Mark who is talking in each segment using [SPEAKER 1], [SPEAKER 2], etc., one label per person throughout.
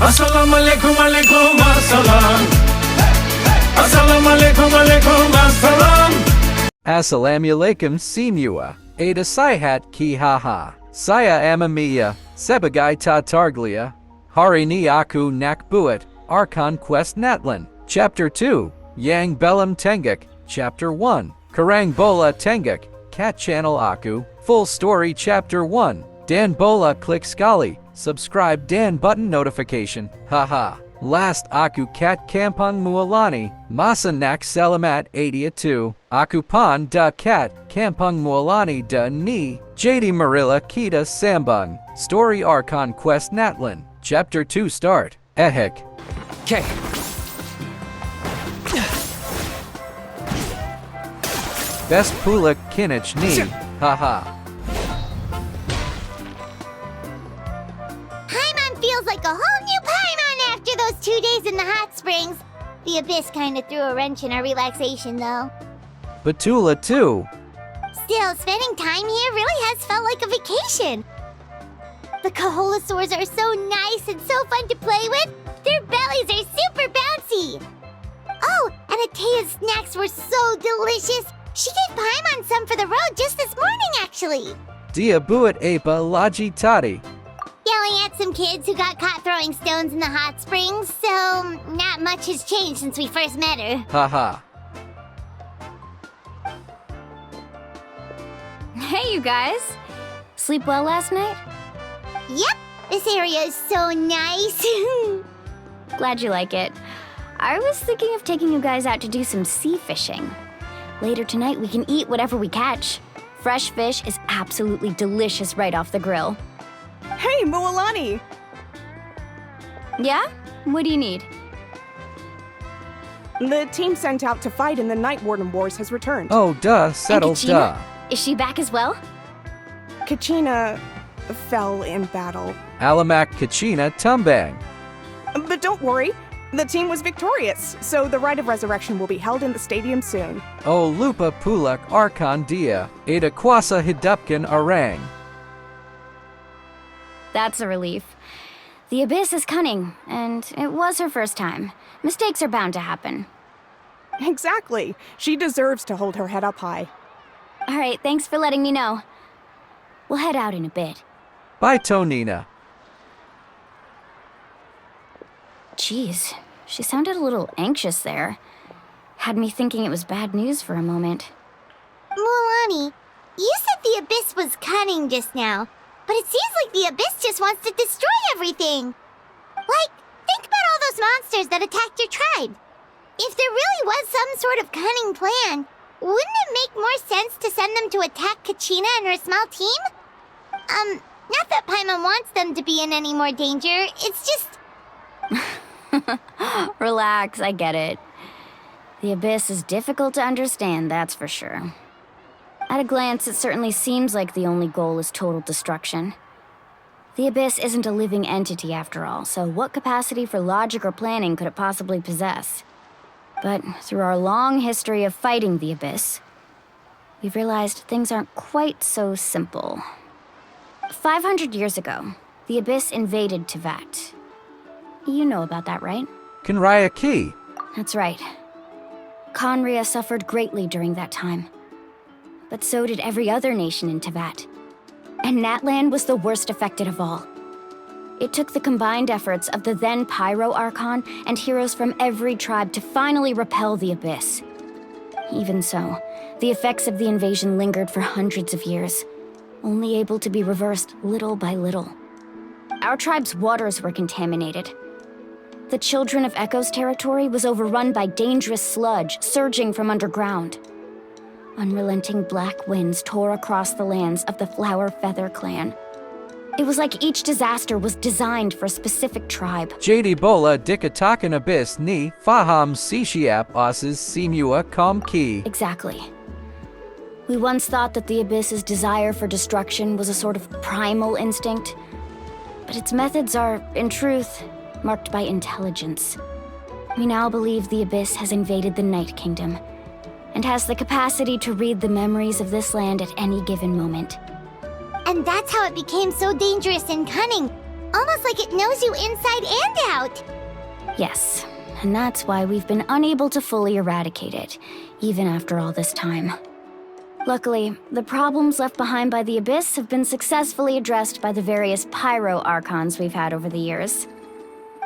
[SPEAKER 1] Assalamu alaikum alaikum assalam. Assalamu alaikum alaikum assalam.
[SPEAKER 2] Assalamu alaikum simua. Ada sihat ki haha. Saya amamiya. Sebagai tatarglia. Hari ni aku nak buat. Arkan quest NATLAN. Chapter 2. Yang Belam Tengik. Chapter 1. Karang Bola Tengik. Cat Channel Aku. Full Story Chapter 1. Dan Bola click Skali. Subscribe Dan button notification. Haha. Last Aku Cat Kampung Mualani. Masa Nak Selamat 82. Aku Pan da Cat Kampung Mualani da Ni. JD Marilla Kita Sambung. Story Archon Quest NATLAN. Chapter 2 Start. Ehek.
[SPEAKER 3] Okay.
[SPEAKER 2] Best Pula Kinich Ni. Haha.
[SPEAKER 4] Paimon feels like a whole new Paimon after those 2 days in the hot springs. The Abyss kind of threw a wrench in our relaxation, though.
[SPEAKER 2] Batula too.
[SPEAKER 4] Still, spending time here really has felt like a vacation. The Kaholosaurs are so nice and so fun to play with. Their bellies are super bouncy. Oh, and Atea's snacks were so delicious. She gave Paimon some for the road just this morning, actually.
[SPEAKER 2] Dia buat apa lagi tadi.
[SPEAKER 4] Yelling at some kids who got caught throwing stones in the hot springs, so not much has changed since we first met her.
[SPEAKER 2] Haha.
[SPEAKER 5] Hey, you guys. Sleep well last night?
[SPEAKER 4] Yep, this area is so nice.
[SPEAKER 5] Glad you like it. I was thinking of taking you guys out to do some sea fishing. Later tonight, we can eat whatever we catch. Fresh fish is absolutely delicious right off the grill.
[SPEAKER 6] Hey, Mualani!
[SPEAKER 5] Yeah? What do you need?
[SPEAKER 6] The team sent out to fight in the Night Warden Wars has returned.
[SPEAKER 2] Oh duh, settle
[SPEAKER 5] And Kachina?
[SPEAKER 2] duh.
[SPEAKER 5] Is she back as well?
[SPEAKER 6] Kachina fell in battle.
[SPEAKER 2] Alamak Kachina Tumbang.
[SPEAKER 6] But don't worry, the team was victorious, so the rite of resurrection will be held in the stadium soon.
[SPEAKER 2] O lupa pulak arkan dia. Ada kwasa hidupkan arang.
[SPEAKER 5] That's a relief. The Abyss is cunning, and it was her first time. Mistakes are bound to happen.
[SPEAKER 6] Exactly. She deserves to hold her head up high.
[SPEAKER 5] All right, thanks for letting me know. We'll head out in a bit.
[SPEAKER 2] Bye Tonina.
[SPEAKER 5] Jeez, she sounded a little anxious there. Had me thinking it was bad news for a moment.
[SPEAKER 4] Mualani, you said the Abyss was cunning just now, but it seems like the Abyss just wants to destroy everything. Like, think about all those monsters that attacked your tribe. If there really was some sort of cunning plan, wouldn't it make more sense to send them to attack Kachina and her small team? Not that Paimon wants them to be in any more danger, it's just...
[SPEAKER 5] Relax, I get it. The Abyss is difficult to understand, that's for sure. At a glance, it certainly seems like the only goal is total destruction. The Abyss isn't a living entity after all, so what capacity for logic or planning could it possibly possess? But through our long history of fighting the Abyss, we've realized things aren't quite so simple. 500 years ago, the Abyss invaded Teyvat. You know about that, right?
[SPEAKER 2] Kenraya Ki.
[SPEAKER 5] That's right. Conria suffered greatly during that time. But so did every other nation in Teyvat. And NATLAN was the worst affected of all. It took the combined efforts of the then Pyro Archon and heroes from every tribe to finally repel the Abyss. Even so, the effects of the invasion lingered for hundreds of years, only able to be reversed little by little. Our tribe's waters were contaminated. The Children of Echo's territory was overrun by dangerous sludge surging from underground. Unrelenting black winds tore across the lands of the Flower Feather clan. It was like each disaster was designed for a specific tribe.
[SPEAKER 2] JD Bola Dikatakan Abyss Ni Faham Sishiap Osses Simua Kom Ki.
[SPEAKER 5] Exactly. We once thought that the Abyss's desire for destruction was a sort of primal instinct, but its methods are, in truth, marked by intelligence. We now believe the Abyss has invaded the Night Kingdom, and has the capacity to read the memories of this land at any given moment.
[SPEAKER 4] And that's how it became so dangerous and cunning. almost like it knows you inside and out.
[SPEAKER 5] Yes, and that's why we've been unable to fully eradicate it, even after all this time. Luckily, the problems left behind by the Abyss have been successfully addressed by the various pyro archons we've had over the years.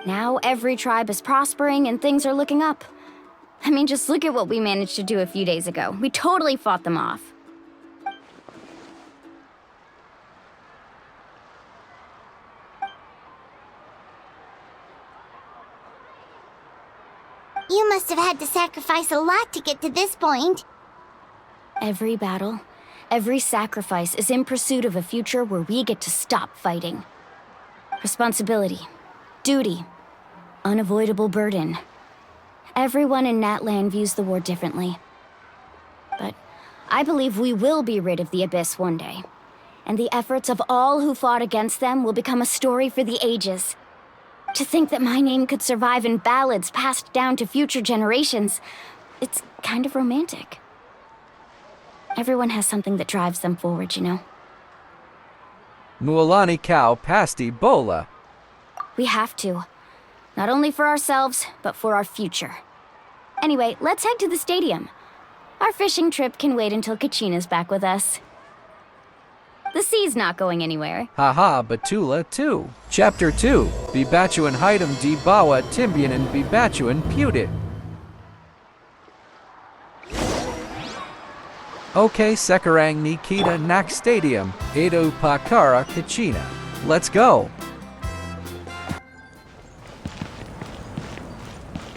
[SPEAKER 5] Now every tribe is prospering and things are looking up. I mean, just look at what we managed to do a few days ago. We totally fought them off.
[SPEAKER 4] You must have had to sacrifice a lot to get to this point.
[SPEAKER 5] Every battle, every sacrifice is in pursuit of a future where we get to stop fighting. Responsibility, duty, unavoidable burden. Everyone in NATLAN views the war differently. But I believe we will be rid of the Abyss one day. And the efforts of all who fought against them will become a story for the ages. To think that my name could survive in ballads passed down to future generations, it's kind of romantic. Everyone has something that drives them forward, you know?
[SPEAKER 2] Mualani cow pasti bola.
[SPEAKER 5] We have to. Not only for ourselves, but for our future. Anyway, let's head to the stadium. Our fishing trip can wait until Kachina's back with us. The sea's not going anywhere.
[SPEAKER 2] Haha, Batula 2. Chapter 2. Bibatuan Hitem di Bawa Timbianan Bibatuan Putit. Okay, Sekarang Nikita Nak Stadium, Edo Pakara Kachina. Let's go.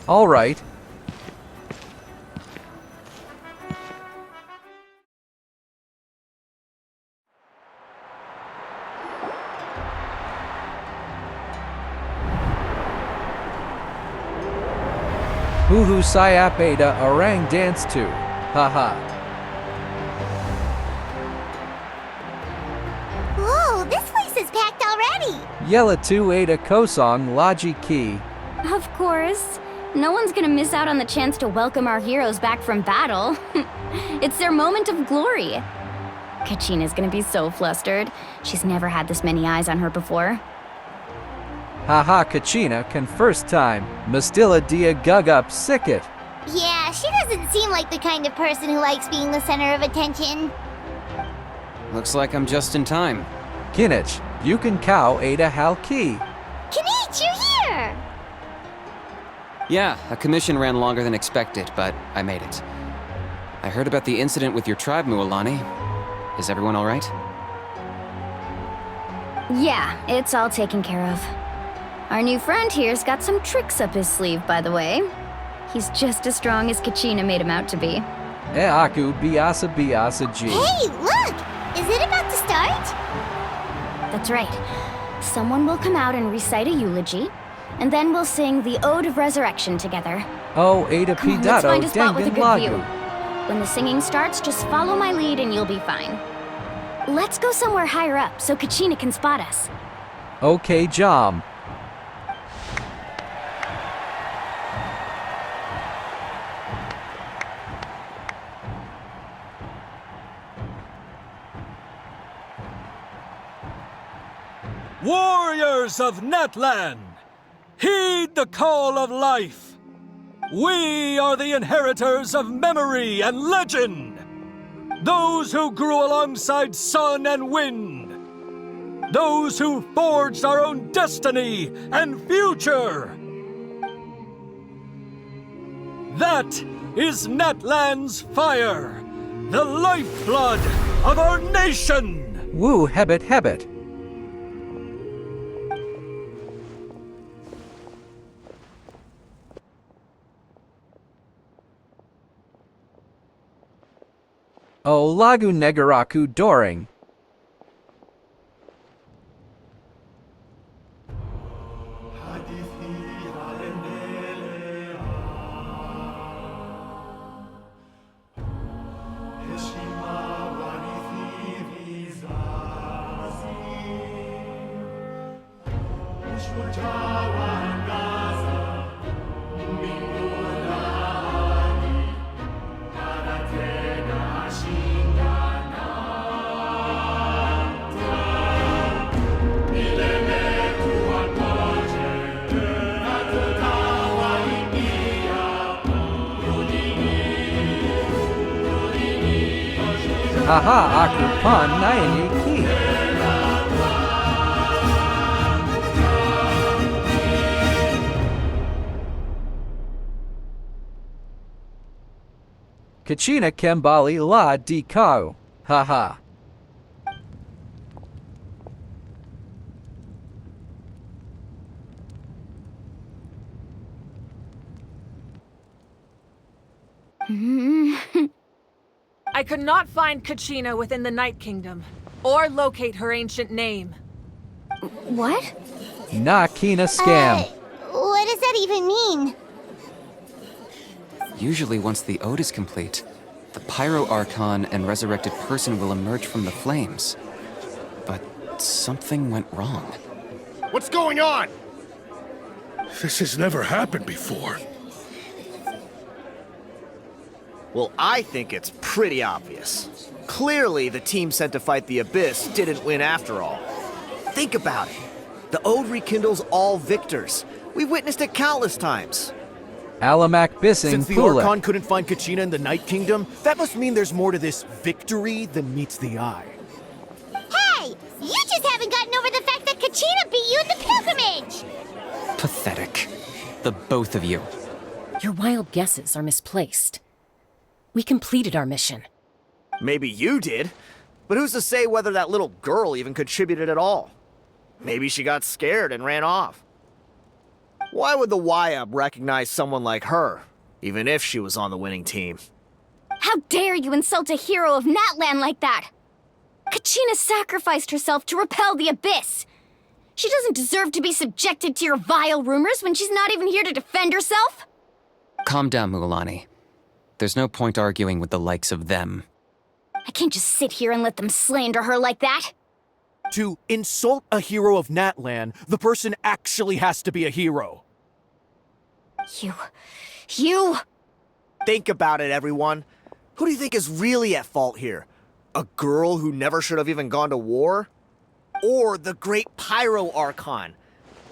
[SPEAKER 2] All right. Huhu Sayap Ada Orang Dance 2. Haha.
[SPEAKER 4] Whoa, this place is packed already.
[SPEAKER 2] Yella 2 Ada Kosong Laji Ki.
[SPEAKER 5] Of course. No one's gonna miss out on the chance to welcome our heroes back from battle. It's their moment of glory. Kachina's gonna be so flustered. She's never had this many eyes on her before.
[SPEAKER 2] Haha Kachina can first time. Mastilla dia Gugup Sicket.
[SPEAKER 4] Yeah, she doesn't seem like the kind of person who likes being the center of attention.
[SPEAKER 3] Looks like I'm just in time.
[SPEAKER 2] Kinich, you can cow Ada Halki.
[SPEAKER 4] Kanich, you're here!
[SPEAKER 3] Yeah, a commission ran longer than expected, but I made it. I heard about the incident with your tribe, Mualani. Is everyone all right?
[SPEAKER 5] Yeah, it's all taken care of. Our new friend here's got some tricks up his sleeve, by the way. He's just as strong as Kachina made him out to be.
[SPEAKER 2] Aku Biasa Biasa G.
[SPEAKER 4] Hey, look! Is it about to start?
[SPEAKER 5] That's right. Someone will come out and recite a eulogy, and then we'll sing the Ode of Resurrection together.
[SPEAKER 2] Oh, Ada
[SPEAKER 5] Come on, let's
[SPEAKER 2] Pidato
[SPEAKER 5] find a spot with a
[SPEAKER 2] Dangan
[SPEAKER 5] good view.
[SPEAKER 2] Lagu.
[SPEAKER 5] When the singing starts, just follow my lead and you'll be fine. Let's go somewhere higher up so Kachina can spot us.
[SPEAKER 2] Okay, Jam.
[SPEAKER 1] Warriors of NATLAN, heed the call of life. We are the inheritors of memory and legend. Those who grew alongside sun and wind. Those who forged our own destiny and future. That is NATLAN's fire, the lifeblood of our nation.
[SPEAKER 2] Woo Hebit Hebit. Oh Lagu Negaraku Doring. Haha aku pan nayani ki. Kachina kembali la di kau. Haha.
[SPEAKER 7] I could not find Kachina within the Night Kingdom, or locate her ancient name.
[SPEAKER 5] What?
[SPEAKER 2] Na kina scam.
[SPEAKER 4] What does that even mean?
[SPEAKER 3] Usually once the ode is complete, the Pyro Archon and resurrected person will emerge from the flames. But something went wrong.
[SPEAKER 8] What's going on? This has never happened before.
[SPEAKER 9] Well, I think it's pretty obvious. Clearly, the team sent to fight the Abyss didn't win after all. Think about it. The Ode rekindles all victors. We've witnessed it countless times.
[SPEAKER 2] Alamak bissing
[SPEAKER 10] Since the
[SPEAKER 2] pula.
[SPEAKER 10] Archon couldn't find Kachina in the Night Kingdom, that must mean there's more to this victory than meets the eye.
[SPEAKER 4] Hey! You just haven't gotten over the fact that Kachina beat you in the pilgrimage!
[SPEAKER 3] Pathetic. The both of you.
[SPEAKER 11] Your wild guesses are misplaced. We completed our mission.
[SPEAKER 9] Maybe you did, but who's to say whether that little girl even contributed at all? Maybe she got scared and ran off. Why would the YUB recognize someone like her, even if she was on the winning team?
[SPEAKER 5] How dare you insult a hero of NATLAN like that? Kachina sacrificed herself to repel the Abyss. She doesn't deserve to be subjected to your vile rumors when she's not even here to defend herself.
[SPEAKER 3] Calm down, Mualani. There's no point arguing with the likes of them.
[SPEAKER 5] I can't just sit here and let them slander her like that.
[SPEAKER 10] To insult a hero of Natlan, the person actually has to be a hero.
[SPEAKER 5] You...
[SPEAKER 9] Think about it, everyone. Who do you think is really at fault here? A girl who never should have even gone to war? Or the great Pyro Archon?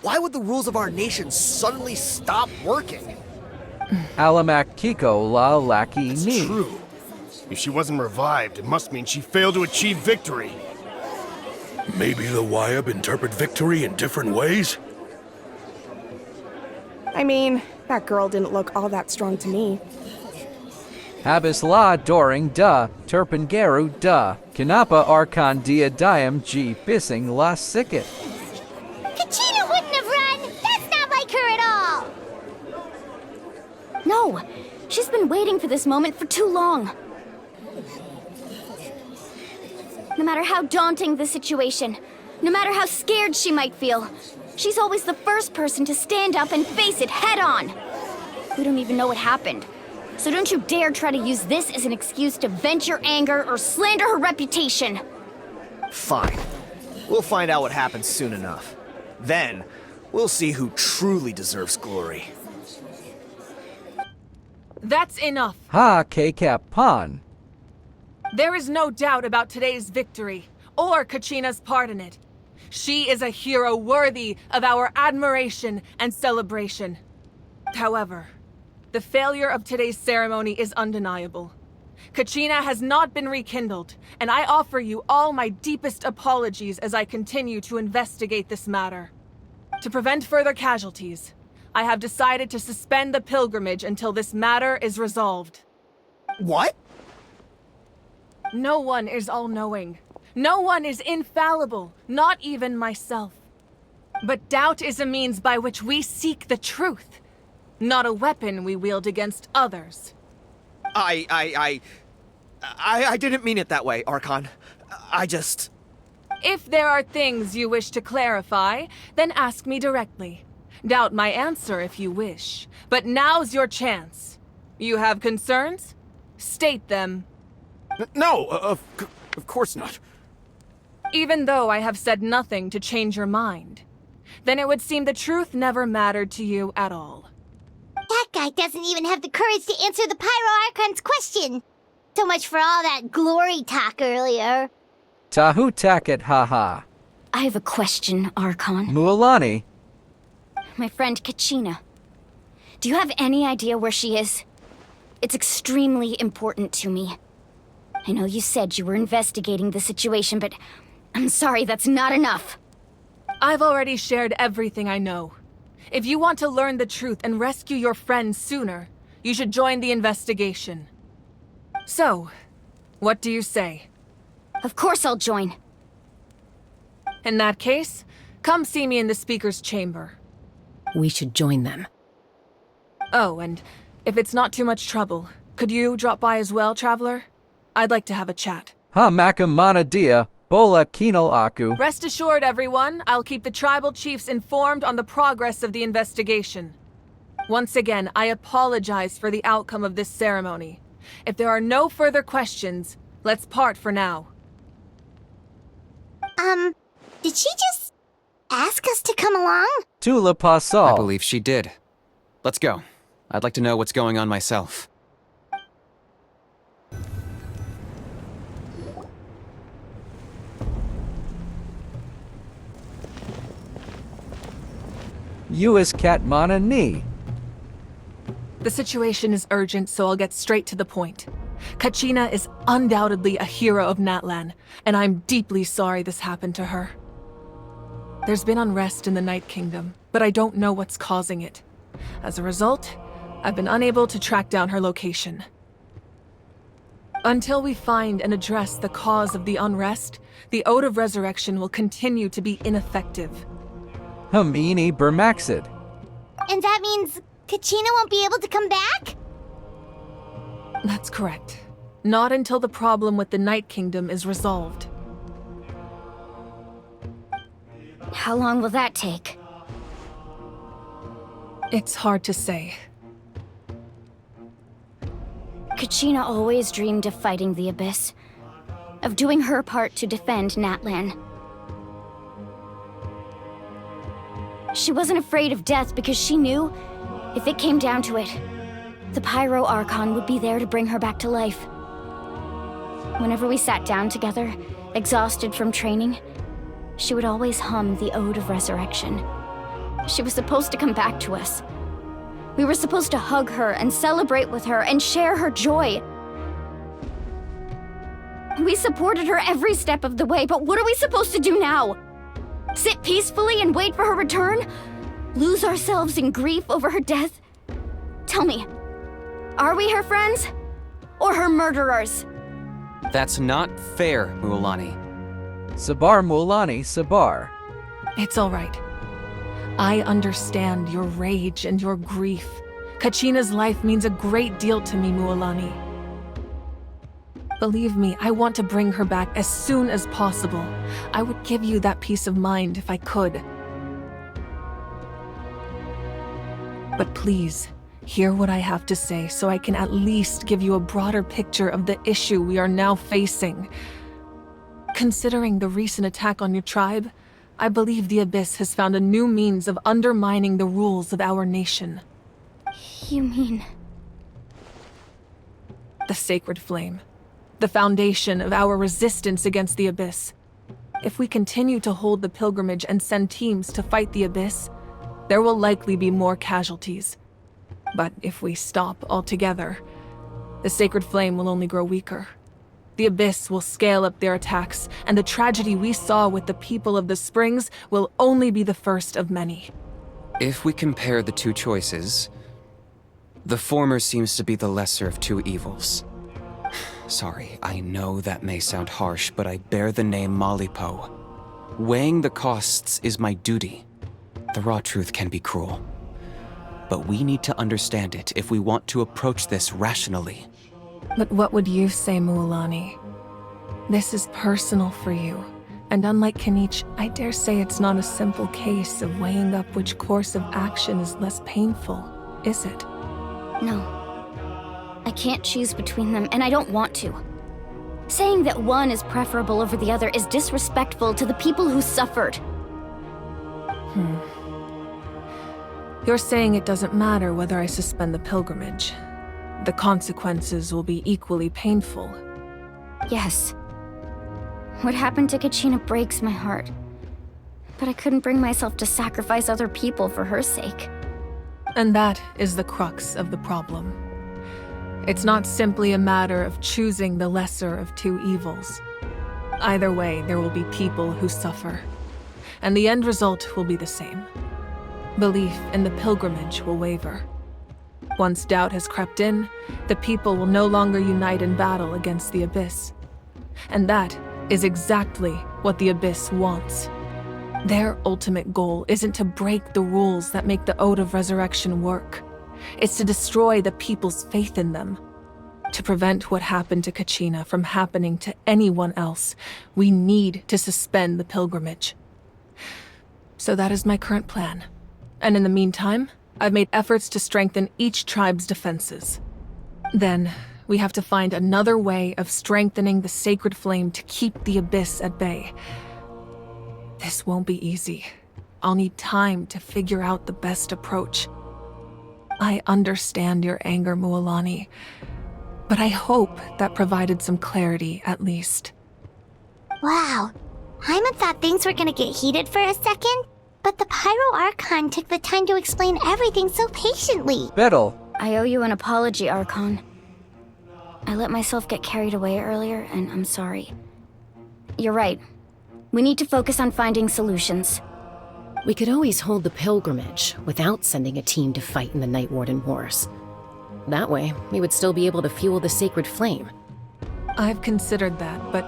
[SPEAKER 9] Why would the rules of our nation suddenly stop working?
[SPEAKER 2] Alamak kiko la laki
[SPEAKER 8] It's
[SPEAKER 2] ni.
[SPEAKER 8] true. If she wasn't revived, it must mean she failed to achieve victory. Maybe the YUB interpret victory in different ways?
[SPEAKER 6] I mean, that girl didn't look all that strong to me.
[SPEAKER 2] Habis la doring da, terpengeru da, kanapa arkan dia diam g bissing la sicket.
[SPEAKER 4] Kachina wouldn't have run! That's not like her at all!
[SPEAKER 5] No, she's been waiting for this moment for too long. No matter how daunting the situation, no matter how scared she might feel, she's always the first person to stand up and face it head on. We don't even know what happened, so don't you dare try to use this as an excuse to vent your anger or slander her reputation.
[SPEAKER 9] Fine. We'll find out what happens soon enough. Then, we'll see who truly deserves glory.
[SPEAKER 7] That's enough.
[SPEAKER 2] Ha kcap pan.
[SPEAKER 7] There is no doubt about today's victory, or Kachina's part in it. She is a hero worthy of our admiration and celebration. However, the failure of today's ceremony is undeniable. Kachina has not been rekindled, and I offer you all my deepest apologies as I continue to investigate this matter. To prevent further casualties, I have decided to suspend the pilgrimage until this matter is resolved.
[SPEAKER 9] What?
[SPEAKER 7] No one is all-knowing. No one is infallible, not even myself. But doubt is a means by which we seek the truth, not a weapon we wield against others.
[SPEAKER 9] I didn't mean it that way, Archon.
[SPEAKER 7] If there are things you wish to clarify, then ask me directly. Doubt my answer if you wish, but now's your chance. You have concerns? State them.
[SPEAKER 10] No, of course not.
[SPEAKER 7] Even though I have said nothing to change your mind, then it would seem the truth never mattered to you at all.
[SPEAKER 4] That guy doesn't even have the courage to answer the Pyro Archon's question. So much for all that glory talk earlier.
[SPEAKER 2] Tahu taket haha.
[SPEAKER 5] I have a question, Archon.
[SPEAKER 2] Mualani.
[SPEAKER 5] My friend Kachina. Do you have any idea where she is? It's extremely important to me. I know you said you were investigating the situation, but I'm sorry, that's not enough.
[SPEAKER 7] I've already shared everything I know. If you want to learn the truth and rescue your friends sooner, you should join the investigation. So, what do you say?
[SPEAKER 5] Of course I'll join.
[SPEAKER 7] In that case, come see me in the speaker's chamber.
[SPEAKER 11] We should join them.
[SPEAKER 7] Oh, and if it's not too much trouble, could you drop by as well, Traveler? I'd like to have a chat.
[SPEAKER 2] Hamaka mana dia, bola kinal aku.
[SPEAKER 7] Rest assured, everyone, I'll keep the tribal chiefs informed on the progress of the investigation. Once again, I apologize for the outcome of this ceremony. If there are no further questions, let's part for now.
[SPEAKER 4] Did she just ask us to come along?
[SPEAKER 2] Tula pasal.
[SPEAKER 3] I believe she did. Let's go. I'd like to know what's going on myself.
[SPEAKER 2] US cat mana ni.
[SPEAKER 7] The situation is urgent, so I'll get straight to the point. Kachina is undoubtedly a hero of NATLAN, and I'm deeply sorry this happened to her. There's been unrest in the Night Kingdom, but I don't know what's causing it. As a result, I've been unable to track down her location. Until we find and address the cause of the unrest, the Ode of Resurrection will continue to be ineffective.
[SPEAKER 2] Hamini bermaxid.
[SPEAKER 4] And that means Kachina won't be able to come back?
[SPEAKER 7] That's correct. Not until the problem with the Night Kingdom is resolved.
[SPEAKER 5] How long will that take?
[SPEAKER 7] It's hard to say.
[SPEAKER 5] Kachina always dreamed of fighting the Abyss, of doing her part to defend NATLAN. She wasn't afraid of death because she knew, if it came down to it, the Pyro Archon would be there to bring her back to life. Whenever we sat down together, exhausted from training, she would always hum the Ode of Resurrection. She was supposed to come back to us. We were supposed to hug her and celebrate with her and share her joy. We supported her every step of the way, but what are we supposed to do now? Sit peacefully and wait for her return? Lose ourselves in grief over her death? Tell me, are we her friends? Or her murderers?
[SPEAKER 3] That's not fair, Mualani.
[SPEAKER 2] Sabar Mulani Sabar.
[SPEAKER 7] It's all right. I understand your rage and your grief. Kachina's life means a great deal to me, Mualani. Believe me, I want to bring her back as soon as possible. I would give you that peace of mind if I could. But please, hear what I have to say so I can at least give you a broader picture of the issue we are now facing. Considering the recent attack on your tribe, I believe the Abyss has found a new means of undermining the rules of our nation.
[SPEAKER 5] You mean...
[SPEAKER 7] The Sacred Flame. The foundation of our resistance against the Abyss. If we continue to hold the pilgrimage and send teams to fight the Abyss, there will likely be more casualties. But if we stop altogether, the Sacred Flame will only grow weaker. The Abyss will scale up their attacks, and the tragedy we saw with the people of the Springs will only be the first of many.
[SPEAKER 3] If we compare the two choices, the former seems to be the lesser of two evils. Sorry, I know that may sound harsh, but I bear the name Malipo. Weighing the costs is my duty. The raw truth can be cruel. But we need to understand it if we want to approach this rationally.
[SPEAKER 7] But what would you say, Mualani? This is personal for you, and unlike Kanich, I dare say it's not a simple case of weighing up which course of action is less painful, is it?
[SPEAKER 5] No. I can't choose between them, and I don't want to. Saying that one is preferable over the other is disrespectful to the people who suffered.
[SPEAKER 7] You're saying it doesn't matter whether I suspend the pilgrimage. The consequences will be equally painful.
[SPEAKER 5] Yes. What happened to Kachina breaks my heart. But I couldn't bring myself to sacrifice other people for her sake.
[SPEAKER 7] And that is the crux of the problem. It's not simply a matter of choosing the lesser of two evils. Either way, there will be people who suffer, and the end result will be the same. Belief in the pilgrimage will waver. Once doubt has crept in, the people will no longer unite in battle against the Abyss. And that is exactly what the Abyss wants. Their ultimate goal isn't to break the rules that make the Ode of Resurrection work. It's to destroy the people's faith in them. To prevent what happened to Kachina from happening to anyone else, we need to suspend the pilgrimage. So that is my current plan. And in the meantime, I've made efforts to strengthen each tribe's defenses. Then, we have to find another way of strengthening the sacred flame to keep the Abyss at bay. This won't be easy. I'll need time to figure out the best approach. I understand your anger, Mualani, but I hope that provided some clarity at least.
[SPEAKER 4] Wow. Hyman thought things were gonna get heated for a second, but the Pyro Archon took the time to explain everything so patiently.
[SPEAKER 2] Betel,
[SPEAKER 5] I owe you an apology, Archon. I let myself get carried away earlier, and I'm sorry. You're right. We need to focus on finding solutions.
[SPEAKER 11] We could always hold the pilgrimage without sending a team to fight in the Night Warden Wars. That way, we would still be able to fuel the sacred flame.
[SPEAKER 7] I've considered that, but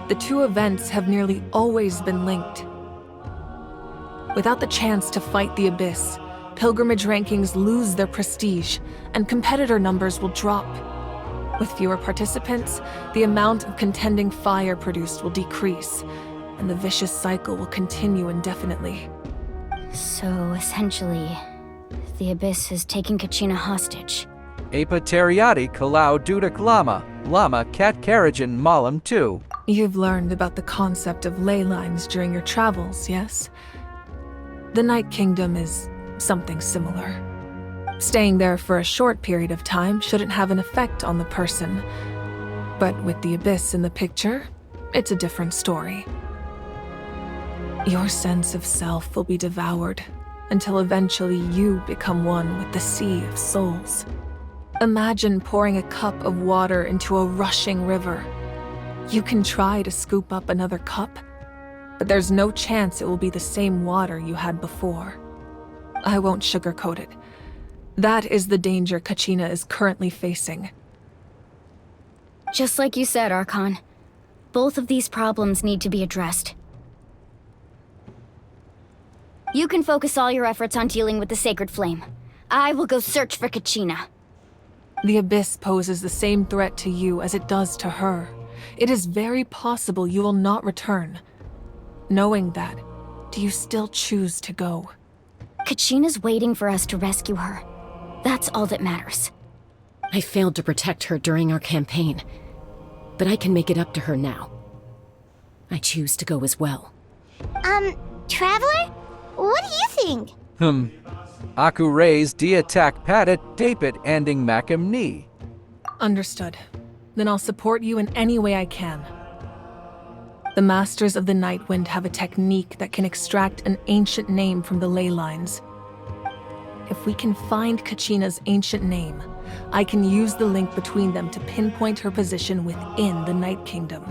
[SPEAKER 7] the two events have nearly always been linked. Without the chance to fight the Abyss, pilgrimage rankings lose their prestige, and competitor numbers will drop. With fewer participants, the amount of contending fire produced will decrease, and the vicious cycle will continue indefinitely.
[SPEAKER 5] So, essentially, the Abyss has taken Kachina hostage.
[SPEAKER 2] Apa Teriati Kalau Dudak Lama Kat Karajan Malam 2.
[SPEAKER 7] You've learned about the concept of ley lines during your travels, yes? The Night Kingdom is something similar. Staying there for a short period of time shouldn't have an effect on the person. But with the Abyss in the picture, it's a different story. Your sense of self will be devoured until eventually you become one with the Sea of Souls. Imagine pouring a cup of water into a rushing river. You can try to scoop up another cup, but there's no chance it will be the same water you had before. I won't sugarcoat it. That is the danger Kachina is currently facing.
[SPEAKER 5] Just like you said, Archon. Both of these problems need to be addressed. You can focus all your efforts on dealing with the Sacred Flame. I will go search for Kachina.
[SPEAKER 7] The Abyss poses the same threat to you as it does to her. It is very possible you will not return. Knowing that, do you still choose to go?
[SPEAKER 5] Kachina's waiting for us to rescue her. That's all that matters.
[SPEAKER 11] I failed to protect her during our campaign, but I can make it up to her now. I choose to go as well.
[SPEAKER 4] Traveler? What do you think?
[SPEAKER 2] Aku raised di attack padat dapit ending makam ni.
[SPEAKER 7] Understood. Then I'll support you in any way I can. The Masters of the Nightwind have a technique that can extract an ancient name from the ley lines. If we can find Kachina's ancient name, I can use the link between them to pinpoint her position within the Night Kingdom.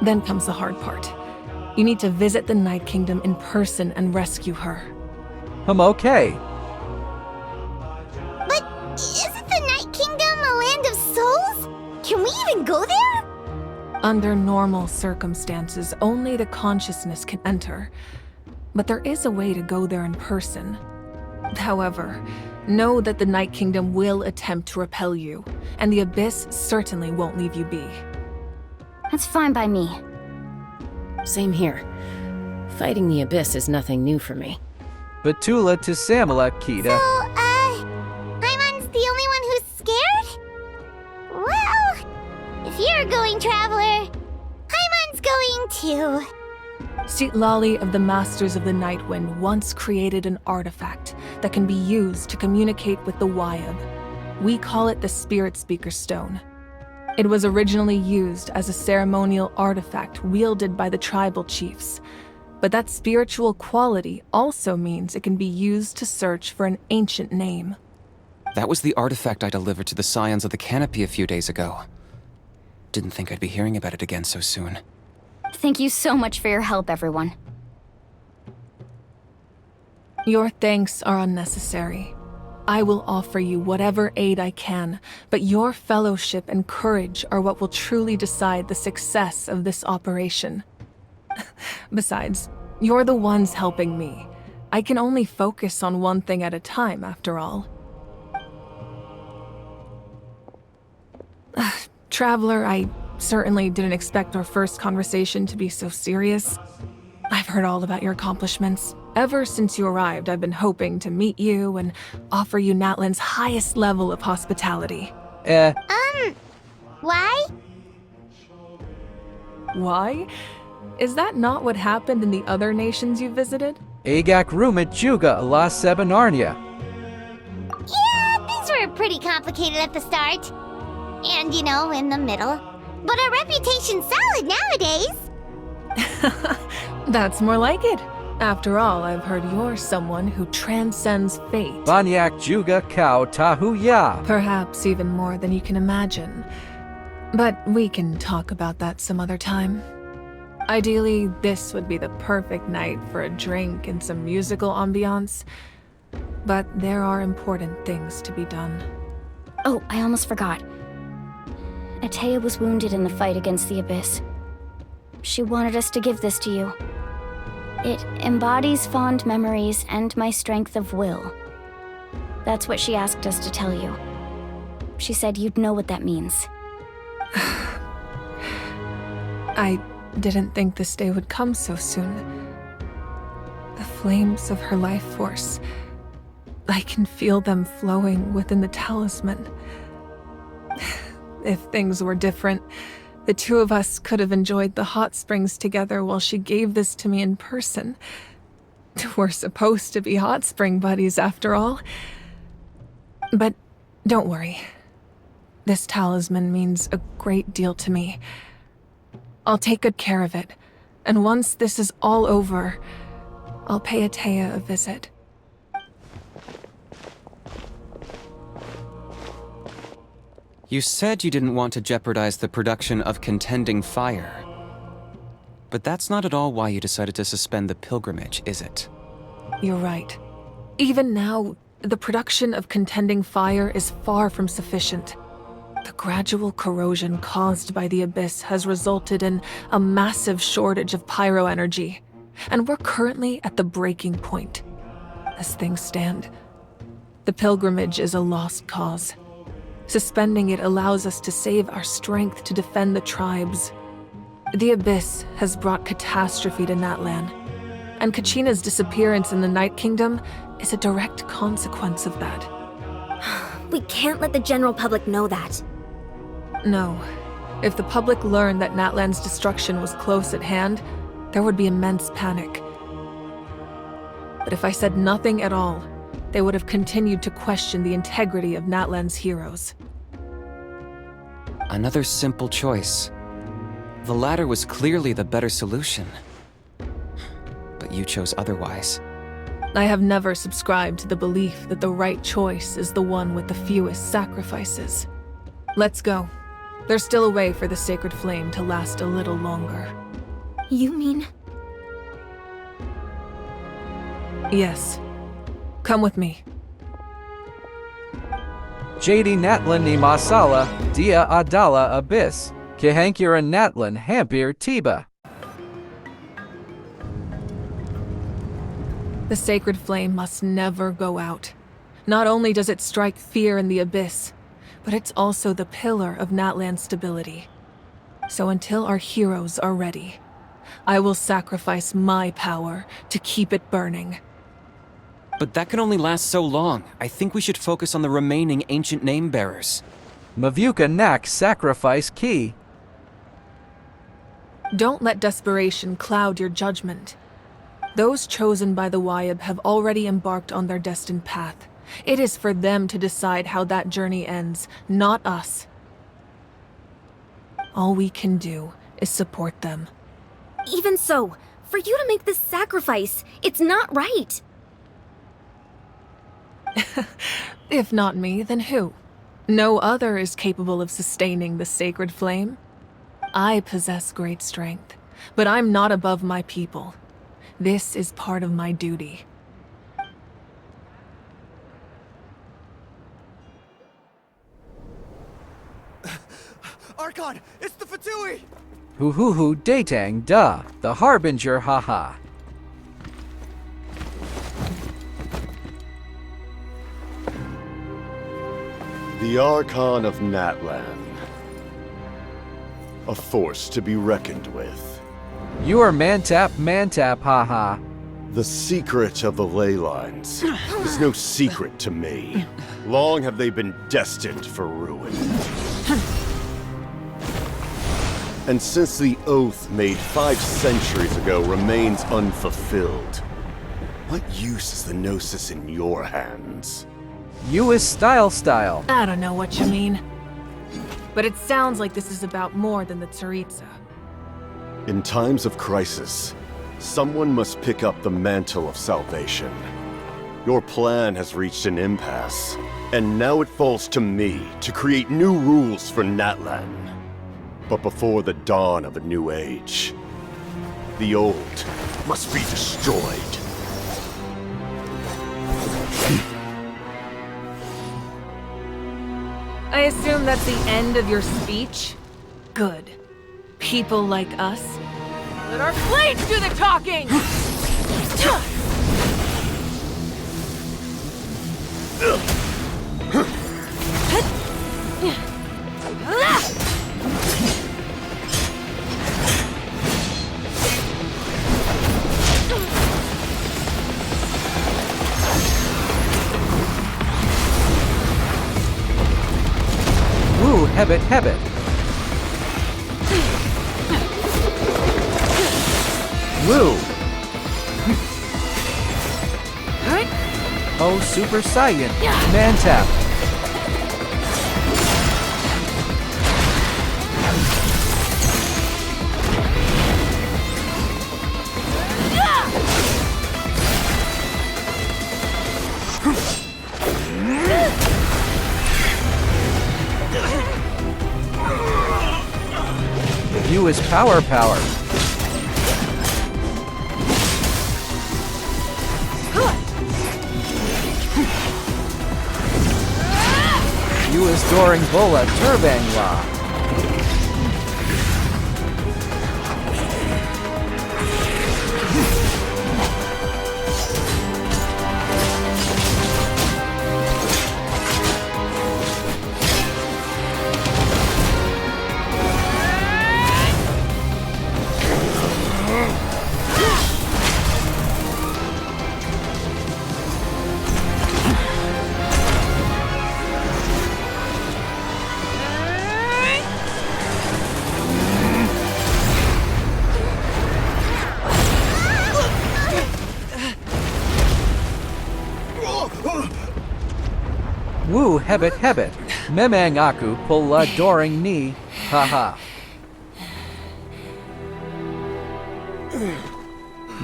[SPEAKER 7] Then comes the hard part. You need to visit the Night Kingdom in person and rescue her.
[SPEAKER 2] I'm okay.
[SPEAKER 4] But isn't the Night Kingdom a land of souls? Can we even go there?
[SPEAKER 7] Under normal circumstances, only the consciousness can enter. But there is a way to go there in person. However, know that the Night Kingdom will attempt to repel you, and the Abyss certainly won't leave you be.
[SPEAKER 5] That's fine by me.
[SPEAKER 11] Same here. Fighting the Abyss is nothing new for me.
[SPEAKER 2] Batula to Samala Kita.
[SPEAKER 4] Hyman's the only one who's scared? Well, if you're going, Traveler, Hyman's going too.
[SPEAKER 7] Sitlali of the Masters of the Nightwind once created an artifact that can be used to communicate with the Wyab. We call it the Spirit Speaker Stone. It was originally used as a ceremonial artifact wielded by the tribal chiefs, but that spiritual quality also means it can be used to search for an ancient name.
[SPEAKER 3] That was the artifact I delivered to the Scions of the Canopy a few days ago. Didn't think I'd be hearing about it again so soon.
[SPEAKER 5] Thank you so much for your help, everyone.
[SPEAKER 7] Your thanks are unnecessary. I will offer you whatever aid I can, but your fellowship and courage are what will truly decide the success of this operation. Besides, you're the ones helping me. I can only focus on one thing at a time, after all. Traveler, I certainly didn't expect our first conversation to be so serious. I've heard all about your accomplishments. Ever since you arrived, I've been hoping to meet you and offer you NATLAN's highest level of hospitality.
[SPEAKER 4] Why?
[SPEAKER 7] Why? Is that not what happened in the other nations you visited?
[SPEAKER 2] Agak rumit juga la sebenarnya.
[SPEAKER 4] Yeah, things were pretty complicated at the start. And, in the middle. But our reputation's solid nowadays.
[SPEAKER 7] That's more like it. After all, I've heard you're someone who transcends fate.
[SPEAKER 2] Banyak juga kau tahu ya.
[SPEAKER 7] Perhaps even more than you can imagine. But we can talk about that some other time. Ideally, this would be the perfect night for a drink and some musical ambiance. But there are important things to be done.
[SPEAKER 5] Oh, I almost forgot. Atea was wounded in the fight against the Abyss. She wanted us to give this to you. It embodies fond memories and my strength of will. That's what she asked us to tell you. She said you'd know what that means.
[SPEAKER 7] I didn't think this day would come so soon. The flames of her life force. I can feel them flowing within the talisman. If things were different, the two of us could have enjoyed the hot springs together while she gave this to me in person. We're supposed to be hot spring buddies, after all. But don't worry. This talisman means a great deal to me. I'll take good care of it, and once this is all over, I'll pay Atea a visit.
[SPEAKER 3] You said you didn't want to jeopardize the production of Contending Fire. But that's not at all why you decided to suspend the pilgrimage, is it?
[SPEAKER 7] You're right. Even now, the production of Contending Fire is far from sufficient. The gradual corrosion caused by the Abyss has resulted in a massive shortage of pyro energy, and we're currently at the breaking point. As things stand, the pilgrimage is a lost cause. Suspending it allows us to save our strength to defend the tribes. The Abyss has brought catastrophe to NATLAN, and Kachina's disappearance in the Night Kingdom is a direct consequence of that.
[SPEAKER 12] We can't let the general public know that.
[SPEAKER 7] No. If the public learned that NATLAN's destruction was close at hand, there would be immense panic. But if I said nothing at all, they would have continued to question the integrity of NATLAN's heroes.
[SPEAKER 3] Another simple choice. The latter was clearly the better solution. But you chose otherwise.
[SPEAKER 7] I have never subscribed to the belief that the right choice is the one with the fewest sacrifices. Let's go. There's still a way for the sacred flame to last a little longer.
[SPEAKER 12] You mean?
[SPEAKER 7] Yes. Come with me.
[SPEAKER 2] JD Natlan ni Masala, Dia Adala Abyss, Kahankira Natlan Hampir Tiba.
[SPEAKER 7] The sacred flame must never go out. Not only does it strike fear in the Abyss, but it's also the pillar of NATLAN's stability. So until our heroes are ready, I will sacrifice my power to keep it burning.
[SPEAKER 3] But that can only last so long. I think we should focus on the remaining ancient name-bearers.
[SPEAKER 2] Mavuka Nak Sacrifice Key.
[SPEAKER 7] Don't let desperation cloud your judgment. Those chosen by the Wayab have already embarked on their destined path. It is for them to decide how that journey ends, not us. All we can do is support them.
[SPEAKER 12] Even so, for you to make this sacrifice, it's not right.
[SPEAKER 7] If not me, then who? No other is capable of sustaining the sacred flame. I possess great strength, but I'm not above my people. This is part of my duty.
[SPEAKER 9] Archon, it's the Fatui!
[SPEAKER 2] Hoo hoo hoo datang da, the Harbinger haha.
[SPEAKER 8] The Archon of NATLAN. A force to be reckoned with.
[SPEAKER 2] You are mantap haha.
[SPEAKER 8] The secret of the ley lines is no secret to me. Long have they been destined for ruin. And since the oath made 5 centuries ago remains unfulfilled, what use is the Gnosis in your hands?
[SPEAKER 2] You is style.
[SPEAKER 7] I don't know what you mean. But it sounds like this is about more than the Tsaritsa.
[SPEAKER 8] In times of crisis, someone must pick up the mantle of salvation. Your plan has reached an impasse, and now it falls to me to create new rules for NATLAN. But before the dawn of a new age, the old must be destroyed.
[SPEAKER 7] I assume that's the end of your speech? Good. People like us. Let our blades do the talking!
[SPEAKER 2] Woo hebit. Woo. Oh Super Saiyan, mantap. You is power. You is Doring Bola Turbangla. Woo hebit. Memang aku pula Doring ni, haha.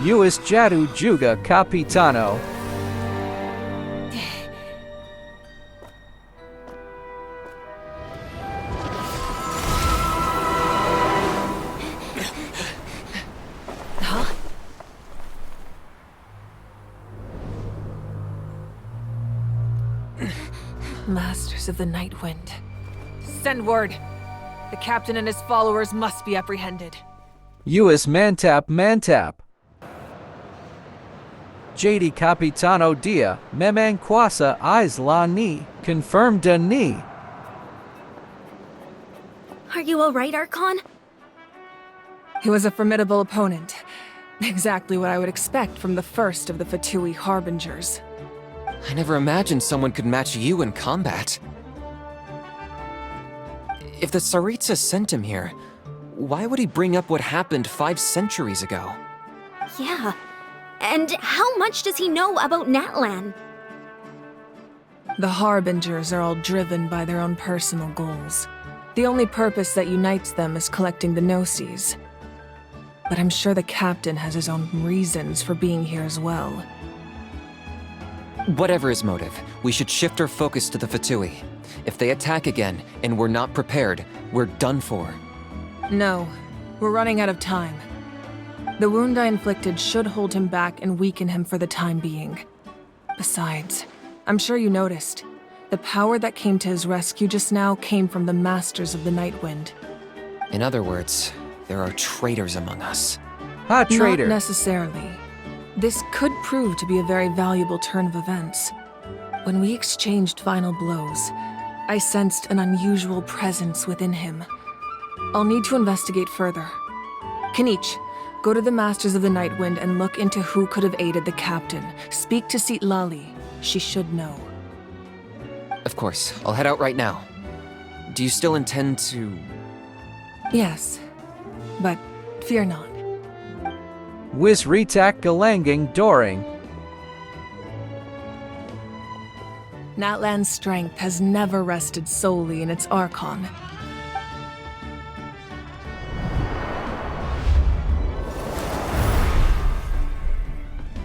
[SPEAKER 2] You is Jadu juga Capitano.
[SPEAKER 7] Masters of the Night Wind. Send word. The captain and his followers must be apprehended.
[SPEAKER 2] You is mantap. JD Capitano dia, memang kuasa isla ni, confirmed de ni.
[SPEAKER 12] Are you alright, Archon?
[SPEAKER 7] He was a formidable opponent. Exactly what I would expect from the first of the Fatui Harbingers.
[SPEAKER 3] I never imagined someone could match you in combat. If the Tsaritsa sent him here, why would he bring up what happened 5 centuries ago?
[SPEAKER 12] Yeah. And how much does he know about NATLAN?
[SPEAKER 7] The Harbingers are all driven by their own personal goals. The only purpose that unites them is collecting the Gnosis. But I'm sure the captain has his own reasons for being here as well.
[SPEAKER 3] Whatever his motive, we should shift our focus to the Fatui. If they attack again, and we're not prepared, we're done for.
[SPEAKER 7] No, we're running out of time. The wound I inflicted should hold him back and weaken him for the time being. Besides, I'm sure you noticed, the power that came to his rescue just now came from the Masters of the Night Wind.
[SPEAKER 3] In other words, there are traitors among us.
[SPEAKER 2] Ha, traitor.
[SPEAKER 7] Not necessarily. This could prove to be a very valuable turn of events. When we exchanged final blows, I sensed an unusual presence within him. I'll need to investigate further. Kanich, go to the Masters of the Night Wind and look into who could have aided the captain. Speak to Lali. She should know.
[SPEAKER 3] Of course, I'll head out right now. Do you still intend to...
[SPEAKER 7] Yes, but fear not.
[SPEAKER 2] Wis retak galanging doring.
[SPEAKER 7] NATLAN's strength has never rested solely in its Archon.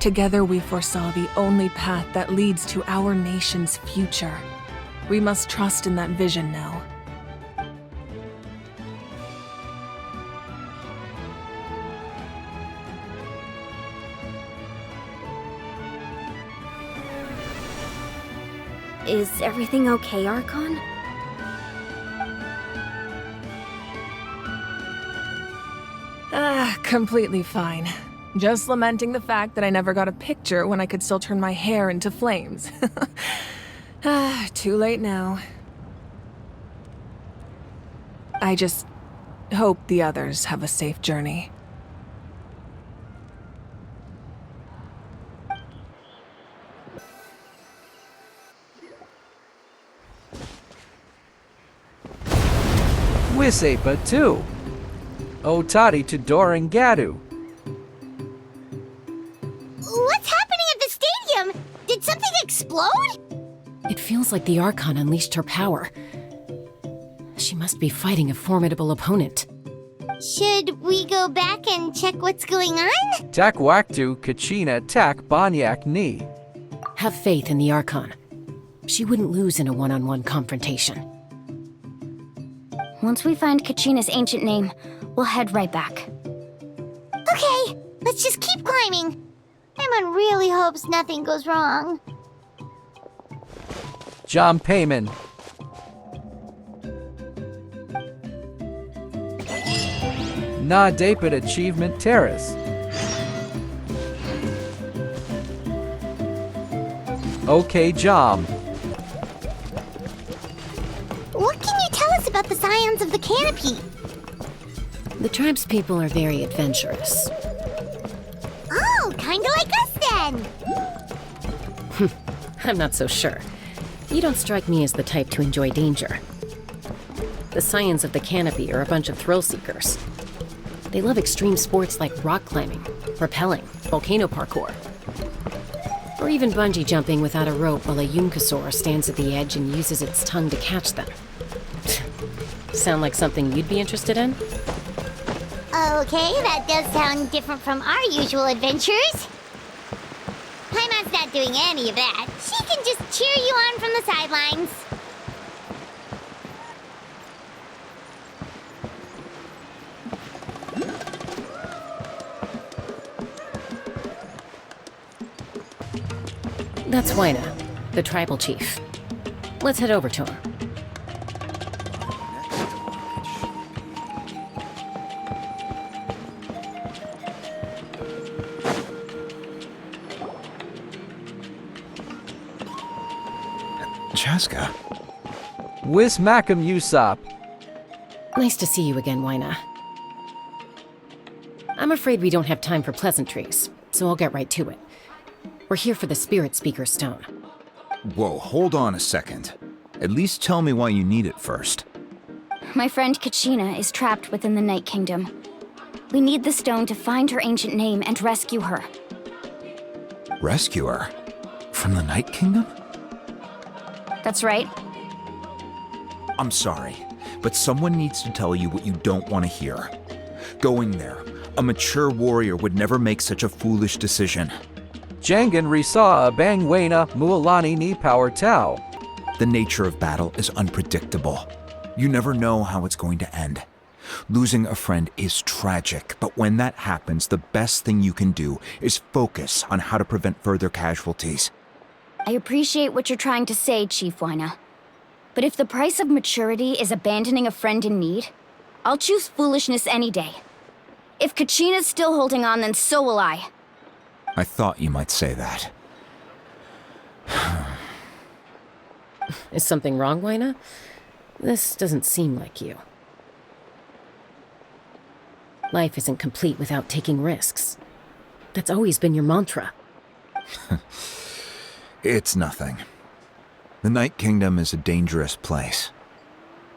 [SPEAKER 7] Together we foresaw the only path that leads to our nation's future. We must trust in that vision now.
[SPEAKER 12] Is everything okay, Archon?
[SPEAKER 7] Completely fine. Just lamenting the fact that I never got a picture when I could still turn my hair into flames. Too late now. I just hope the others have a safe journey.
[SPEAKER 2] Wisepa too. Otati to doring gadu.
[SPEAKER 4] What's happening at the stadium? Did something explode?
[SPEAKER 11] It feels like the Archon unleashed her power. She must be fighting a formidable opponent.
[SPEAKER 4] Should we go back and check what's going on?
[SPEAKER 2] Tak waktu kachina tak banyak ni.
[SPEAKER 11] Have faith in the Archon. She wouldn't lose in a one-on-one confrontation.
[SPEAKER 5] Once we find Kachina's ancient name, we'll head right back.
[SPEAKER 4] Okay, let's just keep climbing. Paimon really hopes nothing goes wrong.
[SPEAKER 2] John Payman. Na Dapit Achievement Terrace. Okay, Jom.
[SPEAKER 4] What can you tell us about the Scions of the Canopy?
[SPEAKER 11] The tribespeople are very adventurous.
[SPEAKER 4] Oh, kinda like us then.
[SPEAKER 11] I'm not so sure. You don't strike me as the type to enjoy danger. The Scions of the Canopy are a bunch of thrill-seekers. They love extreme sports like rock climbing, rappelling, volcano parkour, or even bungee jumping without a rope while a Yunkasaur stands at the edge and uses its tongue to catch them. Sound like something you'd be interested in?
[SPEAKER 4] Okay, that does sound different from our usual adventures. Paimon's not doing any of that. She can just cheer you on from the sidelines.
[SPEAKER 11] That's Wyna, the tribal chief. Let's head over to him.
[SPEAKER 13] Chaska.
[SPEAKER 2] Wis Macam Usop.
[SPEAKER 11] Nice to see you again, Wyna. I'm afraid we don't have time for pleasantries, so I'll get right to it. We're here for the Spirit Speaker Stone.
[SPEAKER 13] Whoa, hold on a second. At least tell me why you need it first.
[SPEAKER 5] My friend Kachina is trapped within the Night Kingdom. We need the stone to find her ancient name and rescue her.
[SPEAKER 13] Rescue her? From the Night Kingdom?
[SPEAKER 5] That's right.
[SPEAKER 13] I'm sorry, but someone needs to tell you what you don't want to hear. Going there, a mature warrior would never make such a foolish decision.
[SPEAKER 2] Jangan Risa Bangwaina Mualani Ni Power Tau.
[SPEAKER 13] The nature of battle is unpredictable. You never know how it's going to end. Losing a friend is tragic, but when that happens, the best thing you can do is focus on how to prevent further casualties.
[SPEAKER 5] I appreciate what you're trying to say, Chief Waina. But if the price of maturity is abandoning a friend in need, I'll choose foolishness any day. If Kachina's still holding on, then so will I.
[SPEAKER 13] I thought you might say that.
[SPEAKER 11] Is something wrong, Waina? This doesn't seem like you. Life isn't complete without taking risks. That's always been your mantra.
[SPEAKER 13] It's nothing. The Night Kingdom is a dangerous place.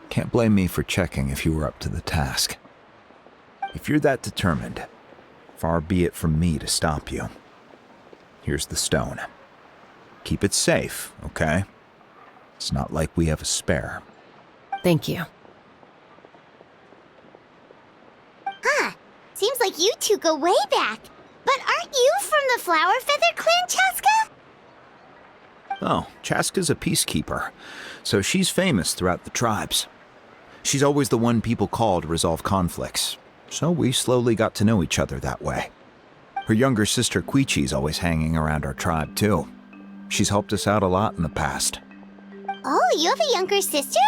[SPEAKER 13] Can't blame me for checking if you were up to the task. If you're that determined, far be it from me to stop you. Here's the stone. Keep it safe, okay? It's not like we have a spare.
[SPEAKER 11] Thank you.
[SPEAKER 4] Huh. Seems like you two go way back. But aren't you from the Flower Feather Clan, Chaska?
[SPEAKER 13] Oh, Chaska's a peacekeeper, so she's famous throughout the tribes. She's always the one people call to resolve conflicts, so we slowly got to know each other that way. Her younger sister Quichi's always hanging around our tribe, too. She's helped us out a lot in the past.
[SPEAKER 4] Oh, you have a younger sister?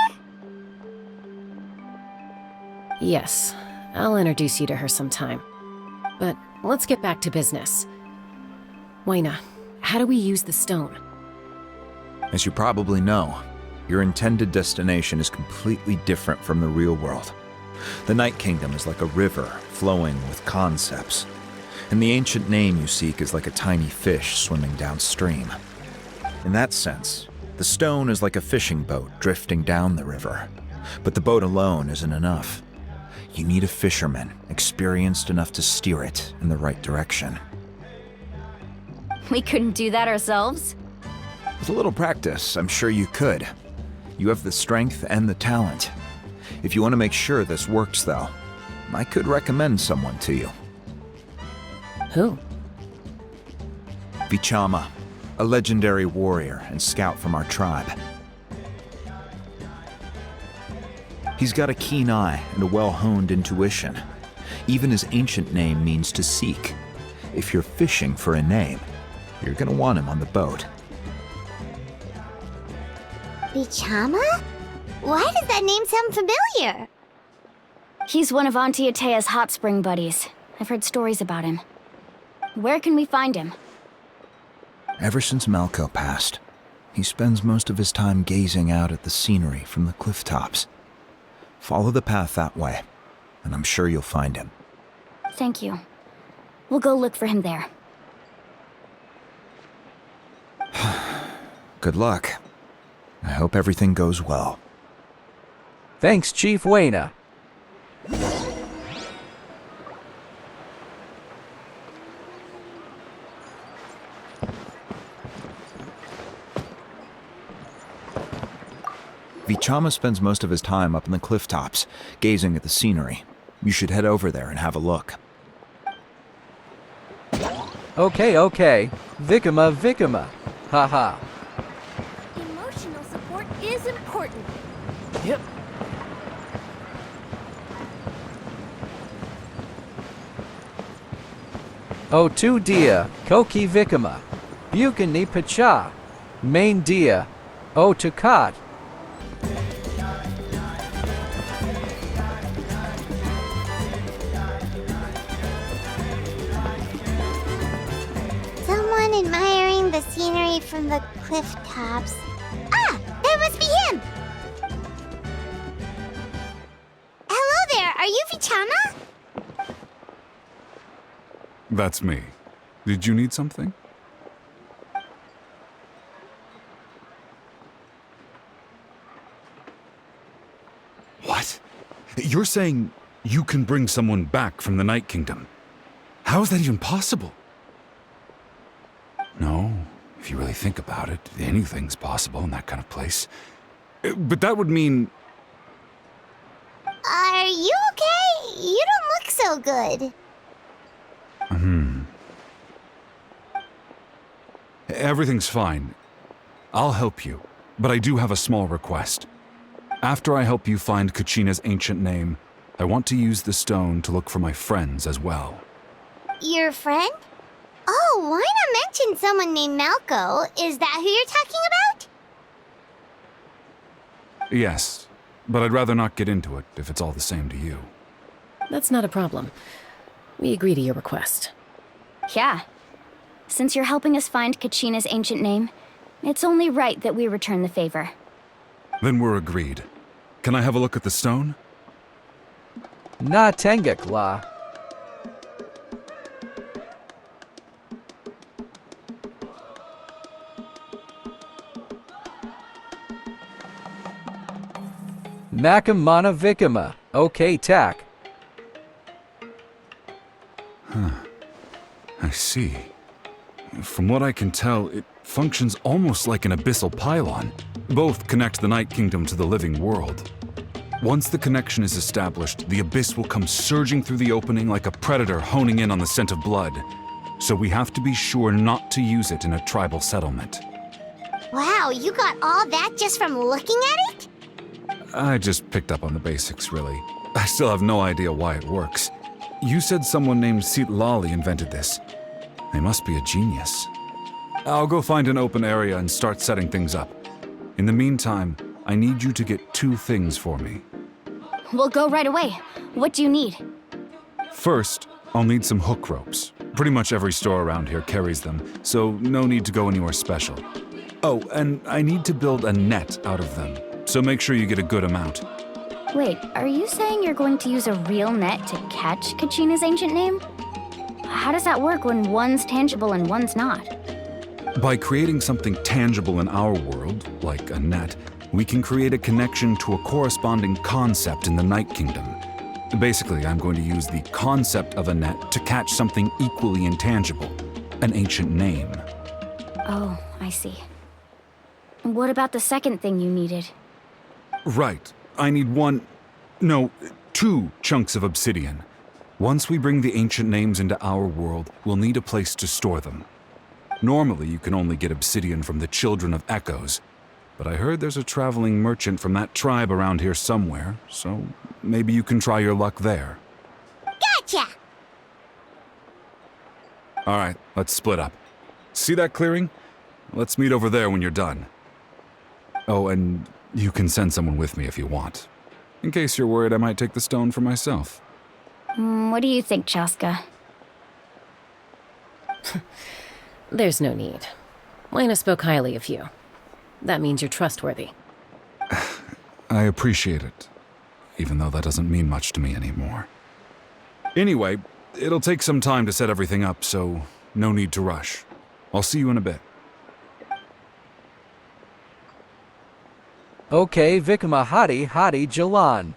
[SPEAKER 11] Yes, I'll introduce you to her sometime. But let's get back to business. Waina, how do we use the stone?
[SPEAKER 13] As you probably know, your intended destination is completely different from the real world. The Night Kingdom is like a river flowing with concepts, and the ancient name you seek is like a tiny fish swimming downstream. In that sense, the stone is like a fishing boat drifting down the river, but the boat alone isn't enough. You need a fisherman experienced enough to steer it in the right direction.
[SPEAKER 5] We couldn't do that ourselves?
[SPEAKER 13] With a little practice, I'm sure you could. You have the strength and the talent. If you want to make sure this works, though, I could recommend someone to you.
[SPEAKER 11] Who?
[SPEAKER 13] Vichama, a legendary warrior and scout from our tribe. He's got a keen eye and a well-honed intuition. Even his ancient name means to seek. If you're fishing for a name, you're gonna want him on the boat.
[SPEAKER 4] Bichama? Why does that name sound familiar?
[SPEAKER 5] He's one of Auntie Atea's hot spring buddies. I've heard stories about him. Where can we find him?
[SPEAKER 13] Ever since Malco passed, he spends most of his time gazing out at the scenery from the cliff tops. Follow the path that way, and I'm sure you'll find him.
[SPEAKER 5] Thank you. We'll go look for him there.
[SPEAKER 13] Good luck. I hope everything goes well.
[SPEAKER 2] Thanks, Chief Waina.
[SPEAKER 13] Vichama spends most of his time up in the cliff tops, gazing at the scenery. You should head over there and have a look.
[SPEAKER 2] Okay. Vikama. Haha.
[SPEAKER 12] Emotional support is important.
[SPEAKER 10] Yep.
[SPEAKER 2] O tu dia, koki Vikama. Bukan ni pacha. Main dia. O tukat.
[SPEAKER 4] Someone admiring the scenery from the cliff tops. Ah! That must be him! Hello there, are you Vichama?
[SPEAKER 14] That's me. Did you need something? What? You're saying you can bring someone back from the Night Kingdom? How is that even possible? No, if you really think about it, anything's possible in that kind of place. But that would mean...
[SPEAKER 4] Are you okay? You don't look so good.
[SPEAKER 14] Everything's fine. I'll help you, but I do have a small request. After I help you find Kachina's ancient name, I want to use the stone to look for my friends as well.
[SPEAKER 4] Your friend? Oh, why not mention someone named Malco? Is that who you're talking about?
[SPEAKER 14] Yes, but I'd rather not get into it if it's all the same to you.
[SPEAKER 11] That's not a problem. We agree to your request.
[SPEAKER 5] Yeah. Since you're helping us find Kachina's ancient name, it's only right that we return the favor.
[SPEAKER 14] Then we're agreed. Can I have a look at the stone?
[SPEAKER 2] Na Tengak La. Makamana Vikama. Okay, Tak.
[SPEAKER 14] I see. From what I can tell, it functions almost like an abyssal pylon. Both connect the Night Kingdom to the living world. Once the connection is established, the abyss will come surging through the opening like a predator honing in on the scent of blood. So we have to be sure not to use it in a tribal settlement.
[SPEAKER 4] Wow, you got all that just from looking at it?
[SPEAKER 14] I just picked up on the basics, really. I still have no idea why it works. You said someone named Lali invented this. They must be a genius. I'll go find an open area and start setting things up. In the meantime, I need you to get 2 things for me.
[SPEAKER 5] We'll go right away. What do you need?
[SPEAKER 14] First, I'll need some hook ropes. Pretty much every store around here carries them, so no need to go anywhere special. Oh, and I need to build a net out of them, so make sure you get a good amount.
[SPEAKER 5] Wait, are you saying you're going to use a real net to catch Kachina's ancient name? How does that work when one's tangible and one's not?
[SPEAKER 14] By creating something tangible in our world, like a net, we can create a connection to a corresponding concept in the Night Kingdom. Basically, I'm going to use the concept of a net to catch something equally intangible, an ancient name.
[SPEAKER 5] Oh, I see. What about the second thing you needed?
[SPEAKER 14] Right. I need 2 chunks of obsidian. Once we bring the ancient names into our world, we'll need a place to store them. Normally, you can only get obsidian from the Children of Echoes, but I heard there's a traveling merchant from that tribe around here somewhere, so maybe you can try your luck there.
[SPEAKER 4] Gotcha!
[SPEAKER 14] All right, let's split up. See that clearing? Let's meet over there when you're done. Oh, and you can send someone with me if you want. In case you're worried I might take the stone for myself.
[SPEAKER 5] What do you think, Chaska?
[SPEAKER 11] There's no need. Lena spoke highly of you. That means you're trustworthy.
[SPEAKER 14] I appreciate it, even though that doesn't mean much to me anymore. Anyway, it'll take some time to set everything up, so no need to rush. I'll see you in a bit.
[SPEAKER 2] Okay, Vikama Hadi Jalan.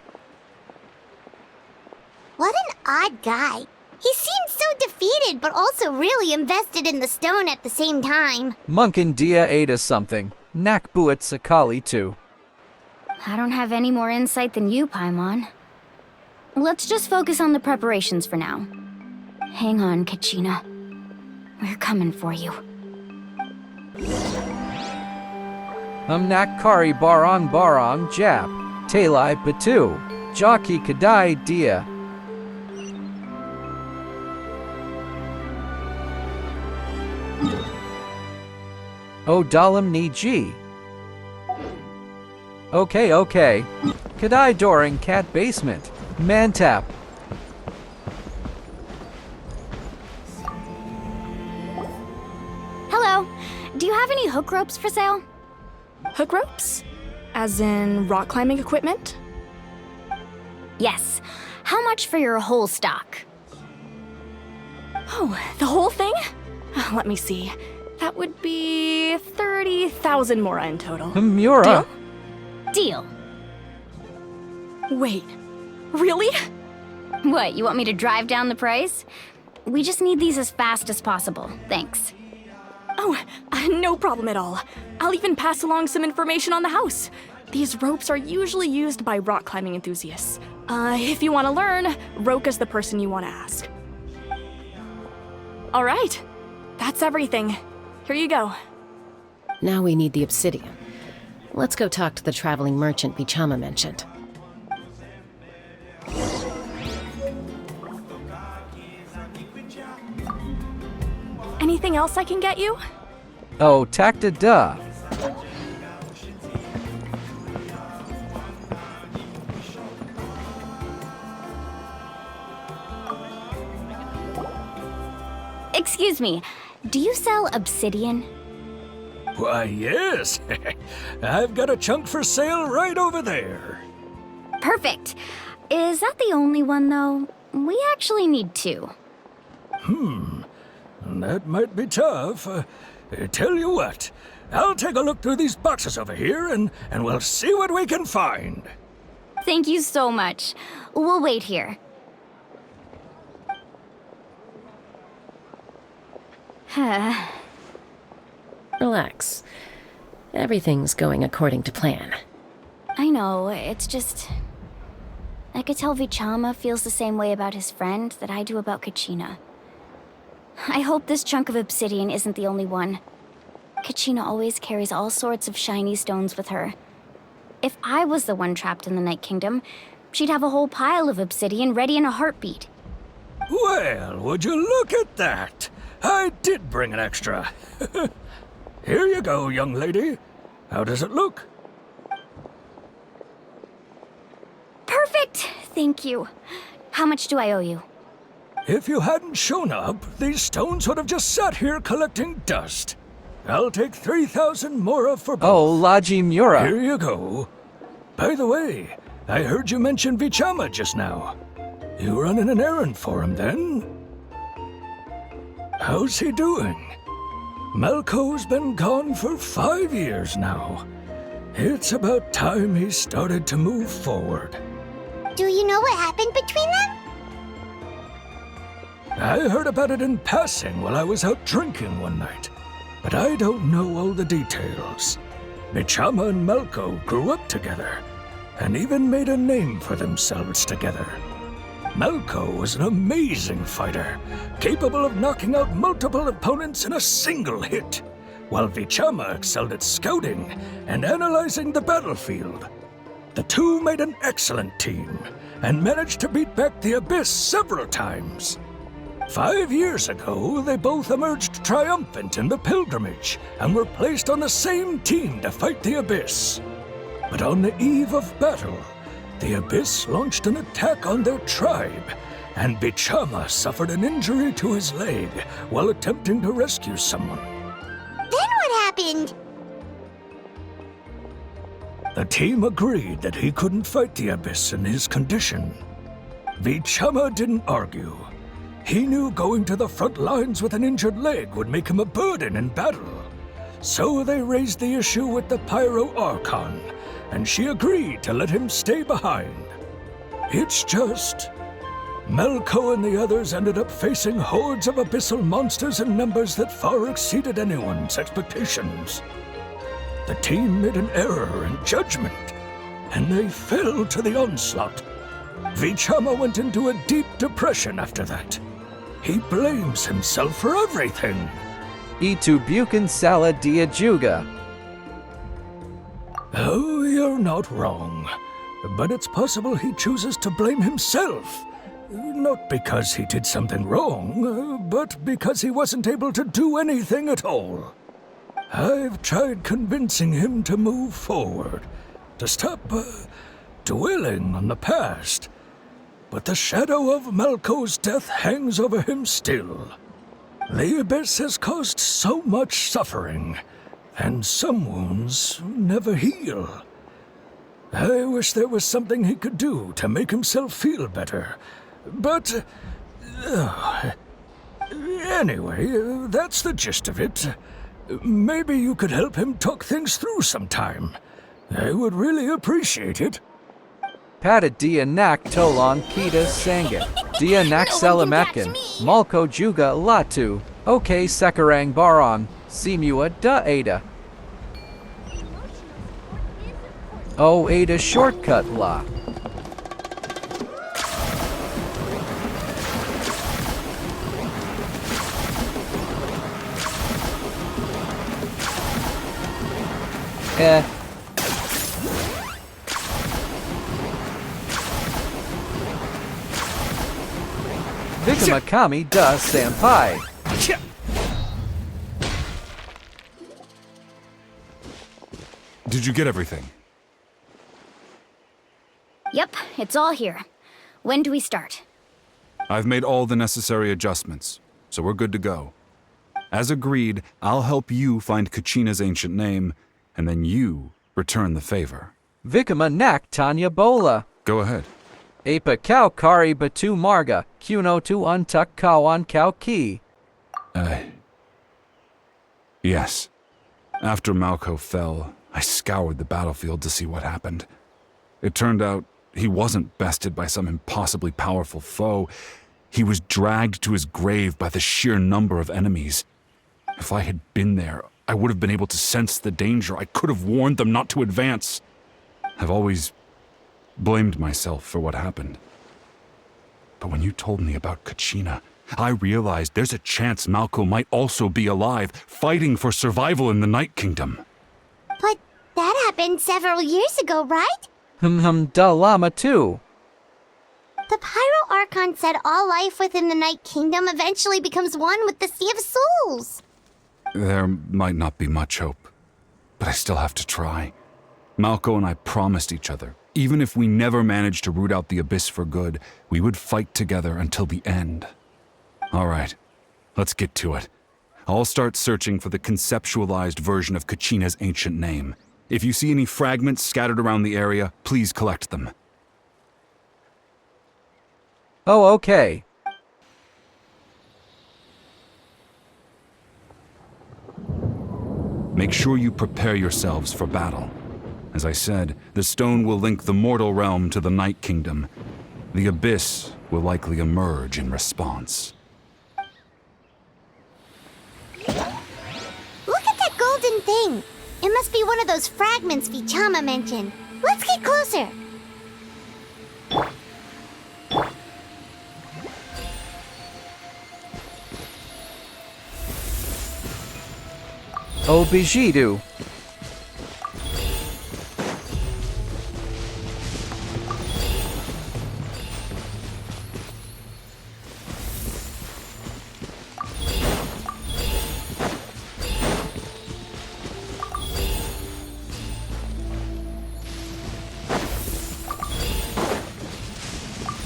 [SPEAKER 4] What an odd guy. He seems so defeated, but also really invested in the stone at the same time.
[SPEAKER 2] Munkin Dia Ada something. Nakbuat Sakali too.
[SPEAKER 5] I don't have any more insight than you, Paimon. Let's just focus on the preparations for now. Hang on, Kachina. We're coming for you.
[SPEAKER 2] Nakari Barong Jap. Talai Patu. Jockey Kadai Dia. O Dalam Ni Ji. Okay. Kadai Doring Cat Basement. Mantap.
[SPEAKER 5] Hello. Do you have any hook ropes for sale?
[SPEAKER 6] Hook ropes? As in rock climbing equipment?
[SPEAKER 5] Yes. How much for your whole stock?
[SPEAKER 6] Oh, the whole thing? Let me see. That would be 30,000 mora in total.
[SPEAKER 2] Mura.
[SPEAKER 5] Deal.
[SPEAKER 6] Wait, really?
[SPEAKER 5] What, you want me to drive down the price? We just need these as fast as possible. Thanks.
[SPEAKER 6] Oh, no problem at all. I'll even pass along some information on the house. These ropes are usually used by rock climbing enthusiasts. If you want to learn, Roka's the person you want to ask. All right, that's everything. Here you go.
[SPEAKER 11] Now we need the obsidian. Let's go talk to the traveling merchant Bichama mentioned.
[SPEAKER 6] Anything else I can get you?
[SPEAKER 2] Oh, tacta duh.
[SPEAKER 5] Excuse me, do you sell obsidian?
[SPEAKER 1] Why, yes. I've got a chunk for sale right over there.
[SPEAKER 5] Perfect. Is that the only one, though? We actually need two.
[SPEAKER 1] That might be tough. Tell you what, I'll take a look through these boxes over here and we'll see what we can find.
[SPEAKER 5] Thank you so much. We'll wait here.
[SPEAKER 11] Relax. Everything's going according to plan.
[SPEAKER 5] I know, it's just... I could tell Vichama feels the same way about his friend that I do about Kachina. I hope this chunk of obsidian isn't the only one. Kachina always carries all sorts of shiny stones with her. If I was the one trapped in the Night Kingdom, she'd have a whole pile of obsidian ready in a heartbeat.
[SPEAKER 1] Well, would you look at that? I did bring an extra. Here you go, young lady. How does it look?
[SPEAKER 5] Perfect! Thank you. How much do I owe you?
[SPEAKER 1] If you hadn't shown up, these stones would have just sat here collecting dust. I'll take 3,000 mora for both.
[SPEAKER 2] Oh, Laji Mura.
[SPEAKER 1] Here you go. By the way, I heard you mention Vichama just now. You running an errand for him, then? How's he doing? Malco's been gone for 5 years now. It's about time he started to move forward.
[SPEAKER 4] Do you know what happened between them?
[SPEAKER 1] I heard about it in passing while I was out drinking one night, but I don't know all the details. Bichama and Malco grew up together, and even made a name for themselves together. Malco was an amazing fighter, capable of knocking out multiple opponents in a single hit, while Vichama excelled at scouting and analyzing the battlefield. The two made an excellent team, and managed to beat back the Abyss several times. 5 years ago, they both emerged triumphant in the pilgrimage, and were placed on the same team to fight the Abyss. But on the eve of battle, the Abyss launched an attack on their tribe, and Bichama suffered an injury to his leg while attempting to rescue someone.
[SPEAKER 4] Then what happened?
[SPEAKER 1] The team agreed that he couldn't fight the Abyss in his condition. Vichama didn't argue. He knew going to the front lines with an injured leg would make him a burden in battle. So they raised the issue with the Pyro Archon, and she agreed to let him stay behind. It's just... Malco and the others ended up facing hordes of abyssal monsters in numbers that far exceeded anyone's expectations. The team made an error in judgment, and they fell to the onslaught. Vichama went into a deep depression after that. He blames himself for everything.
[SPEAKER 2] Itu bukan salah dia juga.
[SPEAKER 1] Oh, you're not wrong. But it's possible he chooses to blame himself. Not because he did something wrong, but because he wasn't able to do anything at all. I've tried convincing him to move forward, to stop dwelling on the past. But the shadow of Malco's death hangs over him still. The Abyss has caused so much suffering, and some wounds never heal. I wish there was something he could do to make himself feel better. But... anyway, that's the gist of it. Maybe you could help him talk things through sometime. I would really appreciate it.
[SPEAKER 2] Pada dia nak tolong kita sangat. Dia nak selamatkan. Malco juga latu. Okay, sekarang barang. Semua dah ada. Oh, ada shortcut lah. Vikamakami da Senpai.
[SPEAKER 14] Did you get everything?
[SPEAKER 5] Yep, it's all here. When do we start?
[SPEAKER 14] I've made all the necessary adjustments, so we're good to go. As agreed, I'll help you find Kachina's ancient name, and then you return the favor.
[SPEAKER 2] Vikama nak Tanya Bola.
[SPEAKER 14] Go ahead.
[SPEAKER 2] Apa kau kari batu marga, kuno tu untuk kawan kau ki.
[SPEAKER 14] Yes. After Malko fell, I scoured the battlefield to see what happened. It turned out he wasn't bested by some impossibly powerful foe. He was dragged to his grave by the sheer number of enemies. If I had been there, I would have been able to sense the danger. I could have warned them not to advance. I've always blamed myself for what happened. But when you told me about Kachina, I realized there's a chance Malko might also be alive, fighting for survival in the Night Kingdom.
[SPEAKER 4] But that happened several years ago, right?
[SPEAKER 2] Da Lama too.
[SPEAKER 4] The Pyro Archon said all life within the Night Kingdom eventually becomes one with the Sea of Souls.
[SPEAKER 14] There might not be much hope, but I still have to try. Malko and I promised each other, even if we never managed to root out the Abyss for good, we would fight together until the end. All right, let's get to it. I'll start searching for the conceptualized version of Kachina's ancient name. If you see any fragments scattered around the area, please collect them.
[SPEAKER 2] Oh, okay.
[SPEAKER 14] Make sure you prepare yourselves for battle. As I said, the stone will link the mortal realm to the Night Kingdom. The Abyss will likely emerge in response.
[SPEAKER 4] Look at that golden thing. It must be one of those fragments Vichama mentioned. Let's get closer.
[SPEAKER 2] Obijidu.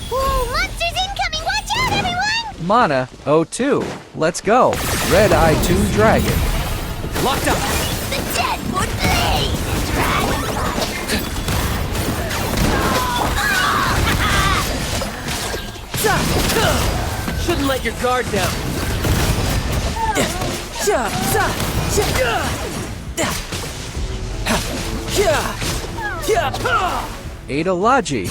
[SPEAKER 4] Whoa, monsters incoming! Watch out, everyone!
[SPEAKER 2] Mana, O2. Let's go. Red Eye Toon Dragon.
[SPEAKER 10] Locked up!
[SPEAKER 4] The Deadwood Blaze!
[SPEAKER 10] Shouldn't let your guard down.
[SPEAKER 2] Ada Logi.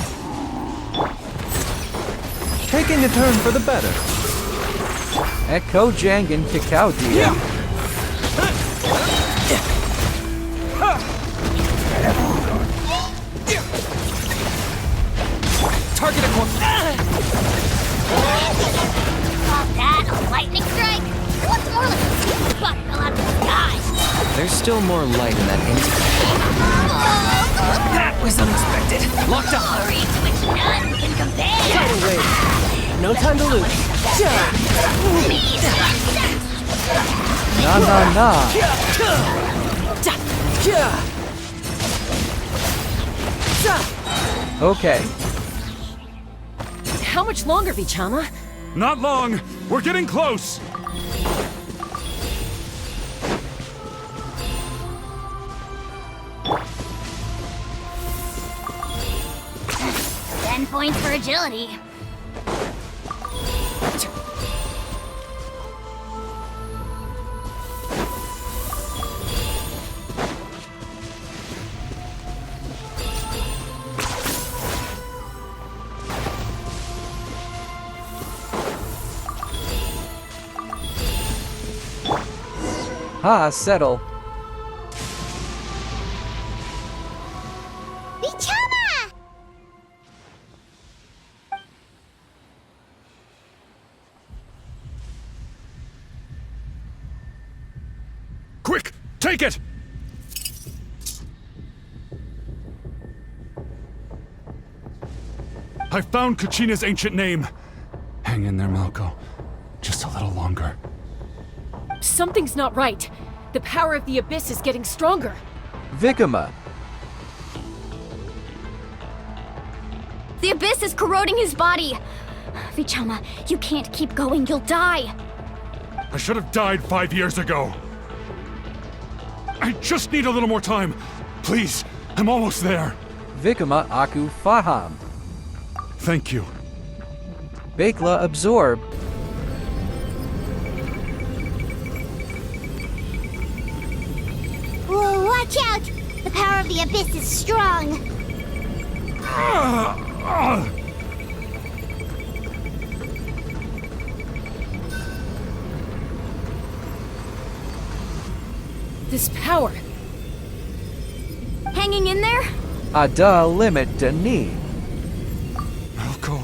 [SPEAKER 10] Taking a turn for the better.
[SPEAKER 2] Echo Jangan Kakao Dia.
[SPEAKER 10] Target acquired.
[SPEAKER 4] Call that a lightning strike? It looks more like a sweet butt fell out of the sky.
[SPEAKER 3] There's still more light in that instant.
[SPEAKER 10] That was unexpected. Locked up.
[SPEAKER 4] Glory to which none can compare.
[SPEAKER 10] Tidal wave. No time to lose.
[SPEAKER 2] Na na na. Okay.
[SPEAKER 11] How much longer, Vichama?
[SPEAKER 14] Not long! We're getting close!
[SPEAKER 4] 10 points for agility.
[SPEAKER 2] Ha, settle.
[SPEAKER 4] Vichama!
[SPEAKER 14] Quick! Take it! I found Kachina's ancient name. Hang in there, Malko. Just a little longer.
[SPEAKER 15] Something's not right. The power of the Abyss is getting stronger.
[SPEAKER 2] Vikama.
[SPEAKER 5] The Abyss is corroding his body. Vichama, you can't keep going. You'll die.
[SPEAKER 14] I should have died 5 years ago. I just need a little more time. Please, I'm almost there.
[SPEAKER 2] Vikama Aku Faham.
[SPEAKER 14] Thank you.
[SPEAKER 2] Bakla Absorb.
[SPEAKER 4] Whoa, watch out! The power of the Abyss is strong.
[SPEAKER 15] This power.
[SPEAKER 5] Hanging in there?
[SPEAKER 2] Ada Limit Dani.
[SPEAKER 14] Malko.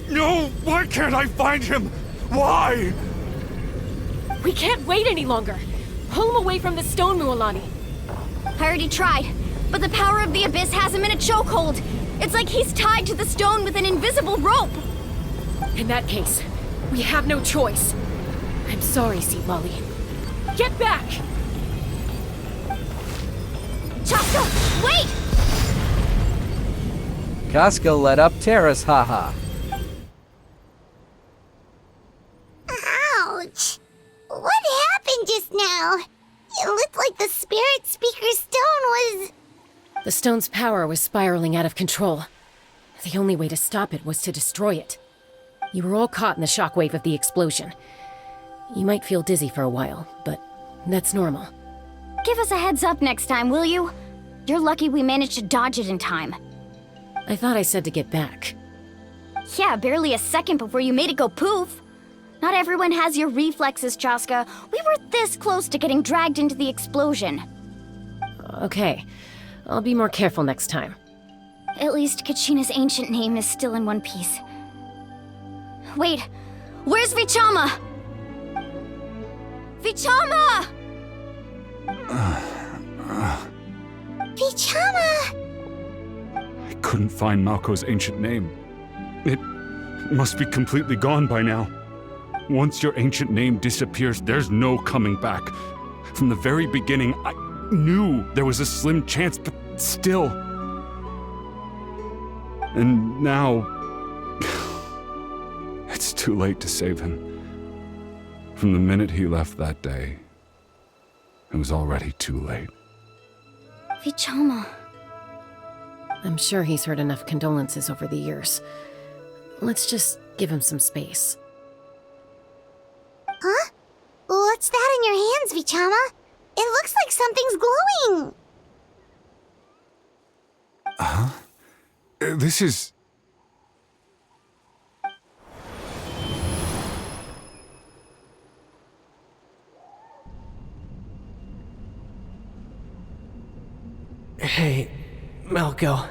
[SPEAKER 14] No! Why can't I find him? Why?
[SPEAKER 15] We can't wait any longer. Pull him away from the stone, Mualani.
[SPEAKER 5] I already tried, but the power of the Abyss has him in a chokehold. It's like he's tied to the stone with an invisible rope.
[SPEAKER 15] In that case, we have no choice. I'm sorry, Seed Lolly. Get back!
[SPEAKER 5] Chaska, wait!
[SPEAKER 2] Casca let up Terrace Haha.
[SPEAKER 4] Ouch! What happened just now? It looked like the Spirit Speaker's stone was...
[SPEAKER 11] The stone's power was spiraling out of control. The only way to stop it was to destroy it. You were all caught in the shockwave of the explosion. You might feel dizzy for a while, but that's normal.
[SPEAKER 5] Give us a heads up next time, will you? You're lucky we managed to dodge it in time.
[SPEAKER 11] I thought I said to get back.
[SPEAKER 5] Yeah, barely a second before you made it go poof. Not everyone has your reflexes, Chaska. We were this close to getting dragged into the explosion.
[SPEAKER 11] Okay, I'll be more careful next time.
[SPEAKER 5] At least Kachina's ancient name is still in one piece. Wait, where's Vichama? Vichama!
[SPEAKER 4] Vichama!
[SPEAKER 14] I couldn't find Malko's ancient name. It must be completely gone by now. Once your ancient name disappears, there's no coming back. From the very beginning, I knew there was a slim chance, but still. And now... it's too late to save him. From the minute he left that day, it was already too late.
[SPEAKER 5] Vichama.
[SPEAKER 11] I'm sure he's heard enough condolences over the years. Let's just give him some space.
[SPEAKER 4] Huh? What's that in your hands, Vichama? It looks like something's glowing!
[SPEAKER 14] Huh? This is...
[SPEAKER 16] Hey, Malko.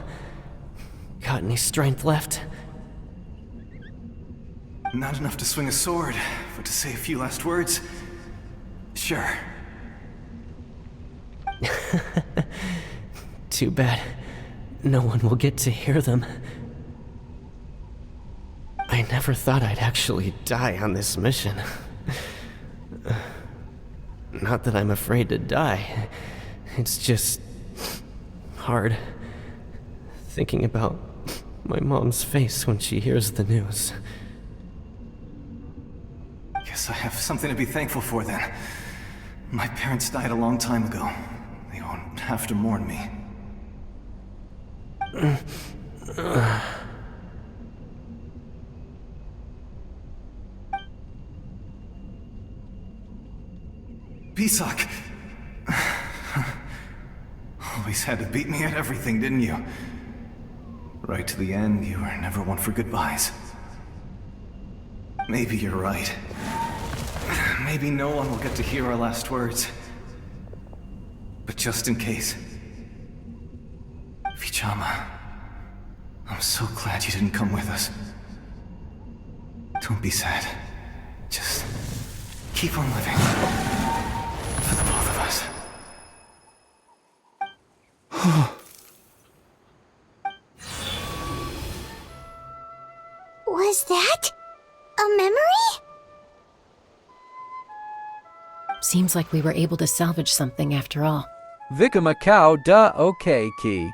[SPEAKER 16] Got any strength left?
[SPEAKER 17] Not enough to swing a sword, but to say a few last words? Sure.
[SPEAKER 16] Too bad. No one will get to hear them. I never thought I'd actually die on this mission. Not that I'm afraid to die. It's just... hard. Thinking about my mom's face when she hears the news.
[SPEAKER 17] Guess I have something to be thankful for then. My parents died a long time ago. They won't have to mourn me. Pisak! Always had to beat me at everything, didn't you? Right to the end, you were never one for goodbyes. Maybe you're right. Maybe no one will get to hear our last words. But just in case... Vichama, I'm so glad you didn't come with us. Don't be sad. Just keep on living. For the both of us.
[SPEAKER 11] Seems like we were able to salvage something after all.
[SPEAKER 2] Vikamacau da okay ki.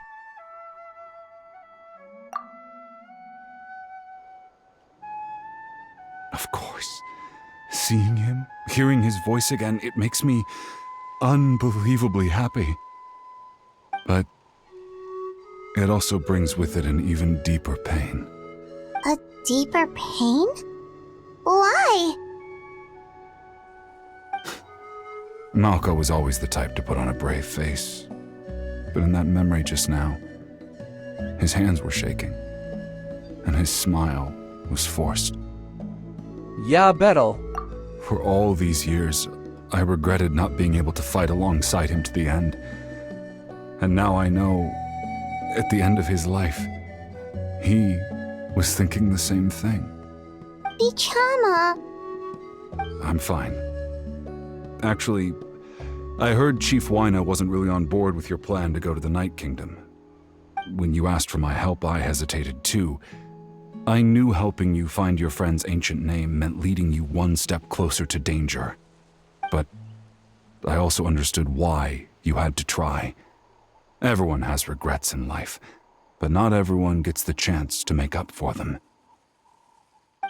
[SPEAKER 14] Of course. Seeing him, hearing his voice again, it makes me unbelievably happy. But it also brings with it an even deeper pain.
[SPEAKER 4] A deeper pain? Why?
[SPEAKER 14] Malco was always the type to put on a brave face. But in that memory just now, his hands were shaking, and his smile was forced.
[SPEAKER 2] Ya Bettel.
[SPEAKER 14] For all these years, I regretted not being able to fight alongside him to the end. And now I know, at the end of his life, he was thinking the same thing.
[SPEAKER 4] Vichama.
[SPEAKER 14] I'm fine. Actually, I heard Chief Wyna wasn't really on board with your plan to go to the Night Kingdom. When you asked for my help, I hesitated too. I knew helping you find your friend's ancient name meant leading you one step closer to danger. But I also understood why you had to try. Everyone has regrets in life, but not everyone gets the chance to make up for them.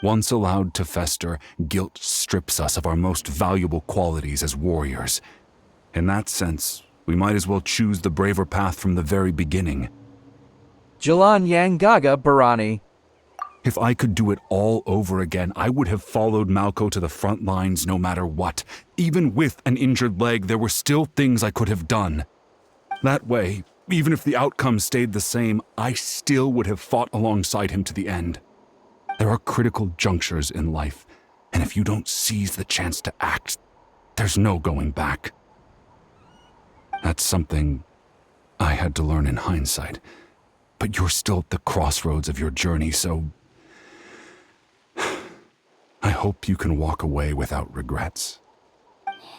[SPEAKER 14] Once allowed to fester, guilt strips us of our most valuable qualities as warriors. In that sense, we might as well choose the braver path from the very beginning.
[SPEAKER 2] Jalan Yangaga Barani.
[SPEAKER 14] If I could do it all over again, I would have followed Malco to the front lines no matter what. Even with an injured leg, there were still things I could have done. That way, even if the outcome stayed the same, I still would have fought alongside him to the end. There are critical junctures in life, and if you don't seize the chance to act, there's no going back. That's something I had to learn in hindsight. But you're still at the crossroads of your journey, so I hope you can walk away without regrets.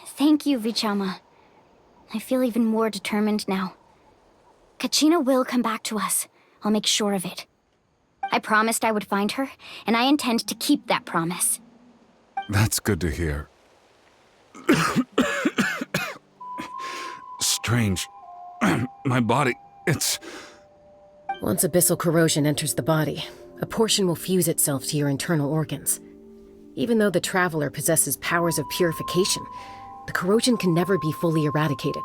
[SPEAKER 5] Thank you, Vichama. I feel even more determined now. Kachina will come back to us. I'll make sure of it. I promised I would find her, and I intend to keep that promise.
[SPEAKER 14] That's good to hear. Strange. My body, it's...
[SPEAKER 11] Once abyssal corrosion enters the body, a portion will fuse itself to your internal organs. Even though the Traveler possesses powers of purification, the corrosion can never be fully eradicated.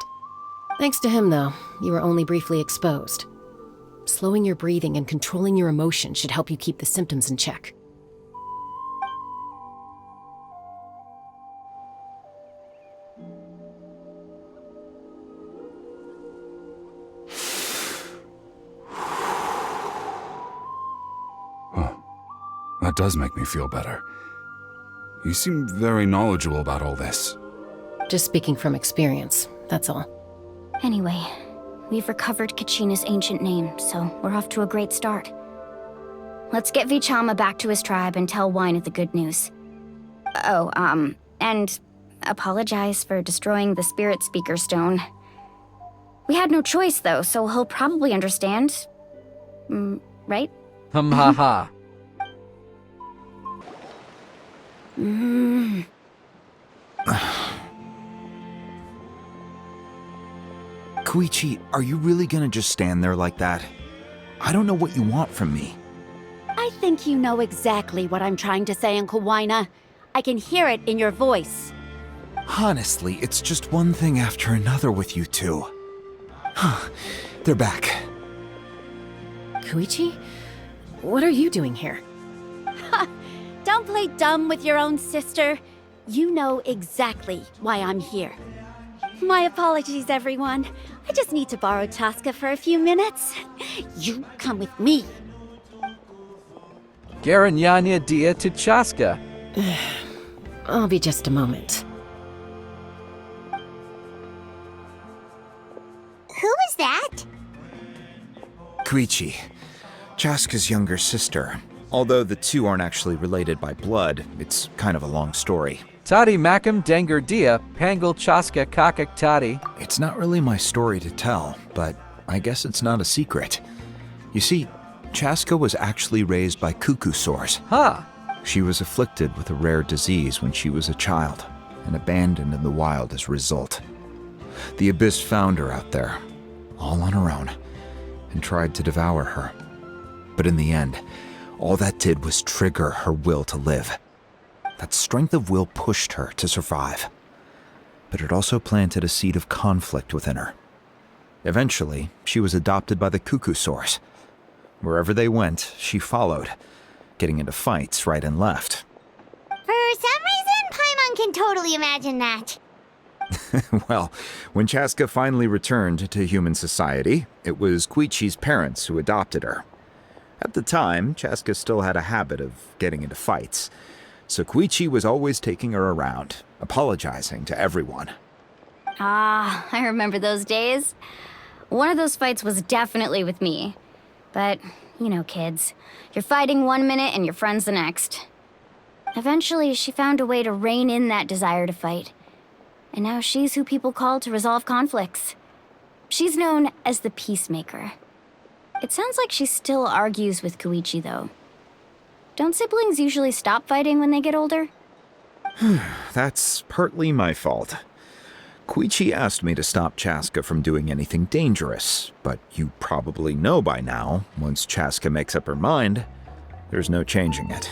[SPEAKER 11] Thanks to him, though, you were only briefly exposed. Slowing your breathing and controlling your emotions should help you keep the symptoms in check.
[SPEAKER 14] That does make me feel better. You seem very knowledgeable about all this.
[SPEAKER 11] Just speaking from experience, that's all.
[SPEAKER 5] Anyway, we've recovered Kachina's ancient name, so we're off to a great start. Let's get Vichama back to his tribe and tell Wyna the good news. Oh, and apologize for destroying the Spirit Speaker Stone. We had no choice, though, so he'll probably understand. Right?
[SPEAKER 2] Ha ha.
[SPEAKER 13] Koichi, are you really gonna just stand there like that? I don't know what you want from me.
[SPEAKER 18] I think you know exactly what I'm trying to say, Uncle Wyna. I can hear it in your voice.
[SPEAKER 13] Honestly, it's just one thing after another with you two. They're back.
[SPEAKER 11] Koichi? What are you doing here?
[SPEAKER 18] Don't play dumb with your own sister. You know exactly why I'm here. My apologies, everyone. I just need to borrow Chaska for a few minutes. You come with me.
[SPEAKER 2] Garanyanya dia to Chaska.
[SPEAKER 11] I'll be just a moment.
[SPEAKER 4] Who is that?
[SPEAKER 13] Koichi, Chaska's younger sister. Although the two aren't actually related by blood, it's kind of a long story.
[SPEAKER 2] Tadi Makam Dengar dia Pangal Chaska Kakak Tadi.
[SPEAKER 13] It's not really my story to tell, but I guess it's not a secret. You see, Chaska was actually raised by cuckoo sores.
[SPEAKER 2] Huh.
[SPEAKER 13] She was afflicted with a rare disease when she was a child. and abandoned in the wild as a result. The Abyss found her out there, all on her own, and tried to devour her. But in the end, all that did was trigger her will to live. That strength of will pushed her to survive. But it also planted a seed of conflict within her. Eventually, she was adopted by the Cuckoo Source. Wherever they went, she followed, getting into fights right and left.
[SPEAKER 4] For some reason, Paimon can totally imagine that.
[SPEAKER 13] Well, when Chaska finally returned to human society, it was Koichi's parents who adopted her. At the time, Chaska still had a habit of getting into fights, so Koichi was always taking her around, apologizing to everyone.
[SPEAKER 5] Ah, I remember those days. One of those fights was definitely with me. But, you know, kids. You're fighting one minute and your friend's the next. Eventually, she found a way to rein in that desire to fight. And now she's who people call to resolve conflicts. She's known as the Peacemaker. It sounds like she still argues with Koichi, though. Don't siblings usually stop fighting when they get older?
[SPEAKER 13] That's partly my fault. Koichi asked me to stop Chaska from doing anything dangerous, but you probably know by now, once Chaska makes up her mind, there's no changing it.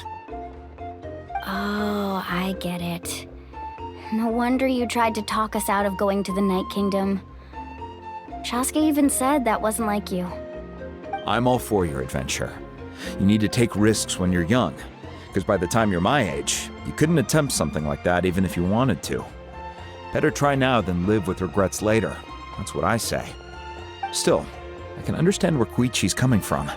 [SPEAKER 5] Oh, I get it. No wonder you tried to talk us out of going to the Night Kingdom. Chaska even said that wasn't like you.
[SPEAKER 13] I'm all for your adventure. You need to take risks when you're young, because by the time you're my age, you couldn't attempt something like that even if you wanted to. Better try now than live with regrets later. That's what I say. Still, I can understand where Koichi's coming from.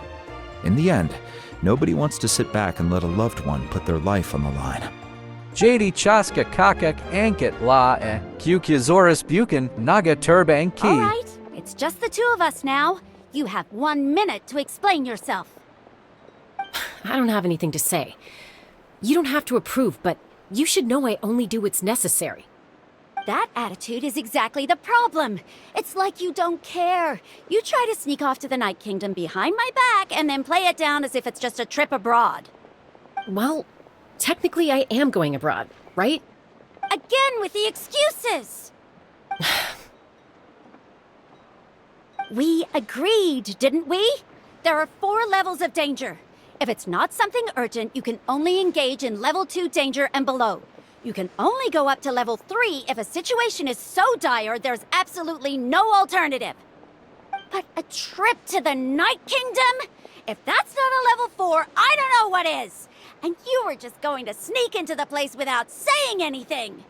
[SPEAKER 13] In the end, nobody wants to sit back and let a loved one put their life on the line.
[SPEAKER 2] JD Chaska Kakak Ankit La Kukyazoris Bukin Naga Turbang Ki.
[SPEAKER 18] All right, it's just the two of us now. You have 1 minute to explain yourself.
[SPEAKER 15] I don't have anything to say. You don't have to approve, but you should know I only do what's necessary.
[SPEAKER 18] That attitude is exactly the problem. It's like you don't care. You try to sneak off to the Night Kingdom behind my back and then play it down as if it's just a trip abroad.
[SPEAKER 15] Well, technically I am going abroad, right?
[SPEAKER 18] Again with the excuses! We agreed, didn't we? There are 4 levels of danger. If it's not something urgent, you can only engage in level 2 danger and below. You can only go up to level 3 if a situation is so dire there's absolutely no alternative. But a trip to the Night Kingdom? If that's not a level 4, I don't know what is. And you were just going to sneak into the place without saying anything.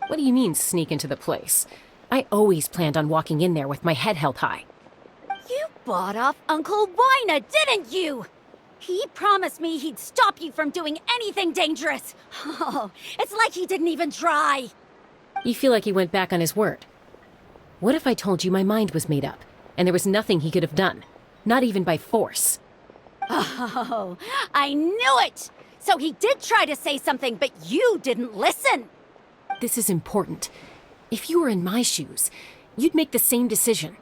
[SPEAKER 15] What do you mean, sneak into the place? I always planned on walking in there with my head held high.
[SPEAKER 18] You bought off Uncle Wina, didn't you? He promised me he'd stop you from doing anything dangerous. Oh, it's like he didn't even try.
[SPEAKER 15] You feel like he went back on his word. What if I told you my mind was made up, and there was nothing he could have done? Not even by force.
[SPEAKER 18] Oh, I knew it! So he did try to say something, but you didn't listen.
[SPEAKER 15] This is important. If you were in my shoes, you'd make the same decision.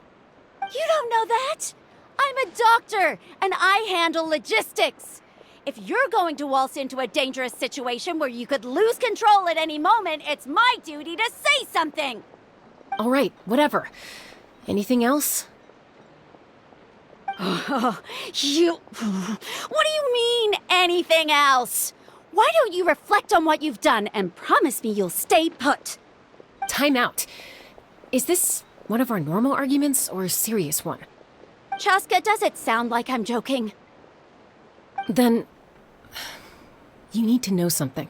[SPEAKER 18] You don't know that? I'm a doctor, and I handle logistics. If you're going to waltz into a dangerous situation where you could lose control at any moment, it's my duty to say something.
[SPEAKER 15] All right, whatever. Anything else?
[SPEAKER 18] What do you mean, anything else? Why don't you reflect on what you've done and promise me you'll stay put?
[SPEAKER 15] Time out. Is this one of our normal arguments or a serious one?
[SPEAKER 18] Chaska, does it sound like I'm joking?
[SPEAKER 15] Then, you need to know something.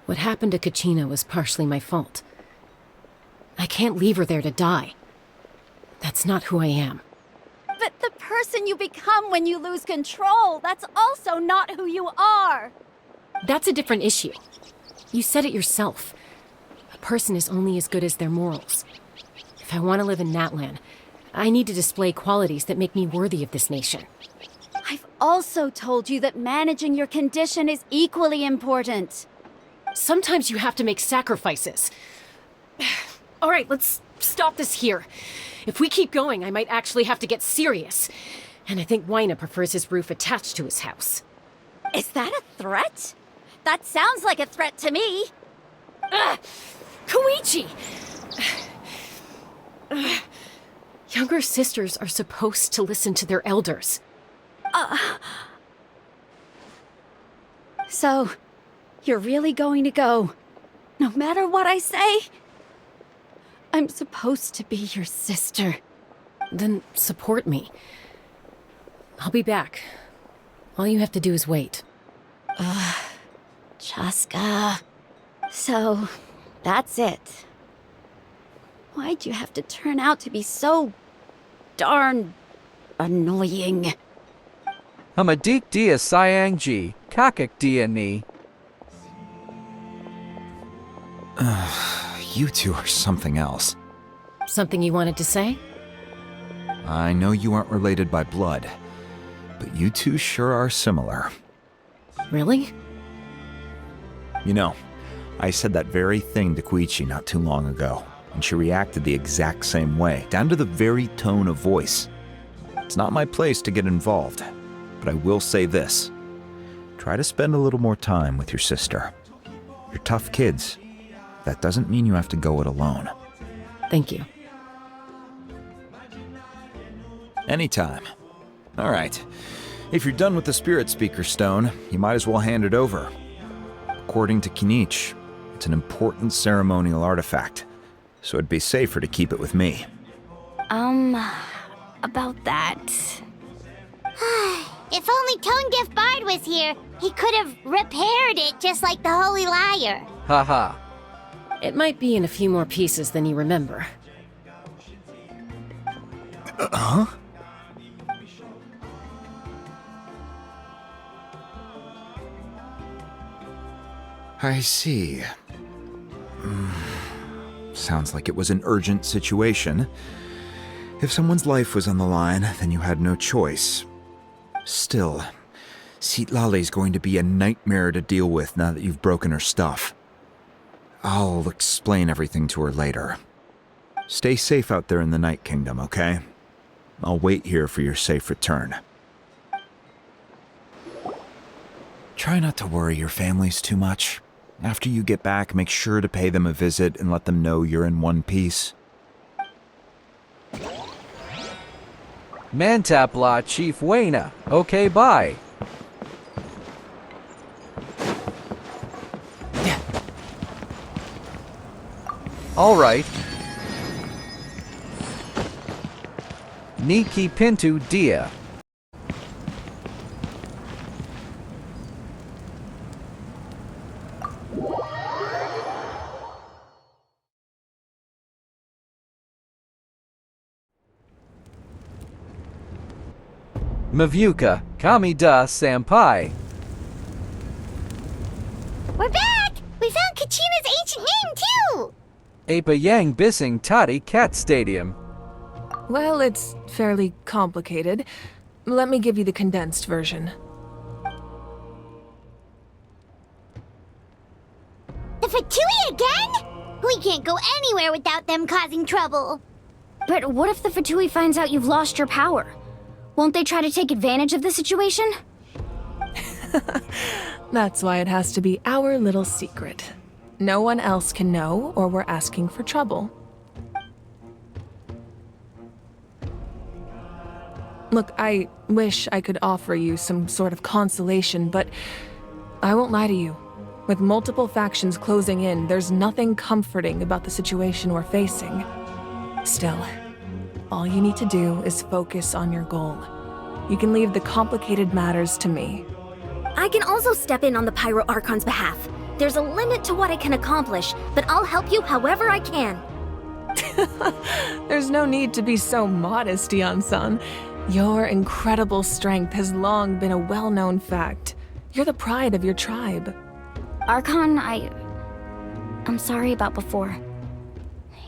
[SPEAKER 15] What happened to Kachina was partially my fault. I can't leave her there to die. That's not who I am.
[SPEAKER 18] But the person you become when you lose control, that's also not who you are.
[SPEAKER 15] That's a different issue. You said it yourself. A person is only as good as their morals. If I want to live in NATLAN, I need to display qualities that make me worthy of this nation.
[SPEAKER 18] I've also told you that managing your condition is equally important.
[SPEAKER 15] Sometimes you have to make sacrifices. All right, let's stop this here. If we keep going, I might actually have to get serious. And I think Wina prefers his roof attached to his house.
[SPEAKER 18] Is that a threat? That sounds like a threat to me.
[SPEAKER 15] Koichi! Younger sisters are supposed to listen to their elders.
[SPEAKER 18] So, you're really going to go, no matter what I say? I'm supposed to be your sister.
[SPEAKER 15] Then support me. I'll be back. All you have to do is wait.
[SPEAKER 18] Chaska. So, that's it. Why'd you have to turn out to be so darn annoying?
[SPEAKER 2] Hamadik dia sayangji, kakak dia ni.
[SPEAKER 13] You two are something else.
[SPEAKER 15] Something you wanted to say?
[SPEAKER 13] I know you aren't related by blood, but you two sure are similar.
[SPEAKER 15] Really?
[SPEAKER 13] You know, I said that very thing to Koichi not too long ago, and she reacted the exact same way, down to the very tone of voice. It's not my place to get involved, but I will say this. Try to spend a little more time with your sister. You're tough kids. That doesn't mean you have to go it alone.
[SPEAKER 15] Thank you.
[SPEAKER 13] Anytime. All right. If you're done with the Spirit Speaker Stone, you might as well hand it over. According to Kinich, it's an important ceremonial artifact, so it'd be safer to keep it with me.
[SPEAKER 5] About that.
[SPEAKER 4] If only Tone-Deaf Bard was here, he could have repaired it just like the Holy Liar.
[SPEAKER 2] Haha.
[SPEAKER 15] It might be in a few more pieces than you remember.
[SPEAKER 13] Huh? I see. Sounds like it was an urgent situation. If someone's life was on the line, then you had no choice. Still, Citlali's going to be a nightmare to deal with now that you've broken her stuff. I'll explain everything to her later. Stay safe out there in the Night Kingdom, okay? I'll wait here for your safe return. Try not to worry your families too much. After you get back, make sure to pay them a visit and let them know you're in one piece.
[SPEAKER 2] Mantapla Chief Wayna. Okay, bye. All right. Niki Pintu dia. Mavuka, Kamida Sampai.
[SPEAKER 4] We're back! We found Kachina's ancient name, too!
[SPEAKER 2] Apa Yang Bissing Tati Cat Stadium.
[SPEAKER 7] Well, it's fairly complicated. Let me give you the condensed version.
[SPEAKER 4] The Fatui again? We can't go anywhere without them causing trouble.
[SPEAKER 5] But what if the Fatui finds out you've lost your power? Won't they try to take advantage of the situation?
[SPEAKER 7] That's why it has to be our little secret. No one else can know, or we're asking for trouble. Look, I wish I could offer you some sort of consolation, but I won't lie to you. With multiple factions closing in, there's nothing comforting about the situation we're facing. Still, all you need to do is focus on your goal. You can leave the complicated matters to me.
[SPEAKER 12] I can also step in on the Pyro Archon's behalf. There's a limit to what I can accomplish, but I'll help you however I can.
[SPEAKER 7] There's no need to be so modest, Dion-san. Your incredible strength has long been a well-known fact. You're the pride of your tribe.
[SPEAKER 5] Archon, I'm sorry about before.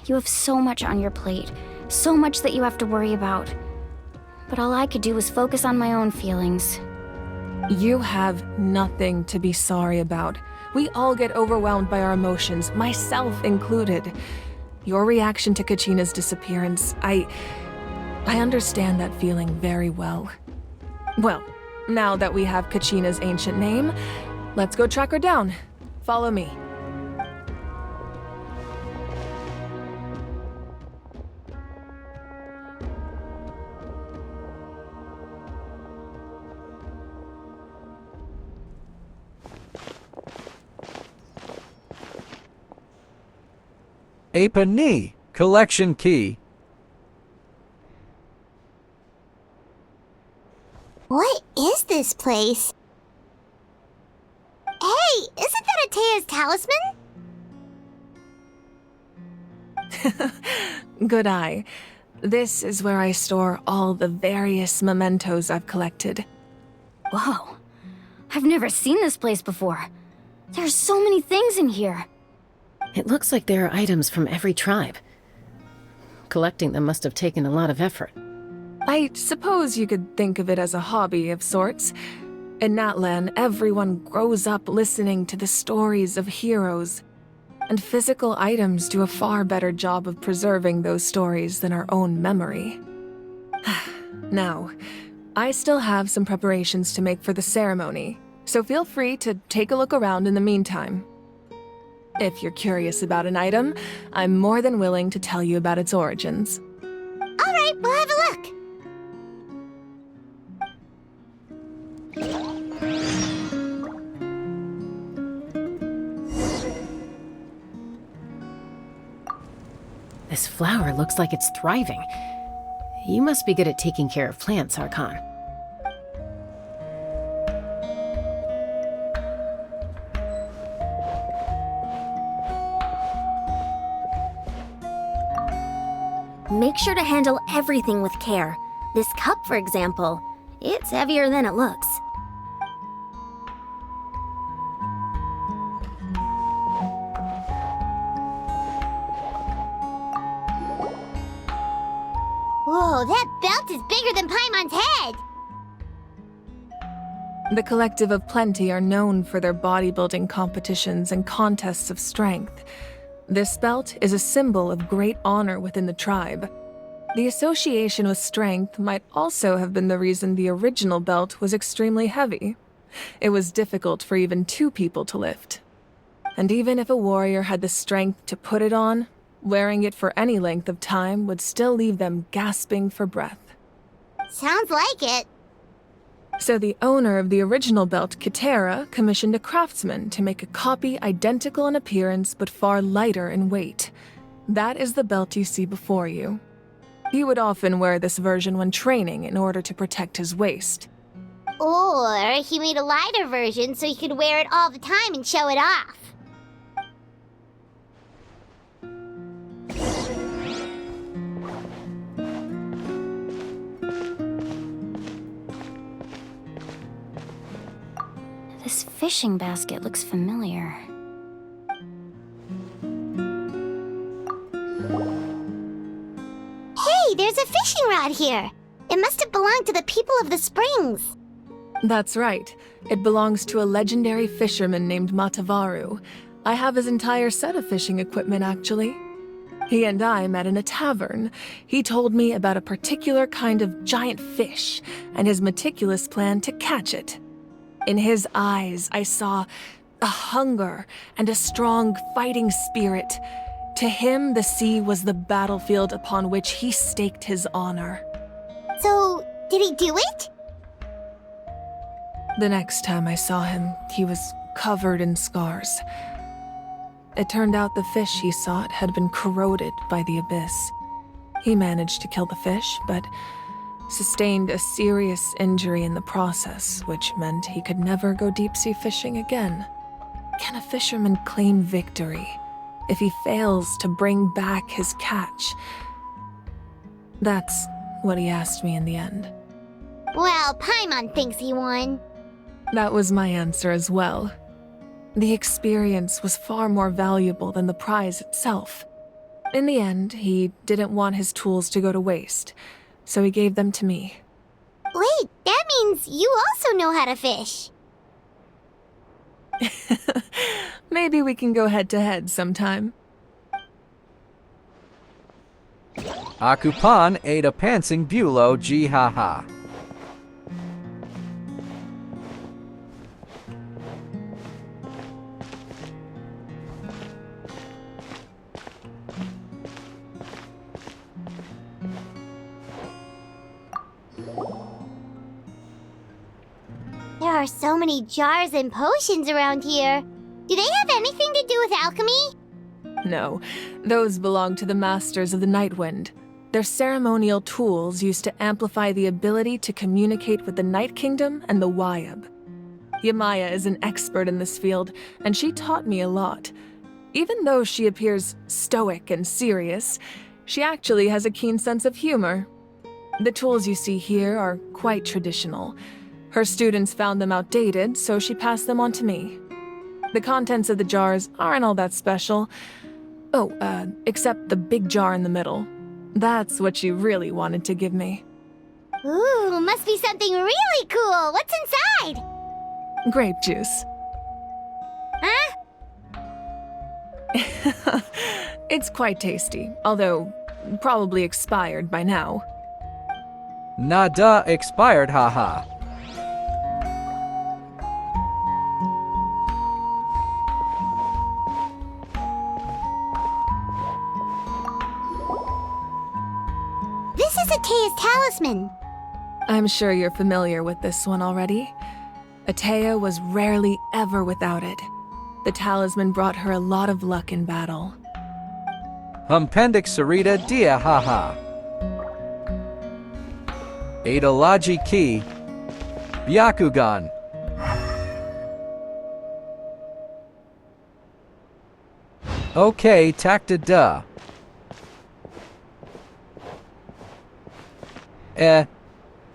[SPEAKER 5] You have so much on your plate, so much that you have to worry about. But all I could do was focus on my own feelings.
[SPEAKER 7] You have nothing to be sorry about. We all get overwhelmed by our emotions, myself included. Your reaction to Kachina's disappearance, I understand that feeling very well. Well, now that we have Kachina's ancient name, let's go track her down. Follow me.
[SPEAKER 2] Apa Ni, collection key.
[SPEAKER 4] What is this place? Hey, isn't that Atea's talisman?
[SPEAKER 7] Good eye. This is where I store all the various mementos I've collected.
[SPEAKER 5] Whoa. I've never seen this place before. There's so many things in here.
[SPEAKER 11] It looks like there are items from every tribe. Collecting them must have taken a lot of effort.
[SPEAKER 7] I suppose you could think of it as a hobby of sorts. In NATLAN, everyone grows up listening to the stories of heroes, and physical items do a far better job of preserving those stories than our own memory. Now, I still have some preparations to make for the ceremony, so feel free to take a look around in the meantime. If you're curious about an item, I'm more than willing to tell you about its origins.
[SPEAKER 4] All right, we'll have a look.
[SPEAKER 11] This flower looks like it's thriving. You must be good at taking care of plants, Archon.
[SPEAKER 12] Make sure to handle everything with care. This cup, for example, it's heavier than it looks.
[SPEAKER 4] Whoa, that belt is bigger than Paimon's head!
[SPEAKER 7] The Collective of Plenty are known for their bodybuilding competitions and contests of strength. This belt is a symbol of great honor within the tribe. The association with strength might also have been the reason the original belt was extremely heavy. It was difficult for even two people to lift. And even if a warrior had the strength to put it on, wearing it for any length of time would still leave them gasping for breath.
[SPEAKER 4] Sounds like it.
[SPEAKER 7] So the owner of the original belt, Kitera, commissioned a craftsman to make a copy identical in appearance but far lighter in weight. That is the belt you see before you. He would often wear this version when training in order to protect his waist.
[SPEAKER 4] Or he made a lighter version so he could wear it all the time and show it off.
[SPEAKER 5] This fishing basket looks familiar.
[SPEAKER 4] Hey, there's a fishing rod here. It must have belonged to the people of the springs.
[SPEAKER 7] That's right. It belongs to a legendary fisherman named Matavaru. I have his entire set of fishing equipment, actually. He and I met in a tavern. He told me about a particular kind of giant fish and his meticulous plan to catch it. In his eyes, I saw a hunger and a strong fighting spirit. To him, the sea was the battlefield upon which he staked his honor.
[SPEAKER 4] So, did he do it?
[SPEAKER 7] The next time I saw him, he was covered in scars. It turned out the fish he sought had been corroded by the abyss. He managed to kill the fish, but sustained a serious injury in the process, which meant he could never go deep-sea fishing again. Can a fisherman claim victory if he fails to bring back his catch? That's what he asked me in the end.
[SPEAKER 4] Well, Paimon thinks he won.
[SPEAKER 7] That was my answer as well. The experience was far more valuable than the prize itself. In the end, he didn't want his tools to go to waste, so he gave them to me.
[SPEAKER 4] Wait, that means you also know how to fish.
[SPEAKER 7] Maybe we can go head-to-head sometime.
[SPEAKER 2] Akupan Ada Pansing Bulo Jihaha.
[SPEAKER 4] There are so many jars and potions around here. Do they have anything to do with alchemy?
[SPEAKER 7] No, those belong to the Masters of the Nightwind. They're ceremonial tools used to amplify the ability to communicate with the Night Kingdom and the Wyab. Yamaya is an expert in this field, and she taught me a lot. Even though she appears stoic and serious, she actually has a keen sense of humor. The tools you see here are quite traditional. Her students found them outdated, so she passed them on to me. The contents of the jars aren't all that special. Oh, except the big jar in the middle. That's what she really wanted to give me.
[SPEAKER 4] Ooh, must be something really cool. What's inside?
[SPEAKER 7] Grape juice.
[SPEAKER 4] Huh?
[SPEAKER 7] It's quite tasty, although probably expired by now.
[SPEAKER 2] Nada expired, haha.
[SPEAKER 4] This is Atea's talisman.
[SPEAKER 7] I'm sure you're familiar with this one already. Atea was rarely ever without it. The talisman brought her a lot of luck in battle.
[SPEAKER 2] Appendix Sarita dia haha. Adalaji ki. Byakugan. Okay, takta da.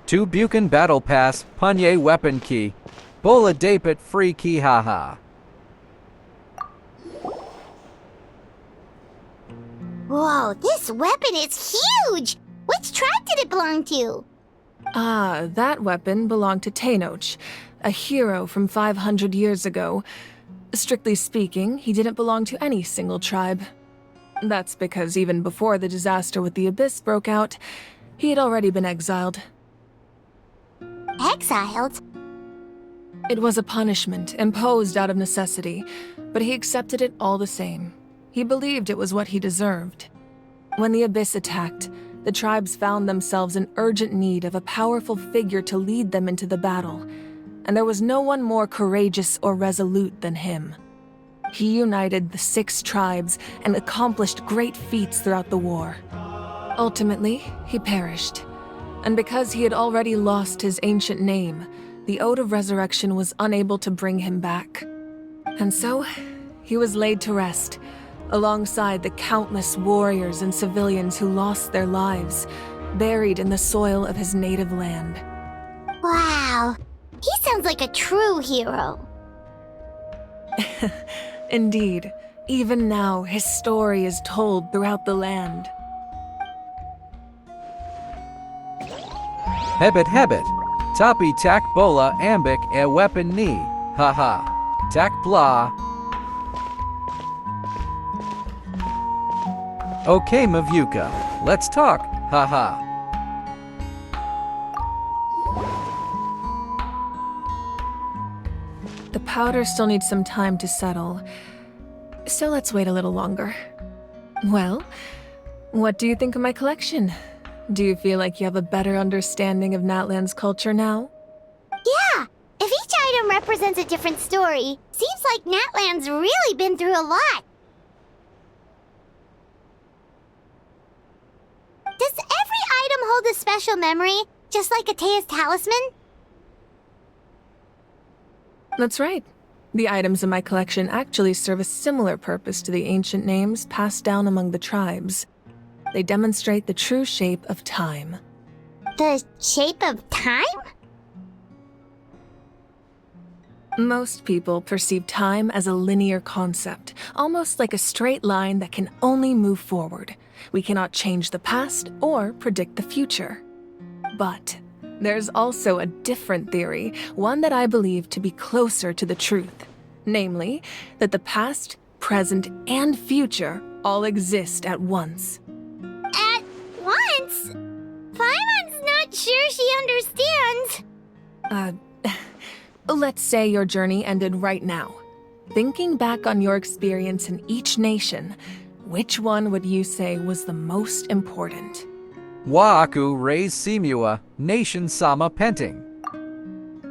[SPEAKER 2] Two Buchan Battle Pass, Punye Weapon Key, Bola Dapit Free Key haha.
[SPEAKER 4] Whoa, this weapon is huge! Which tribe did it belong to?
[SPEAKER 7] Ah, that weapon belonged to Tenoch, a hero from 500 years ago. Strictly speaking, he didn't belong to any single tribe. That's because even before the disaster with the Abyss broke out, he had already been exiled.
[SPEAKER 4] Exiled?
[SPEAKER 7] It was a punishment imposed out of necessity, but he accepted it all the same. He believed it was what he deserved. When the Abyss attacked, the tribes found themselves in urgent need of a powerful figure to lead them into the battle, and there was no one more courageous or resolute than him. He united the 6 tribes and accomplished great feats throughout the war. Ultimately, he perished, and because he had already lost his ancient name, the Ode of Resurrection was unable to bring him back. And so, he was laid to rest, alongside the countless warriors and civilians who lost their lives, buried in the soil of his native land.
[SPEAKER 4] Wow, he sounds like a true hero.
[SPEAKER 7] Indeed, even now his story is told throughout the land.
[SPEAKER 2] Hebit. Tapi tak bola ambik e weapon ni. Haha. Tak blah. Okay, Mavuka. Let's talk. Haha.
[SPEAKER 7] The powder still needs some time to settle, so let's wait a little longer. Well, what do you think of my collection? Do you feel like you have a better understanding of Natlan's culture now?
[SPEAKER 4] Yeah! If each item represents a different story, seems like Natlan's really been through a lot. Does every item hold a special memory, just like Atea's talisman?
[SPEAKER 7] That's right. The items in my collection actually serve a similar purpose to the ancient names passed down among the tribes. They demonstrate the true shape of time.
[SPEAKER 4] The shape of time?
[SPEAKER 7] Most people perceive time as a linear concept, almost like a straight line that can only move forward. We cannot change the past or predict the future. But there's also a different theory, one that I believe to be closer to the truth. Namely, that the past, present, and future all exist at once.
[SPEAKER 4] At once? Paimon's not sure she understands.
[SPEAKER 7] Let's say your journey ended right now. Thinking back on your experience in each nation, which one would you say was the most important?
[SPEAKER 2] Waaku Reis Simua, Nation Sama Penting.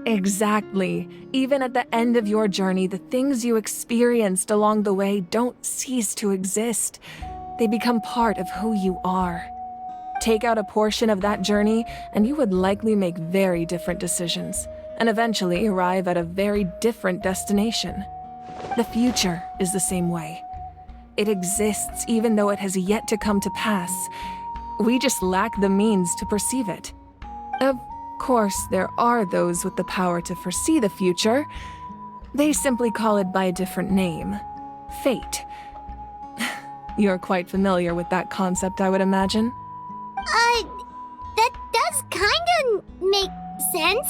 [SPEAKER 7] Exactly. Even at the end of your journey, the things you experienced along the way don't cease to exist. They become part of who you are. Take out a portion of that journey, and you would likely make very different decisions, and eventually arrive at a very different destination. The future is the same way. It exists even though it has yet to come to pass. We just lack the means to perceive it. Of course, there are those with the power to foresee the future. They simply call it by a different name. Fate. You're quite familiar with that concept, I would imagine.
[SPEAKER 4] That does kinda make sense.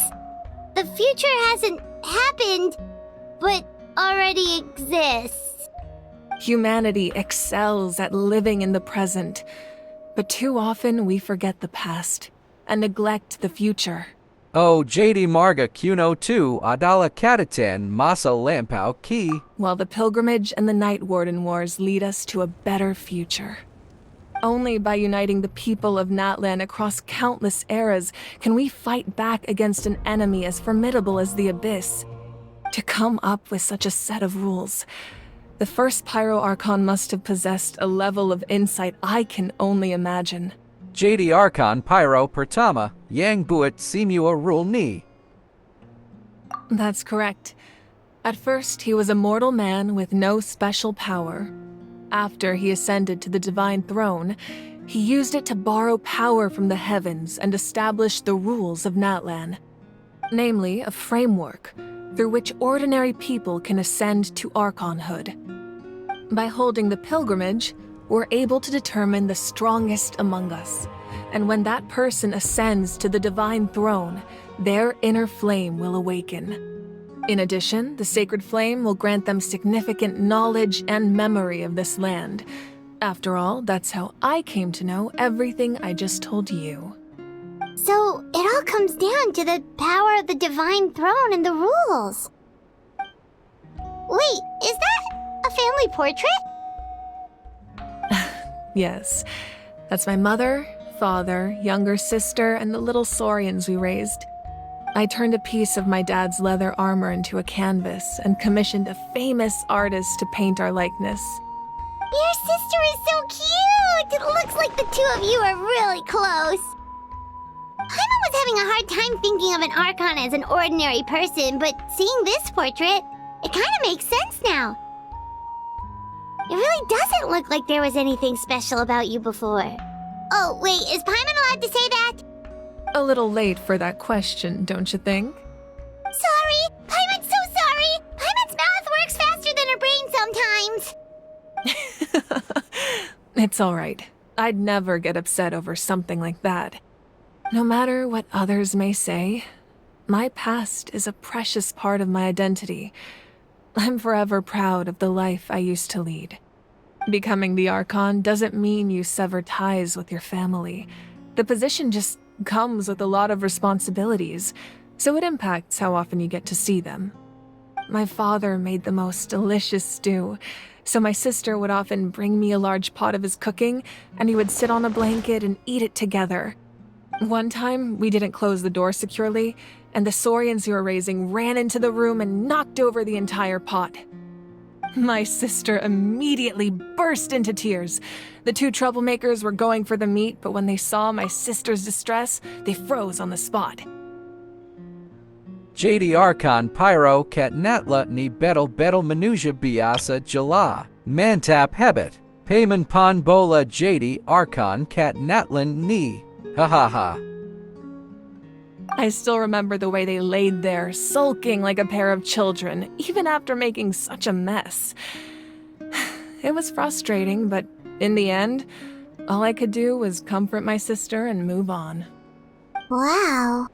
[SPEAKER 4] The future hasn't happened, but already exists.
[SPEAKER 7] Humanity excels at living in the present, but too often we forget the past and neglect the future.
[SPEAKER 2] Oh, JD Marga Kuno 2 Adala Katatan Masa Lampau Ki.
[SPEAKER 7] While the pilgrimage and the Night Warden Wars lead us to a better future. Only by uniting the people of NATLAN across countless eras can we fight back against an enemy as formidable as the Abyss. To come up with such a set of rules, the first Pyro Archon must have possessed a level of insight I can only imagine.
[SPEAKER 2] JD Archon Pyro Pertama Yang Buat Simua Rule Ni.
[SPEAKER 7] That's correct. At first, he was a mortal man with no special power. After he ascended to the divine throne, he used it to borrow power from the heavens and establish the rules of NATLAN. Namely, a framework through which ordinary people can ascend to Archonhood. By holding the pilgrimage, we're able to determine the strongest among us, and when that person ascends to the divine throne, their inner flame will awaken. In addition, the sacred flame will grant them significant knowledge and memory of this land. After all, that's how I came to know everything I just told you.
[SPEAKER 4] So, it all comes down to the power of the divine throne and the rules. Wait, is that a family portrait?
[SPEAKER 7] Yes, that's my mother, father, younger sister, and the little saurians we raised. I turned a piece of my dad's leather armor into a canvas and commissioned a famous artist to paint our likeness.
[SPEAKER 4] Your sister is so cute! It looks like the two of you are really close. Paimon was having a hard time thinking of an Archon as an ordinary person, but seeing this portrait, it kind of makes sense now. It really doesn't look like there was anything special about you before. Oh, wait, is Paimon allowed to say that?
[SPEAKER 7] A little late for that question, don't you think?
[SPEAKER 4] Sorry! Paimon's so sorry! Paimon's mouth works faster than her brain sometimes!
[SPEAKER 7] It's alright. I'd never get upset over something like that. No matter what others may say, my past is a precious part of my identity. I'm forever proud of the life I used to lead. Becoming the Archon doesn't mean you sever ties with your family. The position just comes with a lot of responsibilities, so it impacts how often you get to see them. My father made the most delicious stew, so my sister would often bring me a large pot of his cooking, and we would sit on a blanket and eat it together. One time, we didn't close the door securely, and the saurians we were raising ran into the room and knocked over the entire pot. My sister immediately burst into tears. The two troublemakers were going for the meat, but when they saw my sister's distress, they froze on the spot.
[SPEAKER 2] JD Archon Pyro Ket Natla Ni Betel Betel Manuja Biasa Jala Mantap Hebet Payman Pon Bola JD Archon Ket Natlan Ni. Ha ha ha.
[SPEAKER 7] I still remember the way they laid there, sulking like a pair of children, even after making such a mess. It was frustrating, but in the end, all I could do was comfort my sister and move on.
[SPEAKER 4] Wow.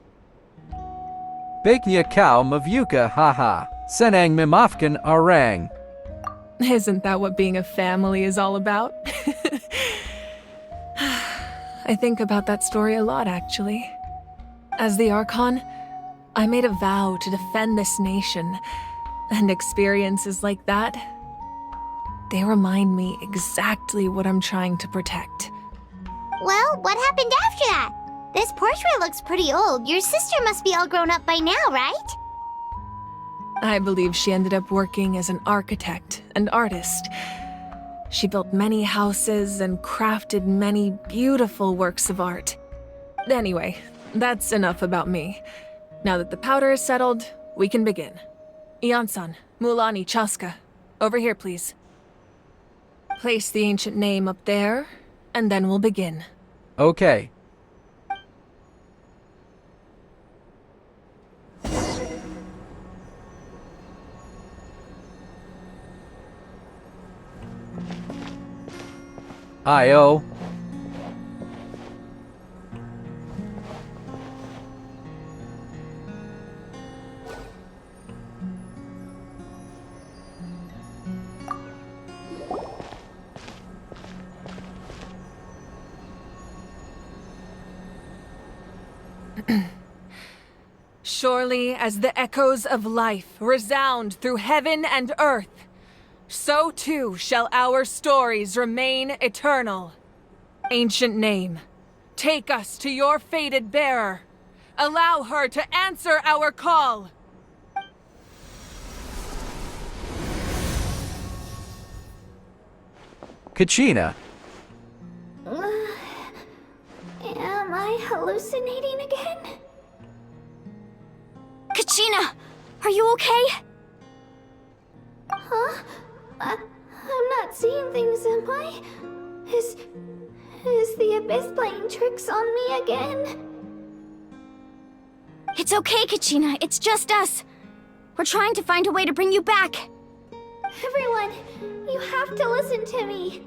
[SPEAKER 2] Baknya Cow Mavuka Haha Senang Mimafkan Arang.
[SPEAKER 7] Isn't that what being a family is all about? I think about that story a lot, actually. As the Archon, I made a vow to defend this nation, and experiences like that, they remind me exactly what I'm trying to protect.
[SPEAKER 4] Well, what happened after that? This portrait looks pretty old. Your sister must be all grown up by now, right?
[SPEAKER 7] I believe she ended up working as an architect and artist. She built many houses and crafted many beautiful works of art. Anyway, that's enough about me. Now that the powder is settled, we can begin. Ian-san, Mulani, Chaska, over here, please. Place the ancient name up there, and then we'll begin.
[SPEAKER 2] Okay. Io.
[SPEAKER 7] Surely as the echoes of life resound through heaven and earth, so too shall our stories remain eternal. Ancient name, take us to your fated bearer. Allow her to answer our call.
[SPEAKER 2] Kachina.
[SPEAKER 12] Am I hallucinating again?
[SPEAKER 5] Kachina, are you okay?
[SPEAKER 12] Huh? I'm not seeing things, am I? Is the Abyss playing tricks on me again?
[SPEAKER 5] It's okay, Kachina. It's just us. We're trying to find a way to bring you back.
[SPEAKER 12] Everyone, you have to listen to me.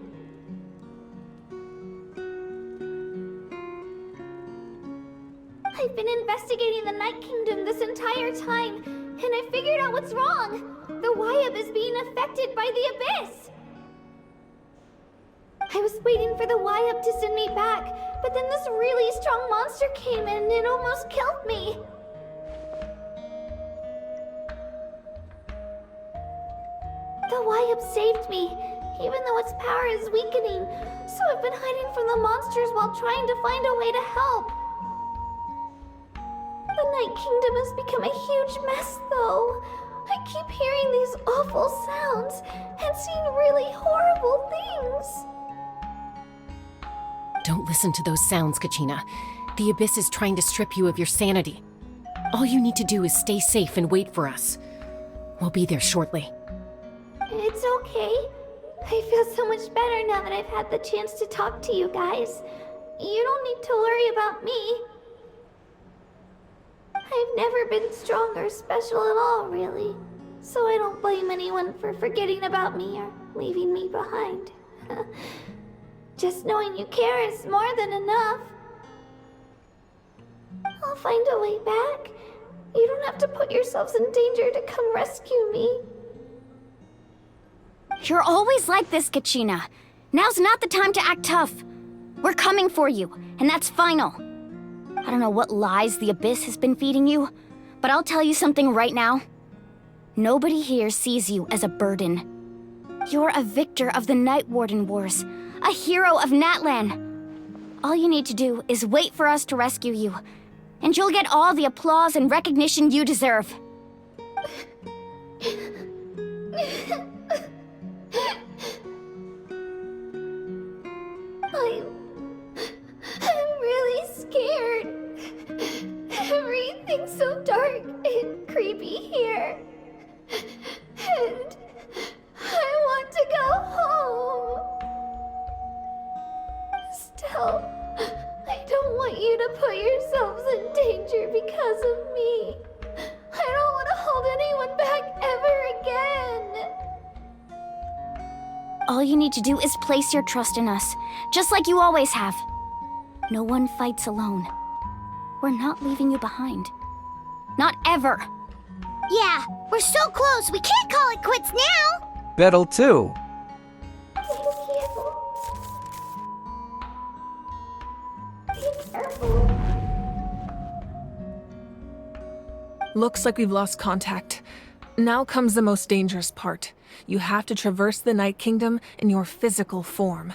[SPEAKER 12] I've been investigating the Night Kingdom this entire time, and I figured out what's wrong. The Wyab is being affected by the Abyss. I was waiting for the Wyab to send me back, but then this really strong monster came in and it almost killed me. The Wyab saved me, even though its power is weakening, so I've been hiding from the monsters while trying to find a way to help. The Night Kingdom has become a huge mess, though. I keep hearing these awful sounds and seeing really horrible things.
[SPEAKER 15] Don't listen to those sounds, Kachina. The Abyss is trying to strip you of your sanity. All you need to do is stay safe and wait for us. We'll be there shortly.
[SPEAKER 12] It's okay. I feel so much better now that I've had the chance to talk to you guys. You don't need to worry about me. I've never been strong or special at all, really. So I don't blame anyone for forgetting about me or leaving me behind. Just knowing you care is more than enough. I'll find a way back. You don't have to put yourselves in danger to come rescue me.
[SPEAKER 5] You're always like this, Kachina. Now's not the time to act tough. We're coming for you, and that's final. I don't know what lies the Abyss has been feeding you, but I'll tell you something right now. Nobody here sees you as a burden. You're a victor of the Night Warden Wars, a hero of NATLAN. All you need to do is wait for us to rescue you, and you'll get all the applause and recognition you deserve.
[SPEAKER 12] I'm really scared. Everything's so dark and creepy here. And I want to go home. Still, I don't want you to put yourselves in danger because of me. I don't want to hold anyone back ever again.
[SPEAKER 5] All you need to do is place your trust in us, just like you always have. No one fights alone. We're not leaving you behind. Not ever.
[SPEAKER 4] Yeah, we're so close, we can't call it quits now!
[SPEAKER 2] Battle 2.
[SPEAKER 12] Be careful.
[SPEAKER 7] Looks like we've lost contact. Now comes the most dangerous part. You have to traverse the Night Kingdom in your physical form.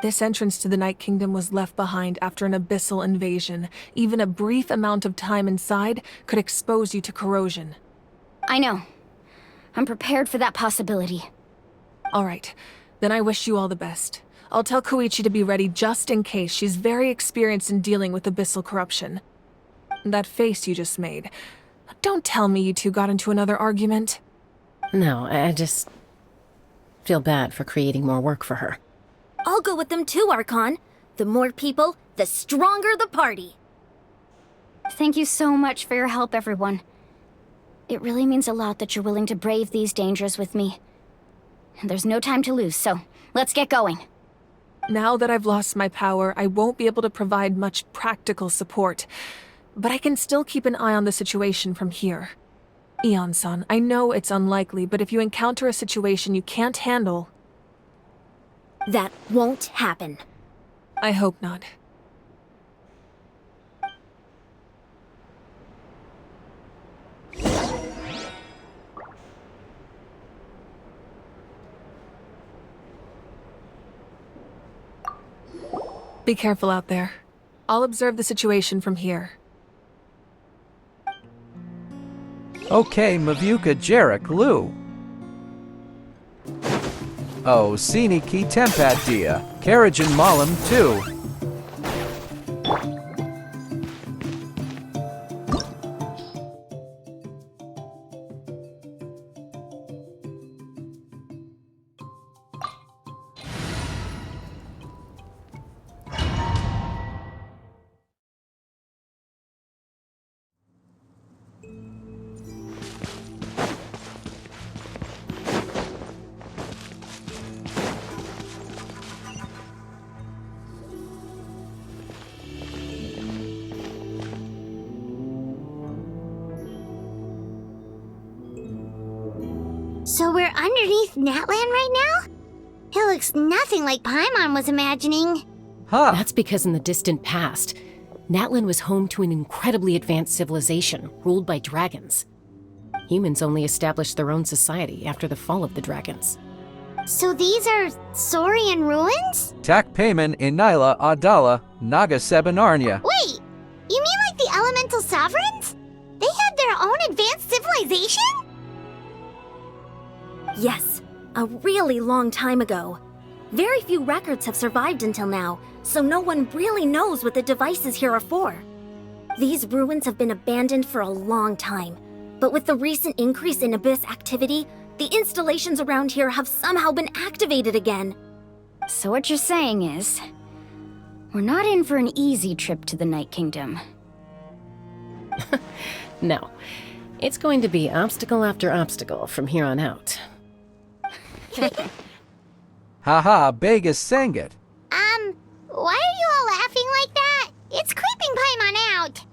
[SPEAKER 7] This entrance to the Night Kingdom was left behind after an abyssal invasion. Even a brief amount of time inside could expose you to corrosion.
[SPEAKER 5] I know. I'm prepared for that possibility.
[SPEAKER 7] All right, then I wish you all the best. I'll tell Koichi to be ready just in case. She's very experienced in dealing with abyssal corruption. That face you just made. Don't tell me you two got into another argument.
[SPEAKER 15] No, I just feel bad for creating more work for her.
[SPEAKER 18] I'll go with them too, Archon. The more people, the stronger the party.
[SPEAKER 5] Thank you so much for your help, everyone. It really means a lot that you're willing to brave these dangers with me. And there's no time to lose, so let's get going.
[SPEAKER 7] Now that I've lost my power, I won't be able to provide much practical support. But I can still keep an eye on the situation from here. Eon-san, I know it's unlikely, but if you encounter a situation you can't handle...
[SPEAKER 18] That won't happen.
[SPEAKER 7] I hope not. Be careful out there. I'll observe the situation from here.
[SPEAKER 2] Okay, Mavuka Jarek Lu. Oh, Sini Ki Tempat Dia, Karajan Malam too.
[SPEAKER 4] So we're underneath NATLAN right now? It looks nothing like Paimon was imagining.
[SPEAKER 2] Huh.
[SPEAKER 15] That's because in the distant past, NATLAN was home to an incredibly advanced civilization ruled by dragons. Humans only established their own society after the fall of the dragons.
[SPEAKER 4] So these are Saurian ruins?
[SPEAKER 2] Tak Payman Inila Adala Naga Sebanarnya.
[SPEAKER 4] Wait, you mean like the elemental sovereigns? They had their own advanced civilization?
[SPEAKER 18] Yes, a really long time ago. Very few records have survived until now, so no one really knows what the devices here are for. These ruins have been abandoned for a long time, but with the recent increase in Abyss activity, the installations around here have somehow been activated again.
[SPEAKER 5] So what you're saying is, we're not in for an easy trip to the Night Kingdom.
[SPEAKER 15] No, it's going to be obstacle after obstacle from here on out.
[SPEAKER 2] Haha, Vegas Sangat.
[SPEAKER 4] Why are you all laughing like that? It's creeping Paimon out.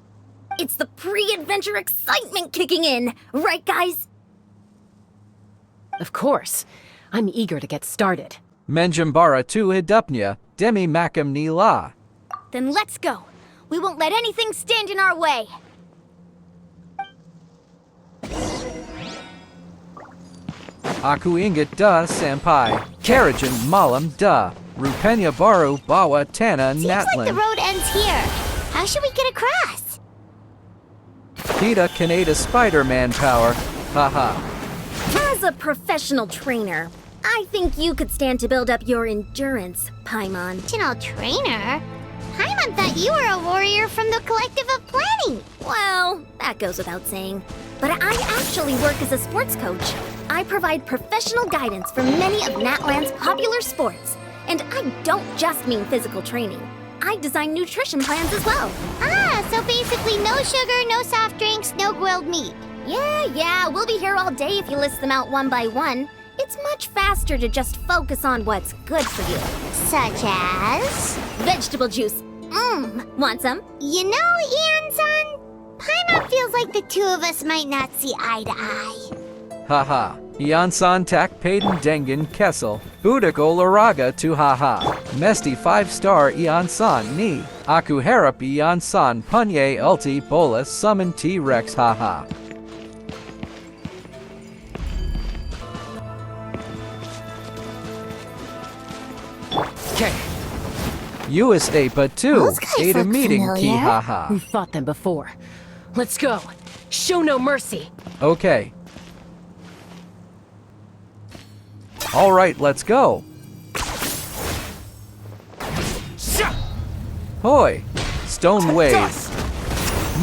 [SPEAKER 18] It's the pre-adventure excitement kicking in, right guys?
[SPEAKER 15] Of course. I'm eager to get started.
[SPEAKER 2] Menjambara tu Hidupnya, Demi Makam Nila.
[SPEAKER 18] Then let's go. We won't let anything stand in our way.
[SPEAKER 2] Aku Ingat da Sampai, Karajan Malam da, Rupenya Baru Bawa Tana
[SPEAKER 4] Seems like the
[SPEAKER 2] Natlin.
[SPEAKER 4] road ends here. How should we get across?
[SPEAKER 2] Kita Kaneda Spider-Man power, haha.
[SPEAKER 18] As a professional trainer, I think you could stand to build up your endurance, Paimon.
[SPEAKER 4] Professional trainer? Paimon thought you were a warrior from the Collective of Planning.
[SPEAKER 18] Well, that goes without saying. But I actually work as a sports coach. I provide professional guidance for many of NATLAN's popular sports. And I don't just mean physical training. I design nutrition plans as well.
[SPEAKER 4] Ah, so basically no sugar, no soft drinks, no grilled meat.
[SPEAKER 18] Yeah, we'll be here all day if you list them out one by one. It's much faster to just focus on what's good for you.
[SPEAKER 4] Such as?
[SPEAKER 18] Vegetable juice. Want some?
[SPEAKER 4] You know, Ian-san, Paimon feels like the two of us might not see eye to eye.
[SPEAKER 2] Haha. Yansan Tak Payden Dengen Kessel, Budak Olaraga tu haha. Mesti 5-star Yansan ni. Aku harap Yansan Punye Ulti Bola Summon T-Rex haha.
[SPEAKER 3] Okay,
[SPEAKER 2] US APA 2.
[SPEAKER 15] Those guys
[SPEAKER 2] Ada
[SPEAKER 15] look
[SPEAKER 2] meeting,
[SPEAKER 15] familiar.
[SPEAKER 2] Kihaha.
[SPEAKER 15] We've fought them before. Let's go. Show no mercy.
[SPEAKER 2] Okay. All right, let's go. Hoi! Stone wave.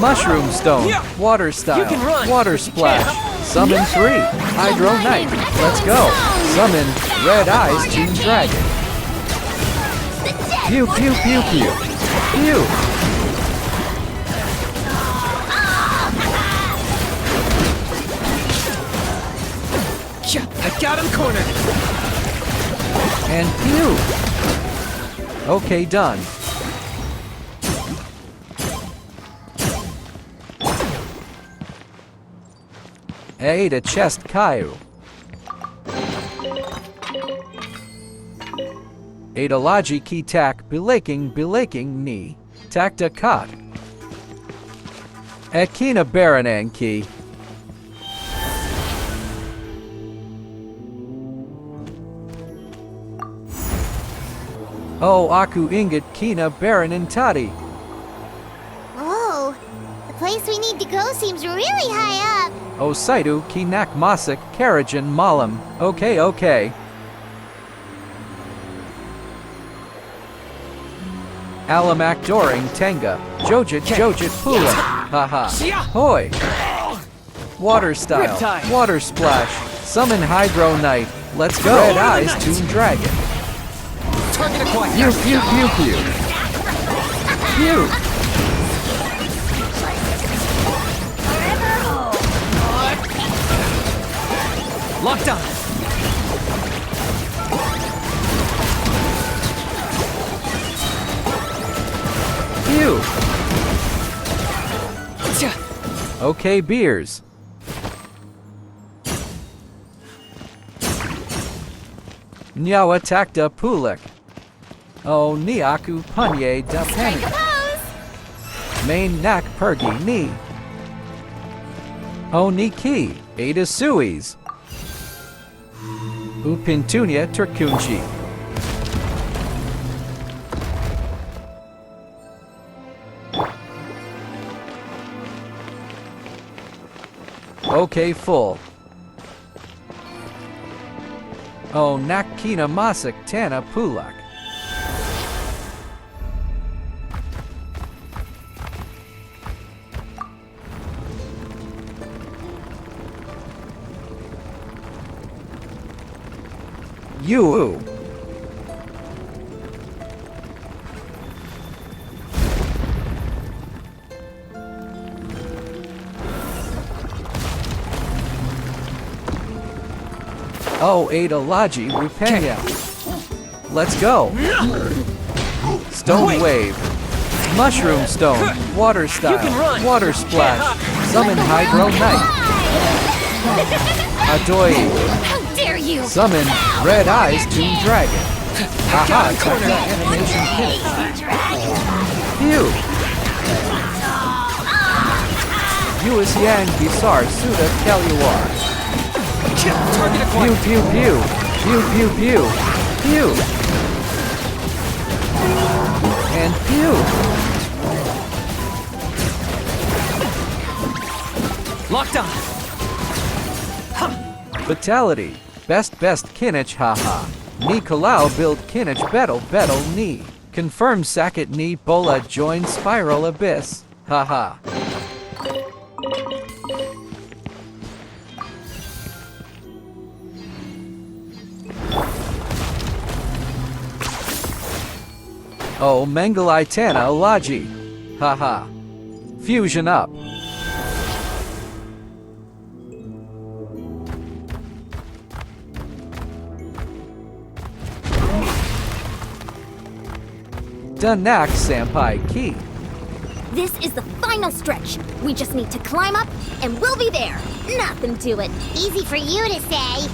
[SPEAKER 2] Mushroom stone. Water style. Water splash. Summon 3. Hydro knight. Let's go. Summon red eyes Toon dragon. Pew pew pew pew. Pew.
[SPEAKER 3] I got him cornered.
[SPEAKER 2] And pew. Okay, done. Ada chest Caillou. Ada logi ki tak belaking ni. Takta kat. Akina baranan ki. Oh, aku ingat kina baranan tadi.
[SPEAKER 4] Whoa, the place we need to go seems really high up.
[SPEAKER 2] Oh, Saidu kinak masak karajan malam. Okay. Alamak Doring Tenga. Jojit Pula. Haha. Hoi. Water style. Water splash. Summon Hydro Knight. Let's go. Red eyes Toon dragon.
[SPEAKER 3] Target acquired.
[SPEAKER 2] Pew pew pew pew. Pew.
[SPEAKER 3] Locked on.
[SPEAKER 2] Pew. Okay, beers. Nyawa takta pulik. Oh, niaku punye da penny. Main nak pergi ni. Oh, niki. Ada suis. Upintunia turkunji. Okay, full. Oh, Nakina Masak Tana Pulak. You. Oh, Ada Logi Rupenya. Let's go. Stone Wave. Mushroom Stone. Water Style. Water Splash. Summon Hydro Knight. Adoi.
[SPEAKER 5] How dare you!
[SPEAKER 2] Summon Red Eyes Toon Dragon. Haha, Takta Animation Finish. Phew. US Yang Bisar Suda Kaluar.
[SPEAKER 3] Target acquired.
[SPEAKER 2] Pew pew pew. Pew pew pew. Pew. And pew.
[SPEAKER 3] Locked on.
[SPEAKER 2] Fatality. Best Kinich haha. Nicolau build Kinich battle ni. Confirm Sacket ni Bola join Spiral Abyss. Haha. Oh, Mengalaitana Logi. Haha. Fusion up. Danak Sampai Key.
[SPEAKER 18] This is the final stretch. We just need to climb up, and we'll be there. Nothing to it.
[SPEAKER 4] Easy for you to say.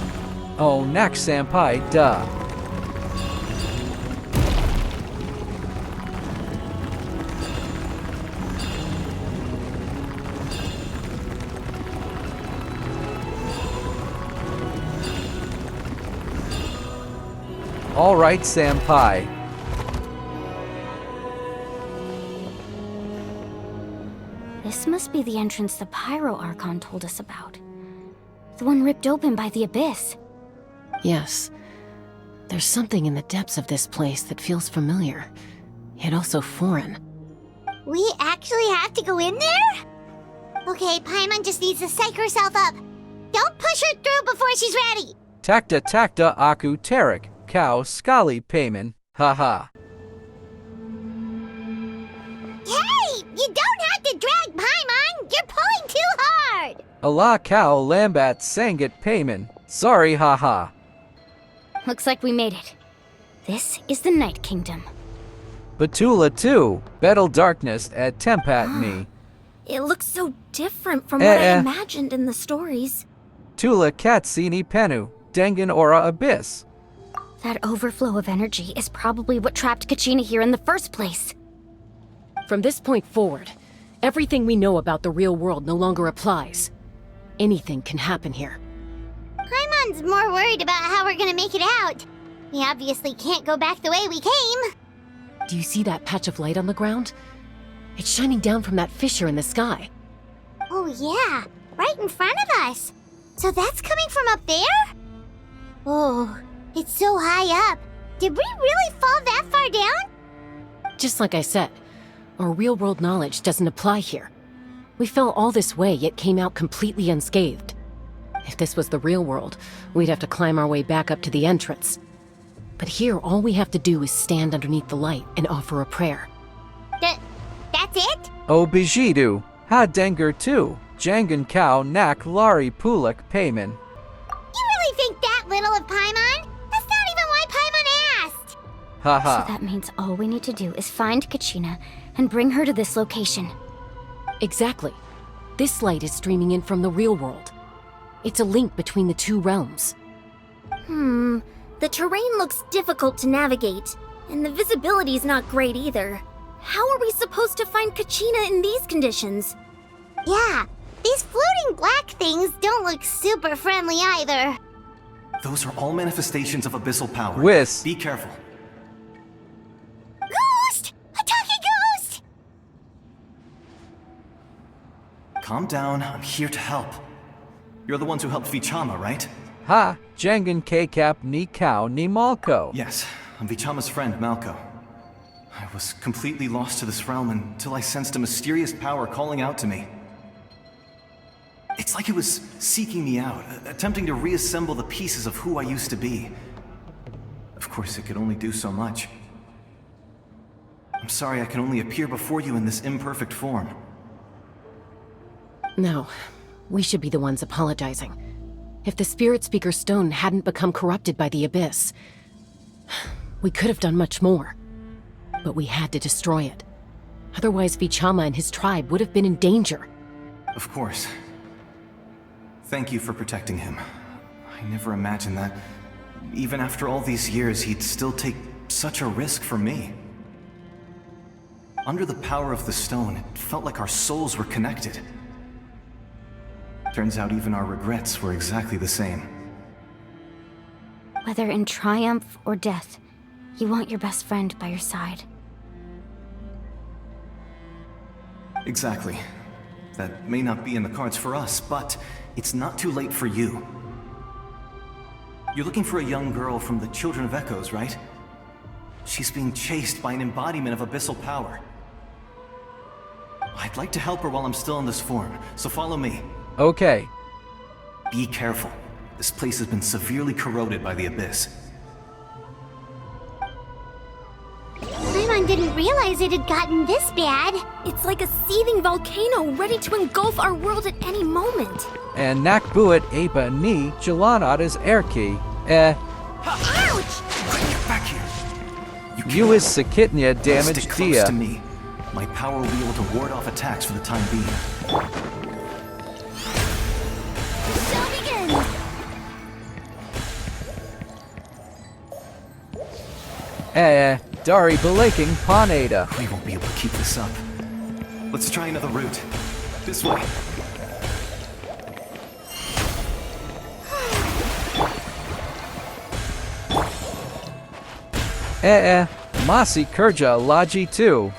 [SPEAKER 2] Oh, Nak Sampai, duh. All right, Sampai.
[SPEAKER 5] This must be the entrance the Pyro Archon told us about. The one ripped open by the Abyss.
[SPEAKER 11] Yes. There's something in the depths of this place that feels familiar, yet also foreign.
[SPEAKER 4] We actually have to go in there? Okay, Paimon just needs to psych herself up. Don't push her through before she's ready.
[SPEAKER 2] Takta aku Tarek, cow skali payman, haha.
[SPEAKER 4] Hey, you don't have to drag Paimon. You're pulling too hard.
[SPEAKER 2] Allah cow lambat sangat payman, sorry haha.
[SPEAKER 5] Looks like we made it. This is the Night Kingdom.
[SPEAKER 2] Batula 2, Battle Darkness at Tempatni.
[SPEAKER 6] It looks so different from what I imagined in the stories.
[SPEAKER 2] Tula Katsini Penu, Dengen Aura Abyss.
[SPEAKER 5] That overflow of energy is probably what trapped Kachina here in the first place.
[SPEAKER 11] From this point forward, everything we know about the real world no longer applies. Anything can happen here.
[SPEAKER 4] Paimon's more worried about how we're gonna make it out. We obviously can't go back the way we came.
[SPEAKER 11] Do you see that patch of light on the ground? It's shining down from that fissure in the sky.
[SPEAKER 4] Oh yeah, right in front of us. So that's coming from up there? Oh, it's so high up. Did we really fall that far down?
[SPEAKER 11] Just like I said, our real-world knowledge doesn't apply here. We fell all this way, yet came out completely unscathed. If this was the real world, we'd have to climb our way back up to the entrance. But here, all we have to do is stand underneath the light and offer a prayer.
[SPEAKER 4] That's it?
[SPEAKER 2] O Bijidu, Ha Denger 2, Jangan Cow Nak Lari Pulak Payman.
[SPEAKER 4] You really think that little of Paimon? That's not even why Paimon asked.
[SPEAKER 2] Haha.
[SPEAKER 5] So that means all we need to do is find Kachina and bring her to this location.
[SPEAKER 11] Exactly. This light is streaming in from the real world. It's a link between the two realms.
[SPEAKER 19] The terrain looks difficult to navigate, and the visibility's not great either. How are we supposed to find Kachina in these conditions?
[SPEAKER 4] Yeah, these floating black things don't look super friendly either.
[SPEAKER 17] Those are all manifestations of abyssal power.
[SPEAKER 2] Whis.
[SPEAKER 17] Be careful.
[SPEAKER 4] Ghost! A talking ghost!
[SPEAKER 17] Calm down, I'm here to help. You're the ones who helped Vichama, right?
[SPEAKER 2] Ha, Jangan K-Cap Ni Cow Ni Malko.
[SPEAKER 17] Yes, I'm Vichama's friend, Malko. I was completely lost to this realm until I sensed a mysterious power calling out to me. It's like it was seeking me out, attempting to reassemble the pieces of who I used to be. Of course, it could only do so much. I'm sorry I can only appear before you in this imperfect form.
[SPEAKER 11] No, we should be the ones apologizing. If the Spirit Speaker Stone hadn't become corrupted by the Abyss, we could have done much more. But we had to destroy it. Otherwise, Vichama and his tribe would have been in danger.
[SPEAKER 17] Of course. Thank you for protecting him. I never imagined that, even after all these years, he'd still take such a risk for me. Under the power of the stone, it felt like our souls were connected. Turns out even our regrets were exactly the same.
[SPEAKER 5] Whether in triumph or death, you want your best friend by your side.
[SPEAKER 17] Exactly. That may not be in the cards for us, but it's not too late for you. You're looking for a young girl from the Children of Echoes, right? She's being chased by an embodiment of abyssal power. I'd like to help her while I'm still in this form, so follow me.
[SPEAKER 2] Okay.
[SPEAKER 17] Be careful. This place has been severely corroded by the Abyss.
[SPEAKER 4] Paimon didn't realize it had gotten this bad.
[SPEAKER 19] It's like a seething volcano ready to engulf our world at any moment.
[SPEAKER 2] And Nakbuat Apa Ni Jalanadas Erki,
[SPEAKER 17] Ouch! Get back here!
[SPEAKER 2] You is Sakitnia damage
[SPEAKER 17] Stick close
[SPEAKER 2] Dia.
[SPEAKER 17] to me. My power will be able to ward off attacks for the time being.
[SPEAKER 2] Dari Balaking Panada.
[SPEAKER 17] We won't be able to keep this up. Let's try another route. This way.
[SPEAKER 2] Masi Kurja Laji 2.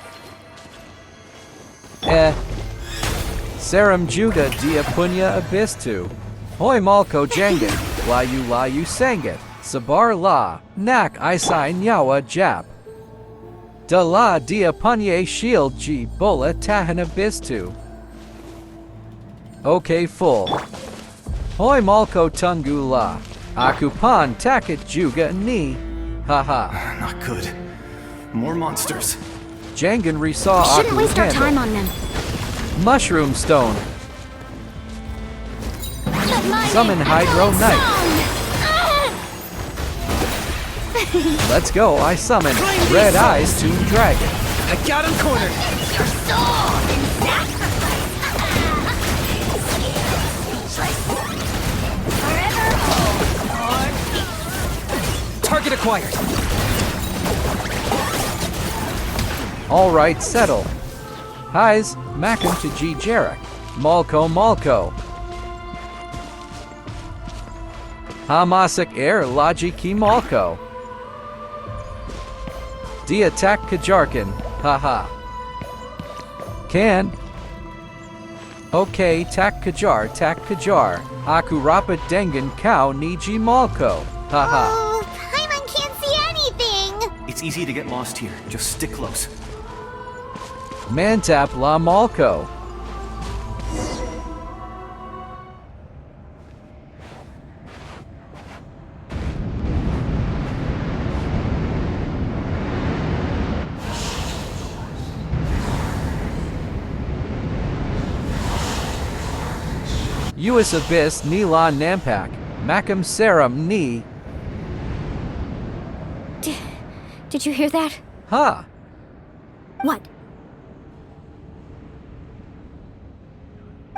[SPEAKER 2] Serum Juga dia punya abistu. Hoi malko jangan, layu sangit, sabar la, nak isai nyawa jap. Da la dia punye shield ji bola tahan abistu. Okay, full. Hoi malko tungu la. Aku pan takit juga ni. Haha.
[SPEAKER 17] Not good. More monsters.
[SPEAKER 5] We
[SPEAKER 2] Jangan resaw
[SPEAKER 5] shouldn't
[SPEAKER 2] aku
[SPEAKER 5] waste our
[SPEAKER 2] handle.
[SPEAKER 5] time on them.
[SPEAKER 2] Mushroom stone. Summon Hydro Knight. Let's go, I summon Red Eyes Tomb Dragon.
[SPEAKER 10] I got him cornered. Target acquired.
[SPEAKER 2] Alright, settle. Highs, Macam to G. Jarek. Malko. Hamasik Air Logiki Malko. D attack Kajarkin. Haha. Can. Okay, tak Kajar. Aku rapat dengan kau Niji Malko. Haha.
[SPEAKER 4] Oh, Paimon can't see anything!
[SPEAKER 17] It's easy to get lost here. Just stick close.
[SPEAKER 2] Mantap la Malko. US Abyss ni la Nampak. Macam Serum ni.
[SPEAKER 5] Did you hear that?
[SPEAKER 2] Ha.
[SPEAKER 5] What?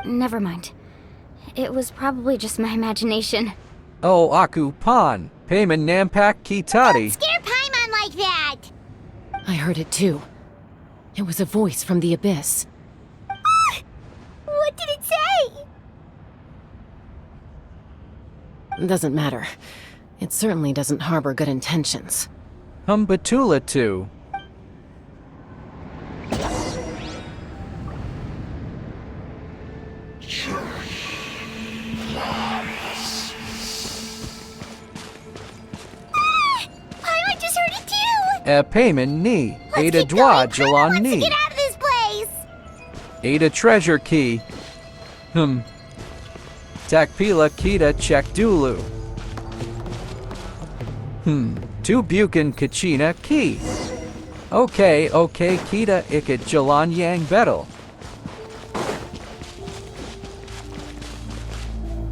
[SPEAKER 5] Never mind. It was probably just my imagination.
[SPEAKER 2] Oh, aku pan. Payment Nampak Kitati.
[SPEAKER 4] Scare Paimon like that!
[SPEAKER 15] I heard it too. It was a voice from the abyss.
[SPEAKER 4] What did it say?
[SPEAKER 15] Doesn't matter. It certainly doesn't harbor good intentions.
[SPEAKER 2] Batula too.
[SPEAKER 4] Paimon just heard it too!
[SPEAKER 2] Payment ni.
[SPEAKER 4] Let's
[SPEAKER 2] Ada
[SPEAKER 4] keep
[SPEAKER 2] dwa
[SPEAKER 4] going. Paimon
[SPEAKER 2] jalan
[SPEAKER 4] wants to
[SPEAKER 2] ni.
[SPEAKER 4] get out of this place!
[SPEAKER 2] Ada treasure key. Takpila kita cek dulu. Tu bukan Kachina key. Okay, kita ikut jalan yang betul.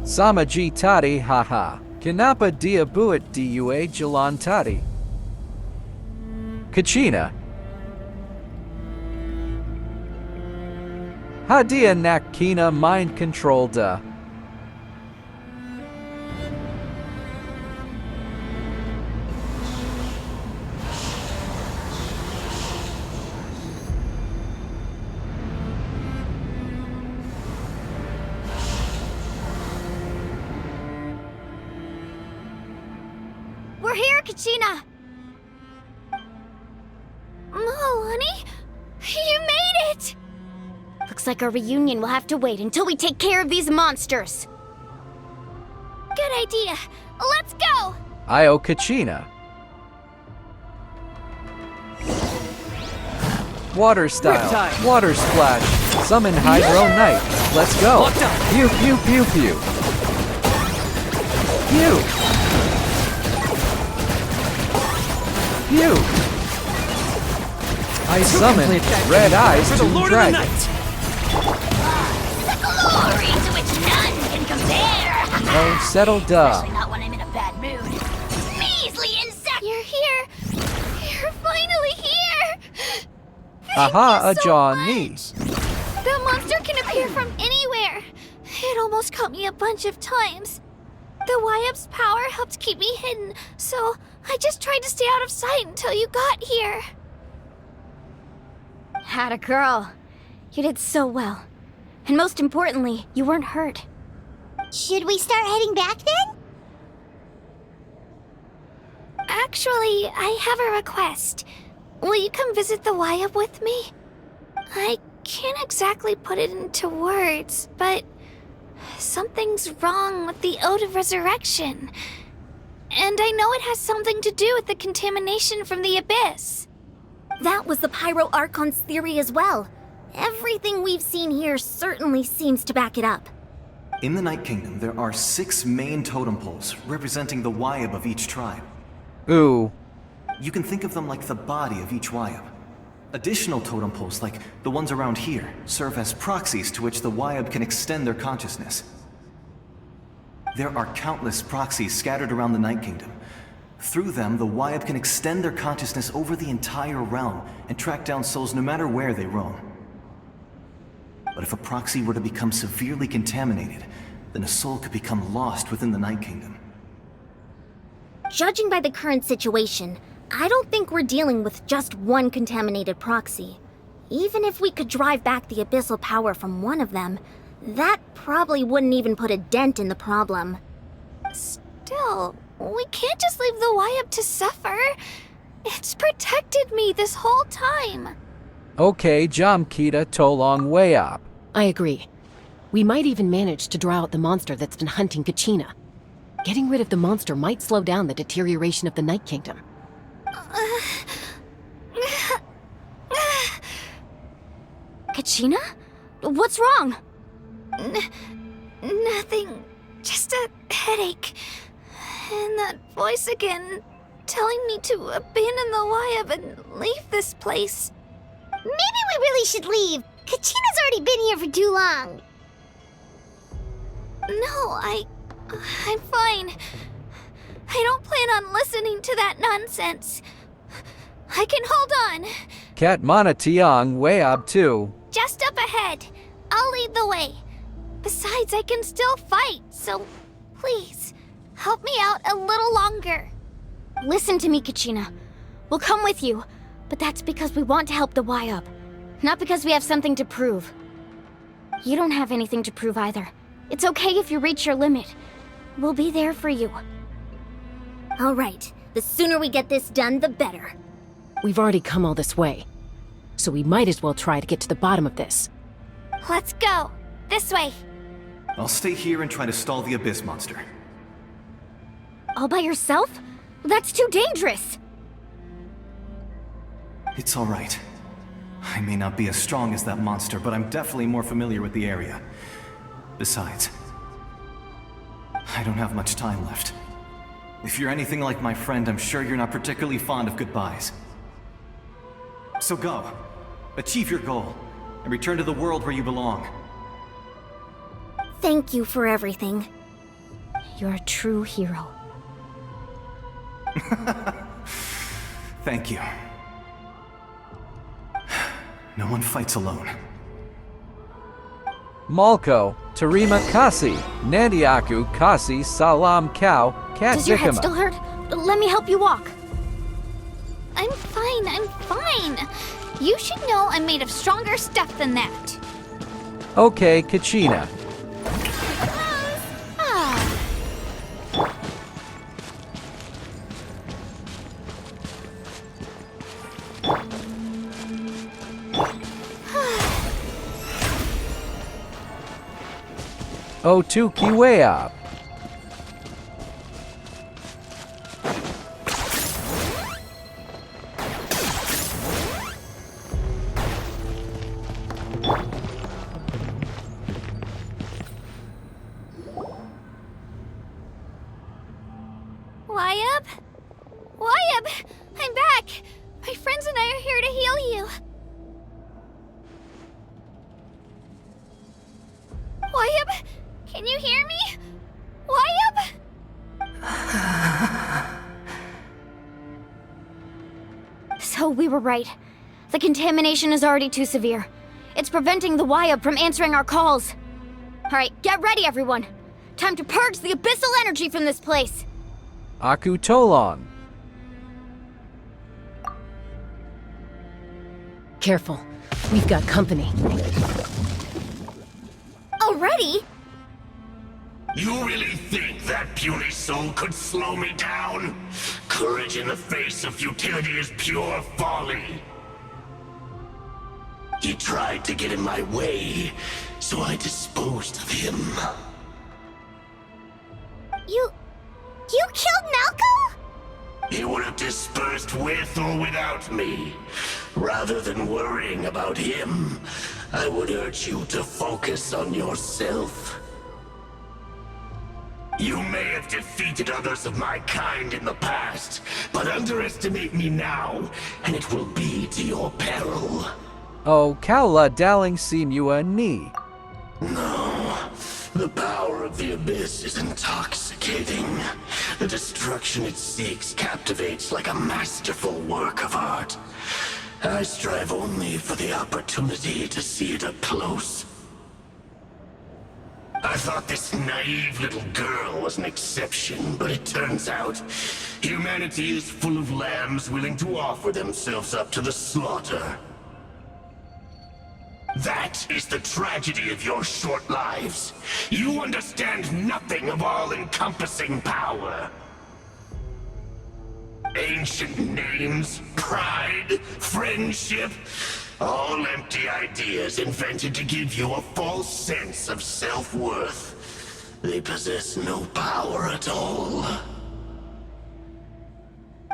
[SPEAKER 2] Sama ji tadi haha. Kenapa dia buat dua jalan tadi? Kachina. Hadia nak kina mind control da.
[SPEAKER 5] We're here, Kachina!
[SPEAKER 12] Malani? You made it!
[SPEAKER 5] Looks like our reunion will have to wait until we take care of these monsters.
[SPEAKER 12] Good idea. Let's go!
[SPEAKER 2] Io Kachina. Water style.
[SPEAKER 10] Riptide.
[SPEAKER 2] Water splash. Summon Hydro Knight. Let's go.
[SPEAKER 10] Locked on.
[SPEAKER 2] Pew pew pew pew. Pew. Pew. I summon Red Eyes
[SPEAKER 10] For the
[SPEAKER 2] Tomb
[SPEAKER 10] Lord of the
[SPEAKER 2] Dragon.
[SPEAKER 10] Night!
[SPEAKER 4] The glory to which none can compare!
[SPEAKER 2] Oh, settle duh.
[SPEAKER 4] Especially not when I'm in a bad mood. Measly insect!
[SPEAKER 12] You're here! You're finally here!
[SPEAKER 2] Aha, a
[SPEAKER 12] so
[SPEAKER 2] Johnny.
[SPEAKER 12] That monster can appear from anywhere! It almost caught me a bunch of times. The Wyup's power helped keep me hidden, so I just tried to stay out of sight until you got here.
[SPEAKER 5] Atta girl. You did so well. And most importantly, you weren't hurt.
[SPEAKER 4] Should we start heading back then?
[SPEAKER 12] Actually, I have a request. Will you come visit the Wyup with me? I can't exactly put it into words, but something's wrong with the Ode of Resurrection. And I know it has something to do with the contamination from the Abyss.
[SPEAKER 19] That was the Pyro Archon's theory as well. Everything we've seen here certainly seems to back it up.
[SPEAKER 17] In the Night Kingdom, there are 6 main totem poles representing the Wyab of each tribe.
[SPEAKER 2] Ooh.
[SPEAKER 17] You can think of them like the body of each Wyab. Additional totem poles, like the ones around here, serve as proxies to which the Wyab can extend their consciousness. There are countless proxies scattered around the Night Kingdom. Through them, the Wyab can extend their consciousness over the entire realm and track down souls no matter where they roam. But if a proxy were to become severely contaminated, then a soul could become lost within the Night Kingdom.
[SPEAKER 19] Judging by the current situation, I don't think we're dealing with just one contaminated proxy. Even if we could drive back the abyssal power from one of them, that probably wouldn't even put a dent in the problem.
[SPEAKER 12] Still, we can't just leave the Wyab to suffer. It's protected me this whole time.
[SPEAKER 2] Okay, Jamkita Tolong Wayab.
[SPEAKER 15] I agree. We might even manage to draw out the monster that's been hunting Kachina. Getting rid of the monster might slow down the deterioration of the Night Kingdom.
[SPEAKER 5] Kachina? What's wrong?
[SPEAKER 12] Nothing. Just a headache. And that voice again, telling me to abandon the Wyab and leave this place.
[SPEAKER 4] Maybe we really should leave. Kachina's already been here for too long.
[SPEAKER 12] No, I'm fine. I don't plan on listening to that nonsense. I can hold on.
[SPEAKER 2] Katmana Tiang Wayab too.
[SPEAKER 12] Just up ahead. I'll lead the way. Besides, I can still fight, so please, help me out a little longer.
[SPEAKER 5] Listen to me, Kachina. We'll come with you, but that's because we want to help the Wyab, not because we have something to prove. You don't have anything to prove either. It's okay if you reach your limit. We'll be there for you.
[SPEAKER 19] All right, the sooner we get this done, the better.
[SPEAKER 15] We've already come all this way, so we might as well try to get to the bottom of this.
[SPEAKER 12] Let's go. This way.
[SPEAKER 17] I'll stay here and try to stall the Abyss monster.
[SPEAKER 5] All by yourself? That's too dangerous.
[SPEAKER 17] It's all right. I may not be as strong as that monster, but I'm definitely more familiar with the area. Besides, I don't have much time left. If you're anything like my friend, I'm sure you're not particularly fond of goodbyes. So go. Achieve your goal, and return to the world where you belong.
[SPEAKER 19] Thank you for everything.
[SPEAKER 5] You're a true hero.
[SPEAKER 17] Thank you. No one fights alone.
[SPEAKER 2] Malko, Tarima Kasi, Nandiaku Kasi Salam Cow, Kat
[SPEAKER 5] Does your head
[SPEAKER 2] Dikama.
[SPEAKER 5] still hurt? Let me help you walk.
[SPEAKER 12] I'm fine. You should know I'm made of stronger stuff than that.
[SPEAKER 2] Okay, Kachina. O2 Kiwayab.
[SPEAKER 12] Wyab! I'm back! My friends and I are here to heal you. Wyab! Can you hear me? Wyab!
[SPEAKER 5] So we were right. The contamination is already too severe. It's preventing the Wyab from answering our calls. Alright, get ready everyone. Time to purge the abyssal energy from this place.
[SPEAKER 2] Aku Tolong.
[SPEAKER 15] Careful. We've got company.
[SPEAKER 19] Already?
[SPEAKER 20] You really think that puny soul could slow me down? Courage in the face of futility is pure folly. He tried to get in my way, so I disposed of him.
[SPEAKER 4] You killed Malco?
[SPEAKER 20] He would have dispersed with or without me. Rather than worrying about him, I would urge you to focus on yourself. You may have defeated others of my kind in the past, but underestimate me now, and it will be to your peril.
[SPEAKER 2] Oh, kaula daling simua ni.
[SPEAKER 20] No, the power of the Abyss is intoxicating. The destruction it seeks captivates like a masterful work of art. I strive only for the opportunity to see it up close. I thought this naive little girl was an exception, but it turns out humanity is full of lambs willing to offer themselves up to the slaughter. That is the tragedy of your short lives. You understand nothing of all-encompassing power. Ancient names, pride, friendship, all empty ideas invented to give you a false sense of self-worth. They possess no power at all.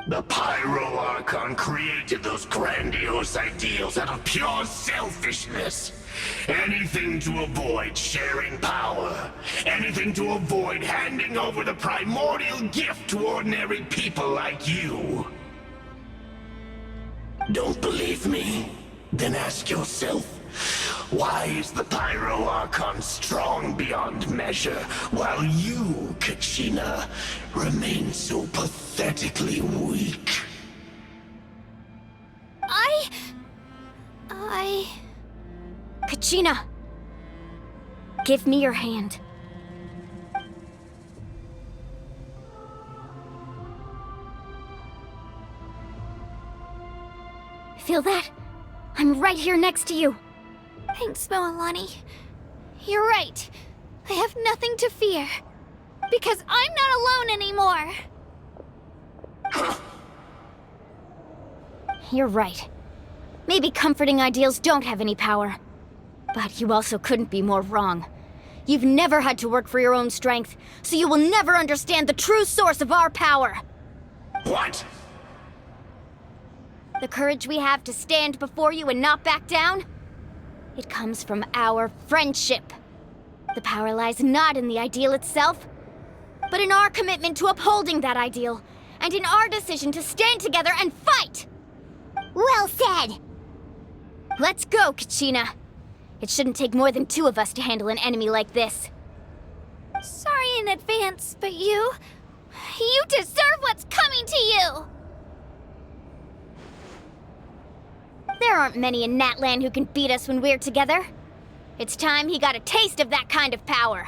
[SPEAKER 20] The Pyro Archon created those grandiose ideals out of pure selfishness. Anything to avoid sharing power. Anything to avoid handing over the primordial gift to ordinary people like you. Don't believe me? Then ask yourself, why is the Pyro Archon strong beyond measure, while you, Kachina, remain so pathetically weak?
[SPEAKER 5] Kachina! Give me your hand. Feel that? I'm right here next to you.
[SPEAKER 12] Thanks, Moalani. You're right. I have nothing to fear. Because I'm not alone anymore.
[SPEAKER 5] You're right. Maybe comforting ideals don't have any power. But you also couldn't be more wrong. You've never had to work for your own strength, so you will never understand the true source of our power.
[SPEAKER 20] What?
[SPEAKER 5] The courage we have to stand before you and not back down? It comes from our friendship. The power lies not in the ideal itself, but in our commitment to upholding that ideal, and in our decision to stand together and fight!
[SPEAKER 4] Well said!
[SPEAKER 5] Let's go, Kachina. It shouldn't take more than 2 of us to handle an enemy like this.
[SPEAKER 12] Sorry in advance, but you deserve what's coming to you!
[SPEAKER 5] There aren't many in NATLAN who can beat us when we're together. It's time he got a taste of that kind of power.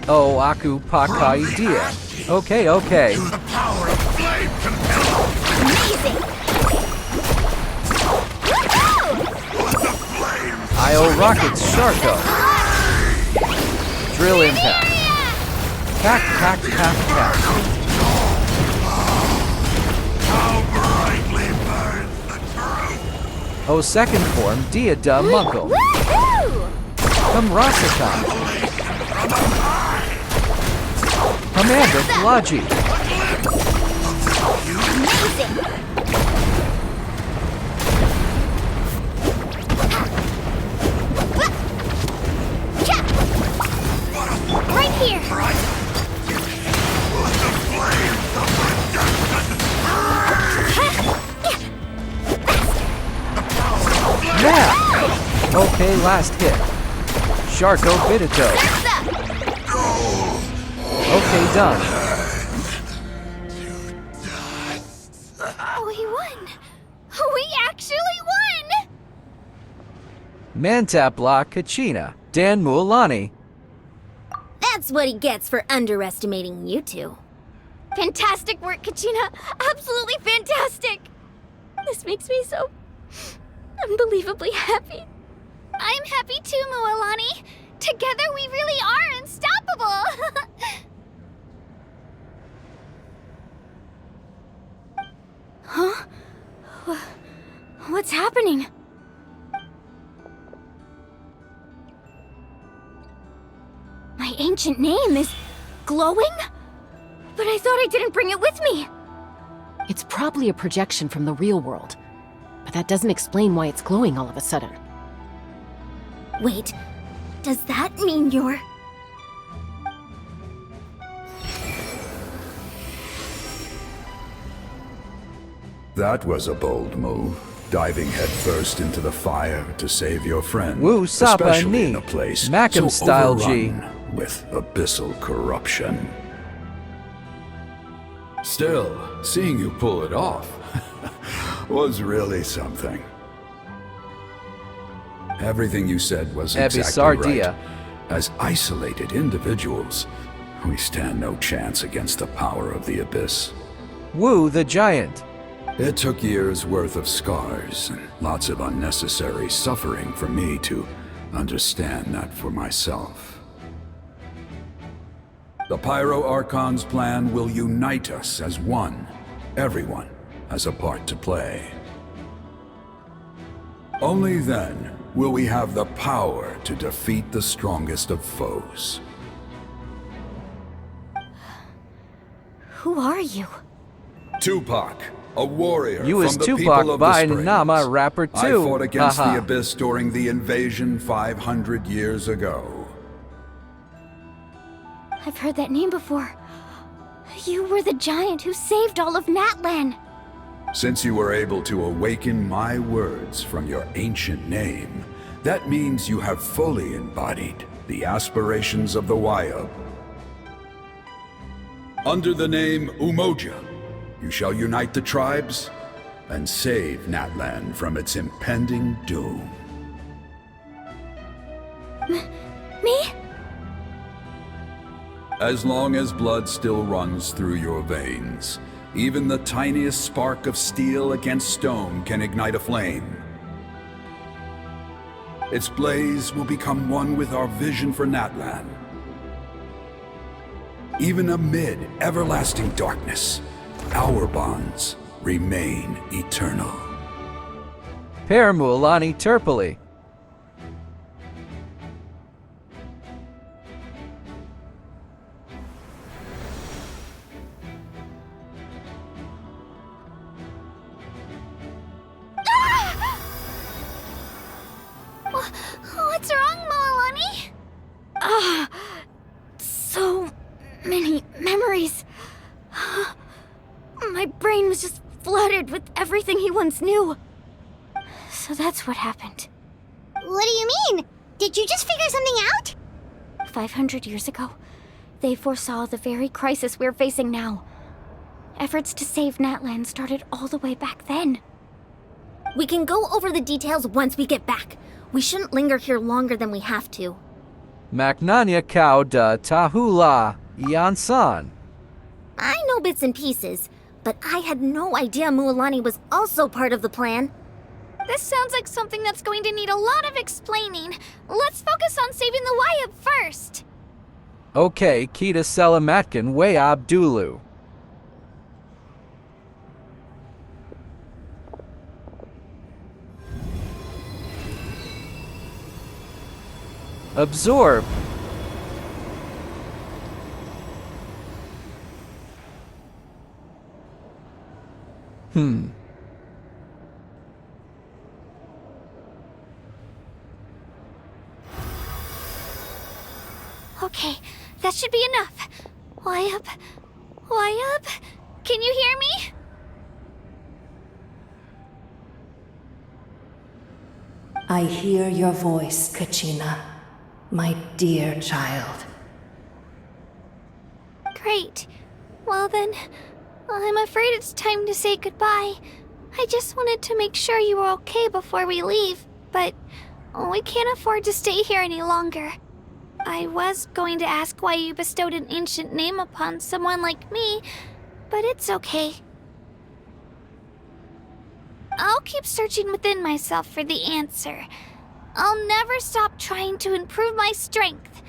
[SPEAKER 2] Oh, aku pakai dia. Okay.
[SPEAKER 20] The power of flame compel.
[SPEAKER 4] Amazing!
[SPEAKER 2] Io rockets Sharko. Drill impact. Pack.
[SPEAKER 20] How brightly burns the truth.
[SPEAKER 2] Oh, second form, Dia da Munkle. Kamrasakan. Commander Logi.
[SPEAKER 4] Amazing!
[SPEAKER 12] Right here!
[SPEAKER 2] Yeah! Okay, last hit. Sharko Bidito. Okay, done.
[SPEAKER 12] We won! We actually won!
[SPEAKER 2] Mantapla Kachina. Dan Mualani.
[SPEAKER 19] That's what he gets for underestimating you two.
[SPEAKER 5] Fantastic work, Kachina! Absolutely fantastic! This makes me so unbelievably happy.
[SPEAKER 12] I'm happy too, Moalani. Together we really are unstoppable.
[SPEAKER 5] Huh? What's happening? My ancient name is glowing? But I thought I didn't bring it with me.
[SPEAKER 15] It's probably a projection from the real world, but that doesn't explain why it's glowing all of a sudden.
[SPEAKER 19] Wait, does that mean you're...
[SPEAKER 21] That was a bold move, diving headfirst into the fire to save your friend.
[SPEAKER 2] Woo Sapa
[SPEAKER 21] especially
[SPEAKER 2] Ni,
[SPEAKER 21] in a place
[SPEAKER 2] Macam
[SPEAKER 21] so
[SPEAKER 2] style G.
[SPEAKER 21] overrun with abyssal corruption. Still, seeing you pull it off was really something. Everything you said was exactly right. As isolated individuals, we stand no chance against the power of the Abyss.
[SPEAKER 2] Wu the Giant.
[SPEAKER 21] It took years' worth of scars and lots of unnecessary suffering for me to understand that for myself. The Pyro Archon's plan will unite us as one. Everyone has a part to play. Only then will we have the power to defeat the strongest of foes.
[SPEAKER 5] Who are you?
[SPEAKER 21] Tupac, a warrior
[SPEAKER 2] You
[SPEAKER 21] from
[SPEAKER 2] is
[SPEAKER 21] the
[SPEAKER 2] Tupac
[SPEAKER 21] people of
[SPEAKER 2] by
[SPEAKER 21] the Springs.
[SPEAKER 2] Nama rapper
[SPEAKER 21] I
[SPEAKER 2] too.
[SPEAKER 21] fought against
[SPEAKER 2] Haha.
[SPEAKER 21] the Abyss during the invasion 500 years ago.
[SPEAKER 5] I've heard that name before. You were the giant who saved all of NATLAN.
[SPEAKER 21] Since you were able to awaken my words from your ancient name, that means you have fully embodied the aspirations of the Wayub. Under the name Umoja, you shall unite the tribes and save NATLAN from its impending doom.
[SPEAKER 5] Me?
[SPEAKER 21] As long as blood still runs through your veins, even the tiniest spark of steel against stone can ignite a flame. Its blaze will become one with our vision for NATLAN. Even amid everlasting darkness, our bonds remain eternal.
[SPEAKER 2] Permulani Terpoli.
[SPEAKER 4] What's wrong, Moalani?
[SPEAKER 5] So many memories. My brain was just flooded with everything he once knew. So that's what happened.
[SPEAKER 4] What do you mean? Did you just figure something out?
[SPEAKER 5] 500 years ago, they foresaw the very crisis we're facing now. Efforts to save NATLAN started all the way back then.
[SPEAKER 19] We can go over the details once we get back. We shouldn't linger here longer than we have to.
[SPEAKER 2] Macnanya Kao da Tahula Yansan.
[SPEAKER 19] I know bits and pieces, but I had no idea Mualani was also part of the plan.
[SPEAKER 12] This sounds like something that's going to need a lot of explaining. Let's focus on saving the Wayub first.
[SPEAKER 2] Okay, Kita Selamatkan Way Abdulu. Absorb.
[SPEAKER 12] Okay, that should be enough. Wayub? Wayub? Can you hear me?
[SPEAKER 22] I hear your voice, Kachina, my dear child.
[SPEAKER 12] Great. Well then, I'm afraid it's time to say goodbye. I just wanted to make sure you were okay before we leave, but we can't afford to stay here any longer. I was going to ask why you bestowed an ancient name upon someone like me, but it's okay. I'll keep searching within myself for the answer. I'll never stop trying to improve my strength.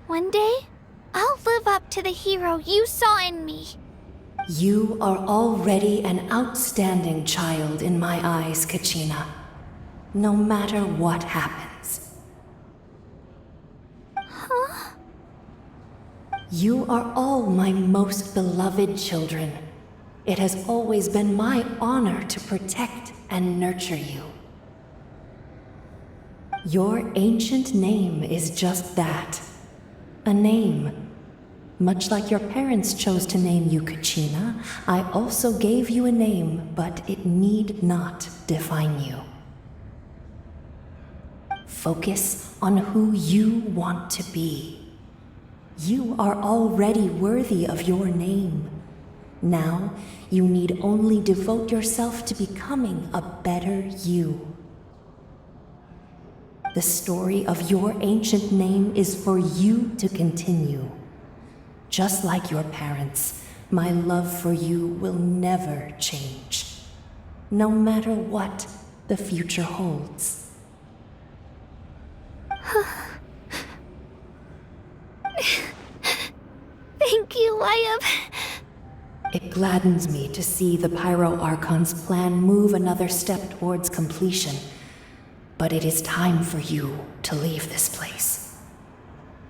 [SPEAKER 12] One day, I'll live up to the hero you saw in me.
[SPEAKER 22] You are already an outstanding child in my eyes, Kachina. No matter what happens.
[SPEAKER 12] Huh?
[SPEAKER 22] You are all my most beloved children. It has always been my honor to protect and nurture you. Your ancient name is just that. A name. Much like your parents chose to name you Kachina, I also gave you a name, but it need not define you. Focus on who you want to be. You are already worthy of your name. Now, you need only devote yourself to becoming a better you. The story of your ancient name is for you to continue. Just like your parents, my love for you will never change, no matter what the future holds.
[SPEAKER 12] Thank you, Wyatt.
[SPEAKER 22] It gladdens me to see the Pyro Archon's plan move another step towards completion, but it is time for you to leave this place.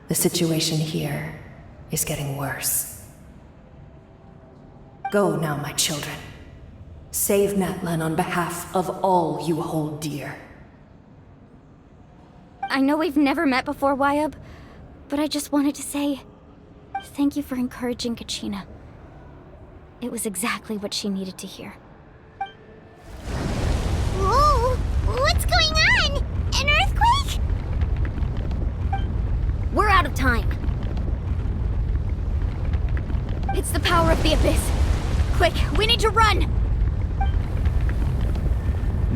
[SPEAKER 22] The situation here is getting worse. Go now, my children. Save NATLAN on behalf of all you hold dear.
[SPEAKER 5] I know we've never met before, Wyatt, but I just wanted to say thank you for encouraging Kachina. It was exactly what she needed to hear.
[SPEAKER 4] Whoa! What's going on? An earthquake?
[SPEAKER 19] We're out of time.
[SPEAKER 5] It's the power of the Abyss. Quick, we need to run!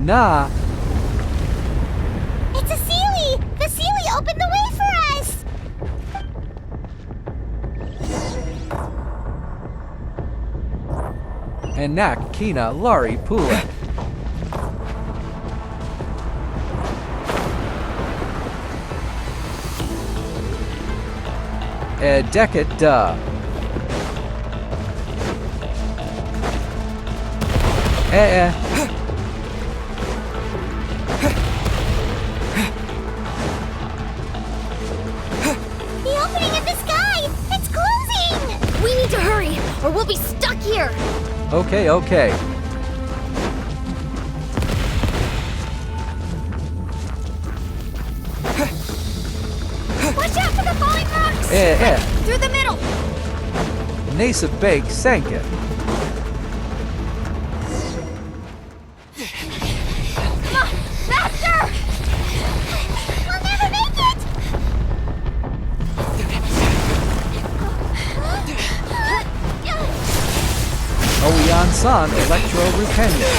[SPEAKER 2] Nah.
[SPEAKER 4] It's a Sealy! The Sealy opened the way for us!
[SPEAKER 2] Enak Kina Lari Pula. Decat da.
[SPEAKER 4] The opening in the sky! It's closing!
[SPEAKER 19] We need to hurry, or we'll be stuck here!
[SPEAKER 2] Okay.
[SPEAKER 5] Watch out for the falling rocks! Through the middle!
[SPEAKER 2] Nasa Bake Sanka.
[SPEAKER 5] Come on, faster!
[SPEAKER 4] We'll never make it!
[SPEAKER 2] Oyan San Electro Rupenya.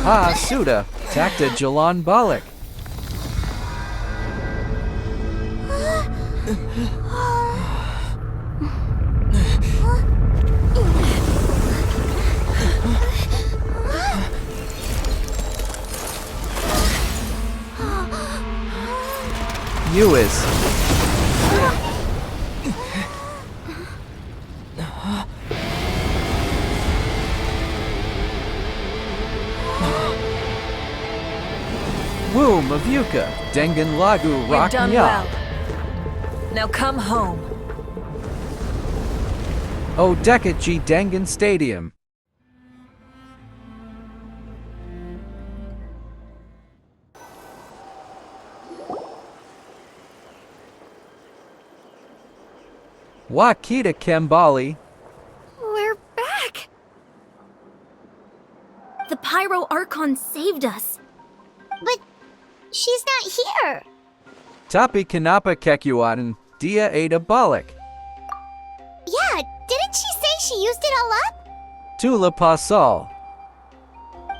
[SPEAKER 2] Ha Suda, Takta Jalan Balik. Uis. Womb of Yuka, Dengen Lagu
[SPEAKER 7] You've done
[SPEAKER 2] Raknya.
[SPEAKER 7] well. Now come home.
[SPEAKER 2] Odekachi Dengen Stadium. Wakita Kembali.
[SPEAKER 19] We're back! The Pyro Archon saved us.
[SPEAKER 4] But she's not here.
[SPEAKER 2] Tapi Kanapa Kekuatan Dia Ada Balik.
[SPEAKER 4] Yeah, didn't she say she used it all up?
[SPEAKER 2] Tula Pasal.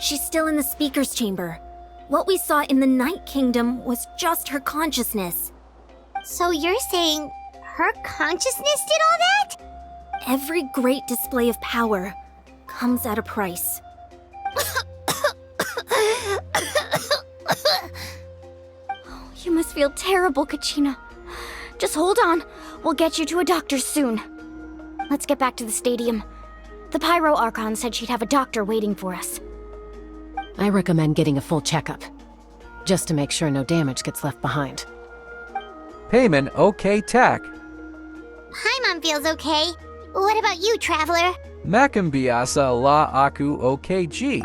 [SPEAKER 19] She's still in the speaker's chamber. What we saw in the Night Kingdom was just her consciousness.
[SPEAKER 4] So you're saying her consciousness did all that?
[SPEAKER 19] Every great display of power comes at a price.
[SPEAKER 5] You must feel terrible, Kachina. Just hold on. We'll get you to a doctor soon. Let's get back to the stadium. The Pyro Archon said she'd have a doctor waiting for us.
[SPEAKER 15] I recommend getting a full checkup, just to make sure no damage gets left behind.
[SPEAKER 2] Payment OK tack.
[SPEAKER 4] Paimon feels okay. What about you, Traveler?
[SPEAKER 2] Makambiasa la aku OKG.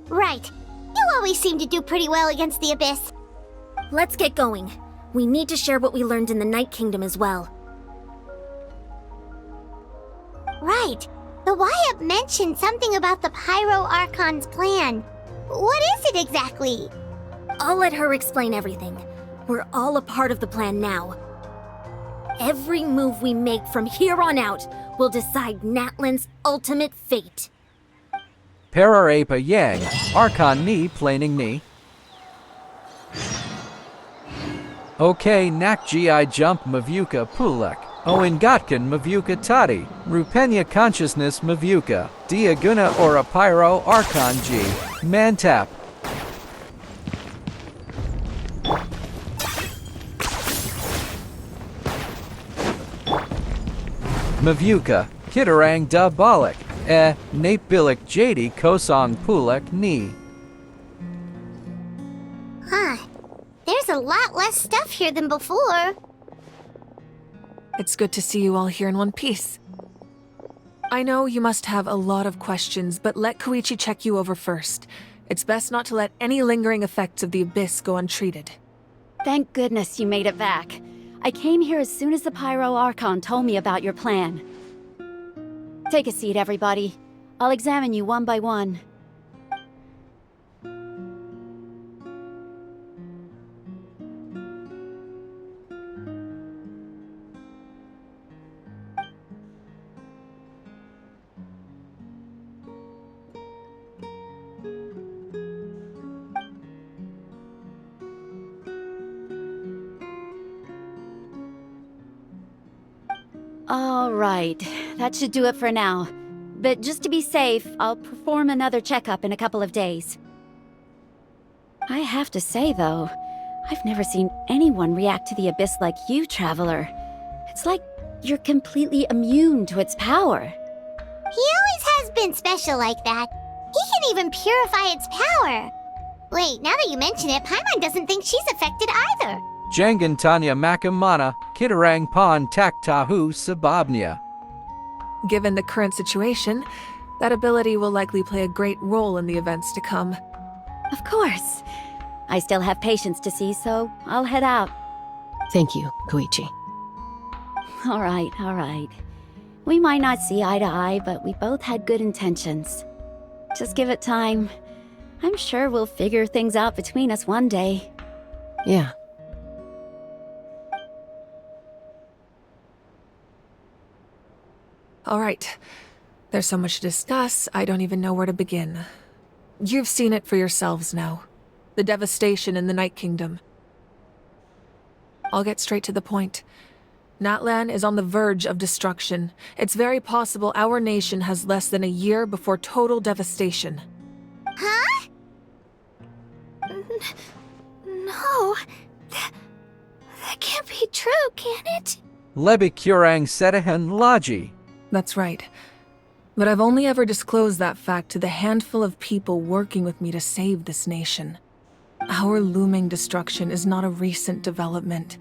[SPEAKER 4] Right. You always seem to do pretty well against the Abyss.
[SPEAKER 19] Let's get going. We need to share what we learned in the Night Kingdom as well.
[SPEAKER 4] Right. The YUP mentioned something about the Pyro Archon's plan. What is it exactly?
[SPEAKER 19] I'll let her explain everything. We're all a part of the plan now. Every move we make from here on out will decide Natlan's ultimate fate.
[SPEAKER 2] Pararapa Yang, Archon ni planing ni. OK nak gi jump mavuka pulek. Owen Gotkin mavuka tati. Rupenya consciousness mavuka. Diaguna ora pyro Archon G. Mantap. Mavuka, Kitarang da Balik, Napilik Jadi Kosong Pulek Ni.
[SPEAKER 4] Huh. There's a lot less stuff here than before.
[SPEAKER 7] It's good to see you all here in one piece. I know you must have a lot of questions, but let Koichi check you over first. It's best not to let any lingering effects of the Abyss go untreated.
[SPEAKER 18] Thank goodness you made it back. I came here as soon as the Pyro Archon told me about your plan. Take a seat, everybody. I'll examine you one by one. All right, that should do it for now. But just to be safe, I'll perform another checkup in a couple of days. I have to say, though, I've never seen anyone react to the Abyss like you, Traveler. It's like you're completely immune to its power.
[SPEAKER 4] He always has been special like that. He can even purify its power. Wait, now that you mention it, Paimon doesn't think she's affected either.
[SPEAKER 2] Jangan Tanya Makamana, Kitarang Pon Taktahu Sababnia.
[SPEAKER 7] Given the current situation, that ability will likely play a great role in the events to come.
[SPEAKER 18] Of course. I still have patients to see, so I'll head out.
[SPEAKER 15] Thank you, Koichi.
[SPEAKER 18] All right. We might not see eye to eye, but we both had good intentions. Just give it time. I'm sure we'll figure things out between us one day.
[SPEAKER 15] Yeah.
[SPEAKER 7] All right. There's so much to discuss, I don't even know where to begin. You've seen it for yourselves now. The devastation in the Night Kingdom. I'll get straight to the point. NATLAN is on the verge of destruction. It's very possible our nation has less than a year before total devastation.
[SPEAKER 4] Huh?
[SPEAKER 12] No. That can't be true, can it?
[SPEAKER 2] Lebi Kurang Setahan Laji.
[SPEAKER 7] That's right. But I've only ever disclosed that fact to the handful of people working with me to save this nation. Our looming destruction is not a recent development,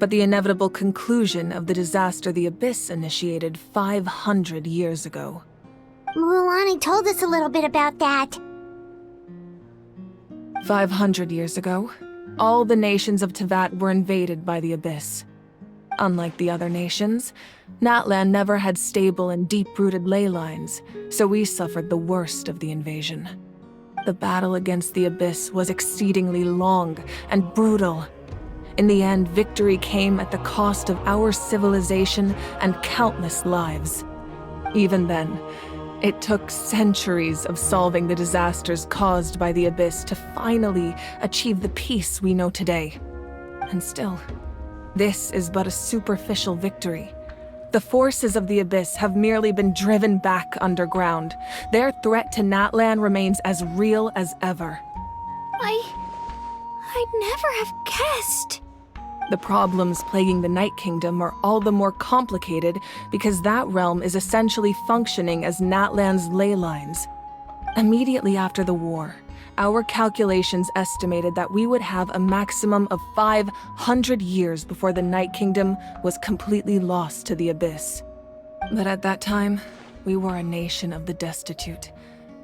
[SPEAKER 7] but the inevitable conclusion of the disaster the Abyss initiated 500 years ago.
[SPEAKER 4] Mulani told us a little bit about that.
[SPEAKER 7] 500 years ago, all the nations of Teyvat were invaded by the Abyss. Unlike the other nations, NATLAN never had stable and deep-rooted ley lines, so we suffered the worst of the invasion. The battle against the Abyss was exceedingly long and brutal. In the end, victory came at the cost of our civilization and countless lives. Even then, it took centuries of solving the disasters caused by the Abyss to finally achieve the peace we know today. And still, This is but a superficial victory. The forces of the Abyss have merely been driven back underground. Their threat to NATLAN remains as real as ever.
[SPEAKER 12] I'd never have guessed.
[SPEAKER 7] The problems plaguing the Night Kingdom are all the more complicated because that realm is essentially functioning as NATLAN's ley lines. Immediately after the war, our calculations estimated that we would have a maximum of 500 years before the Night Kingdom was completely lost to the Abyss. But at that time, we were a nation of the destitute.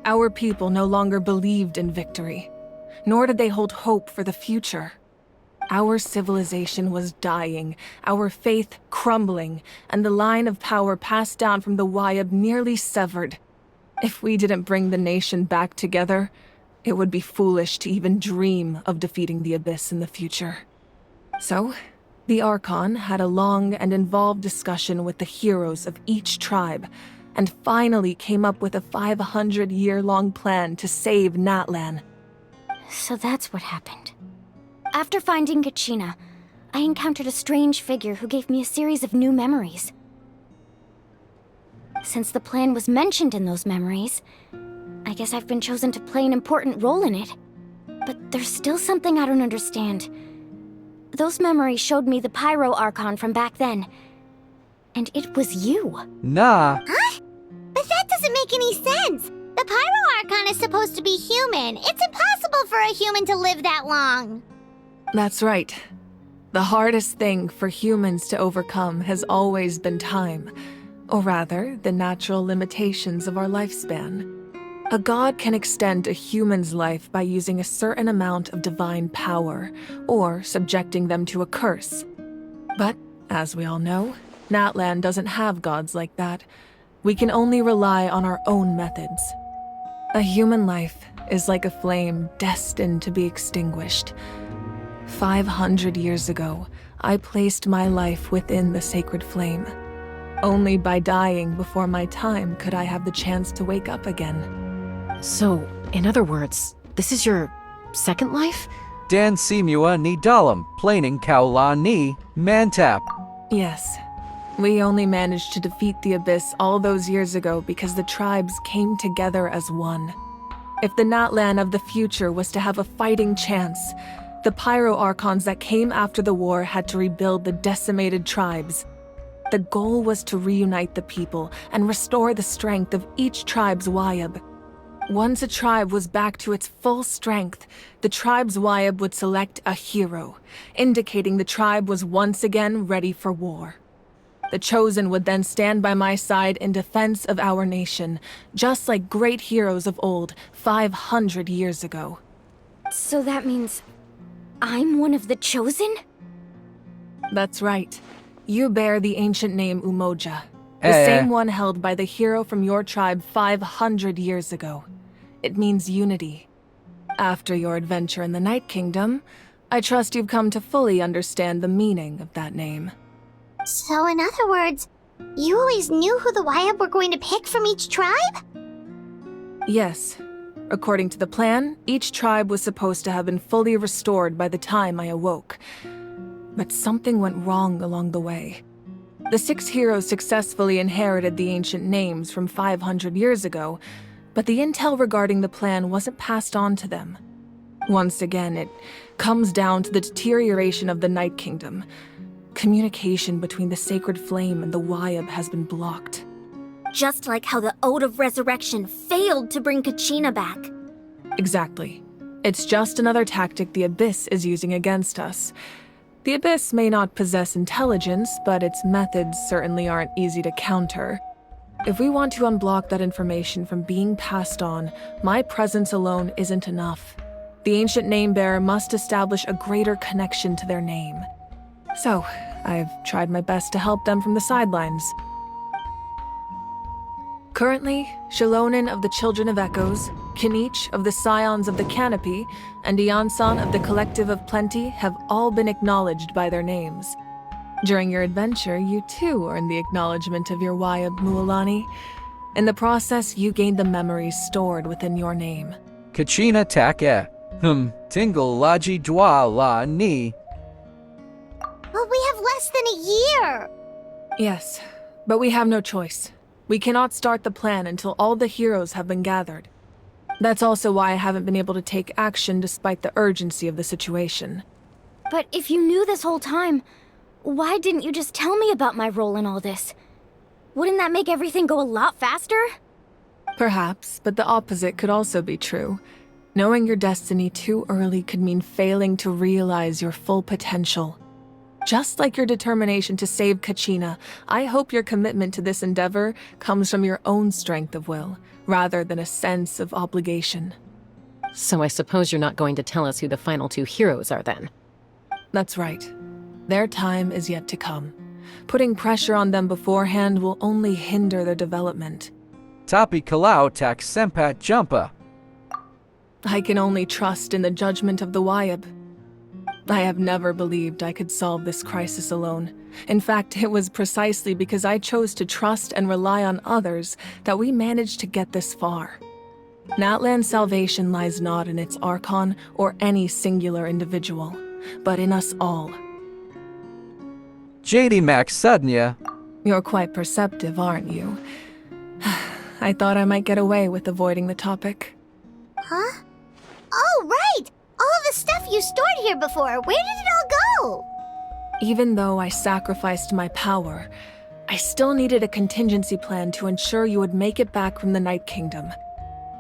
[SPEAKER 7] Our people no longer believed in victory, nor did they hold hope for the future. Our civilization was dying, our faith crumbling, and the line of power passed down from the Wayab nearly severed. If we didn't bring the nation back together, it would be foolish to even dream of defeating the Abyss in the future. So, the Archon had a long and involved discussion with the heroes of each tribe, and finally came up with a 500-year-long plan to save NATLAN.
[SPEAKER 5] So that's what happened. After finding Kachina, I encountered a strange figure who gave me a series of new memories. Since the plan was mentioned in those memories, I guess I've been chosen to play an important role in it. But there's still something I don't understand. Those memories showed me the Pyro Archon from back then. And it was you.
[SPEAKER 2] Nah.
[SPEAKER 4] Huh? But that doesn't make any sense. The Pyro Archon is supposed to be human. It's impossible for a human to live that long.
[SPEAKER 7] That's right. The hardest thing for humans to overcome has always been time. Or rather, the natural limitations of our lifespan. A god can extend a human's life by using a certain amount of divine power, or subjecting them to a curse. But, as we all know, NATLAN doesn't have gods like that. We can only rely on our own methods. A human life is like a flame destined to be extinguished. 500 years ago, I placed my life within the sacred flame. Only by dying before my time could I have the chance to wake up again.
[SPEAKER 15] So, in other words, this is your second life?
[SPEAKER 2] Dan Simua ni dalam, planing kaula ni mantap.
[SPEAKER 7] Yes. We only managed to defeat the Abyss all those years ago because the tribes came together as one. If the NATLAN of the future was to have a fighting chance, the Pyro Archons that came after the war had to rebuild the decimated tribes. The goal was to reunite the people and restore the strength of each tribe's Wayab. Once a tribe was back to its full strength, the tribe's Wayab would select a hero, indicating the tribe was once again ready for war. The Chosen would then stand by my side in defense of our nation, just like great heroes of old 500 years ago.
[SPEAKER 5] So that means I'm one of the Chosen?
[SPEAKER 7] That's right. You bear the ancient name Umoja, the same one held by the hero from your tribe 500 years ago. It means unity. After your adventure in the Night Kingdom, I trust you've come to fully understand the meaning of that name.
[SPEAKER 4] So in other words, you always knew who the Wayab were going to pick from each tribe?
[SPEAKER 7] Yes. According to the plan, each tribe was supposed to have been fully restored by the time I awoke. But something went wrong along the way. The 6 heroes successfully inherited the ancient names from 500 years ago, but the intel regarding the plan wasn't passed on to them. Once again, it comes down to the deterioration of the Night Kingdom. Communication between the Sacred Flame and the Wayab has been blocked.
[SPEAKER 19] Just like how the Ode of Resurrection failed to bring Kachina back.
[SPEAKER 7] Exactly. It's just another tactic the Abyss is using against us. The Abyss may not possess intelligence, but its methods certainly aren't easy to counter. If we want to unblock that information from being passed on, my presence alone isn't enough. The ancient name-bearer must establish a greater connection to their name. So, I've tried my best to help them from the sidelines. Currently, Shalonin of the Children of Echoes, Kinich of the Scions of the Canopy, and Iansan of the Collective of Plenty have all been acknowledged by their names. During your adventure, you too earned the acknowledgement of your Wayab Mualani. In the process, you gained the memories stored within your name.
[SPEAKER 2] Kachina take. Tingle laji dwa la ni.
[SPEAKER 4] Well, we have less than a year!
[SPEAKER 7] Yes, but we have no choice. We cannot start the plan until all the heroes have been gathered. That's also why I haven't been able to take action despite the urgency of the situation.
[SPEAKER 5] But if you knew this whole time, why didn't you just tell me about my role in all this? Wouldn't that make everything go a lot faster?
[SPEAKER 7] Perhaps, but the opposite could also be true. Knowing your destiny too early could mean failing to realize your full potential. Just like your determination to save Kachina, I hope your commitment to this endeavor comes from your own strength of will, rather than a sense of obligation.
[SPEAKER 11] So I suppose you're not going to tell us who the final two heroes are then?
[SPEAKER 7] That's right. Their time is yet to come. Putting pressure on them beforehand will only hinder their development.
[SPEAKER 2] Tapi Kalau Tak Sempat Jumpa.
[SPEAKER 7] I can only trust in the judgment of the Wayab. I have never believed I could solve this crisis alone. In fact, it was precisely because I chose to trust and rely on others that we managed to get this far. Natlan's salvation lies not in its Archon or any singular individual, but in us all.
[SPEAKER 2] JD Max Sudnia.
[SPEAKER 7] You're quite perceptive, aren't you? I thought I might get away with avoiding the topic.
[SPEAKER 4] Huh? Oh, right! All of the stuff you stored here before, where did it all go?
[SPEAKER 7] Even though I sacrificed my power, I still needed a contingency plan to ensure you would make it back from the Night Kingdom.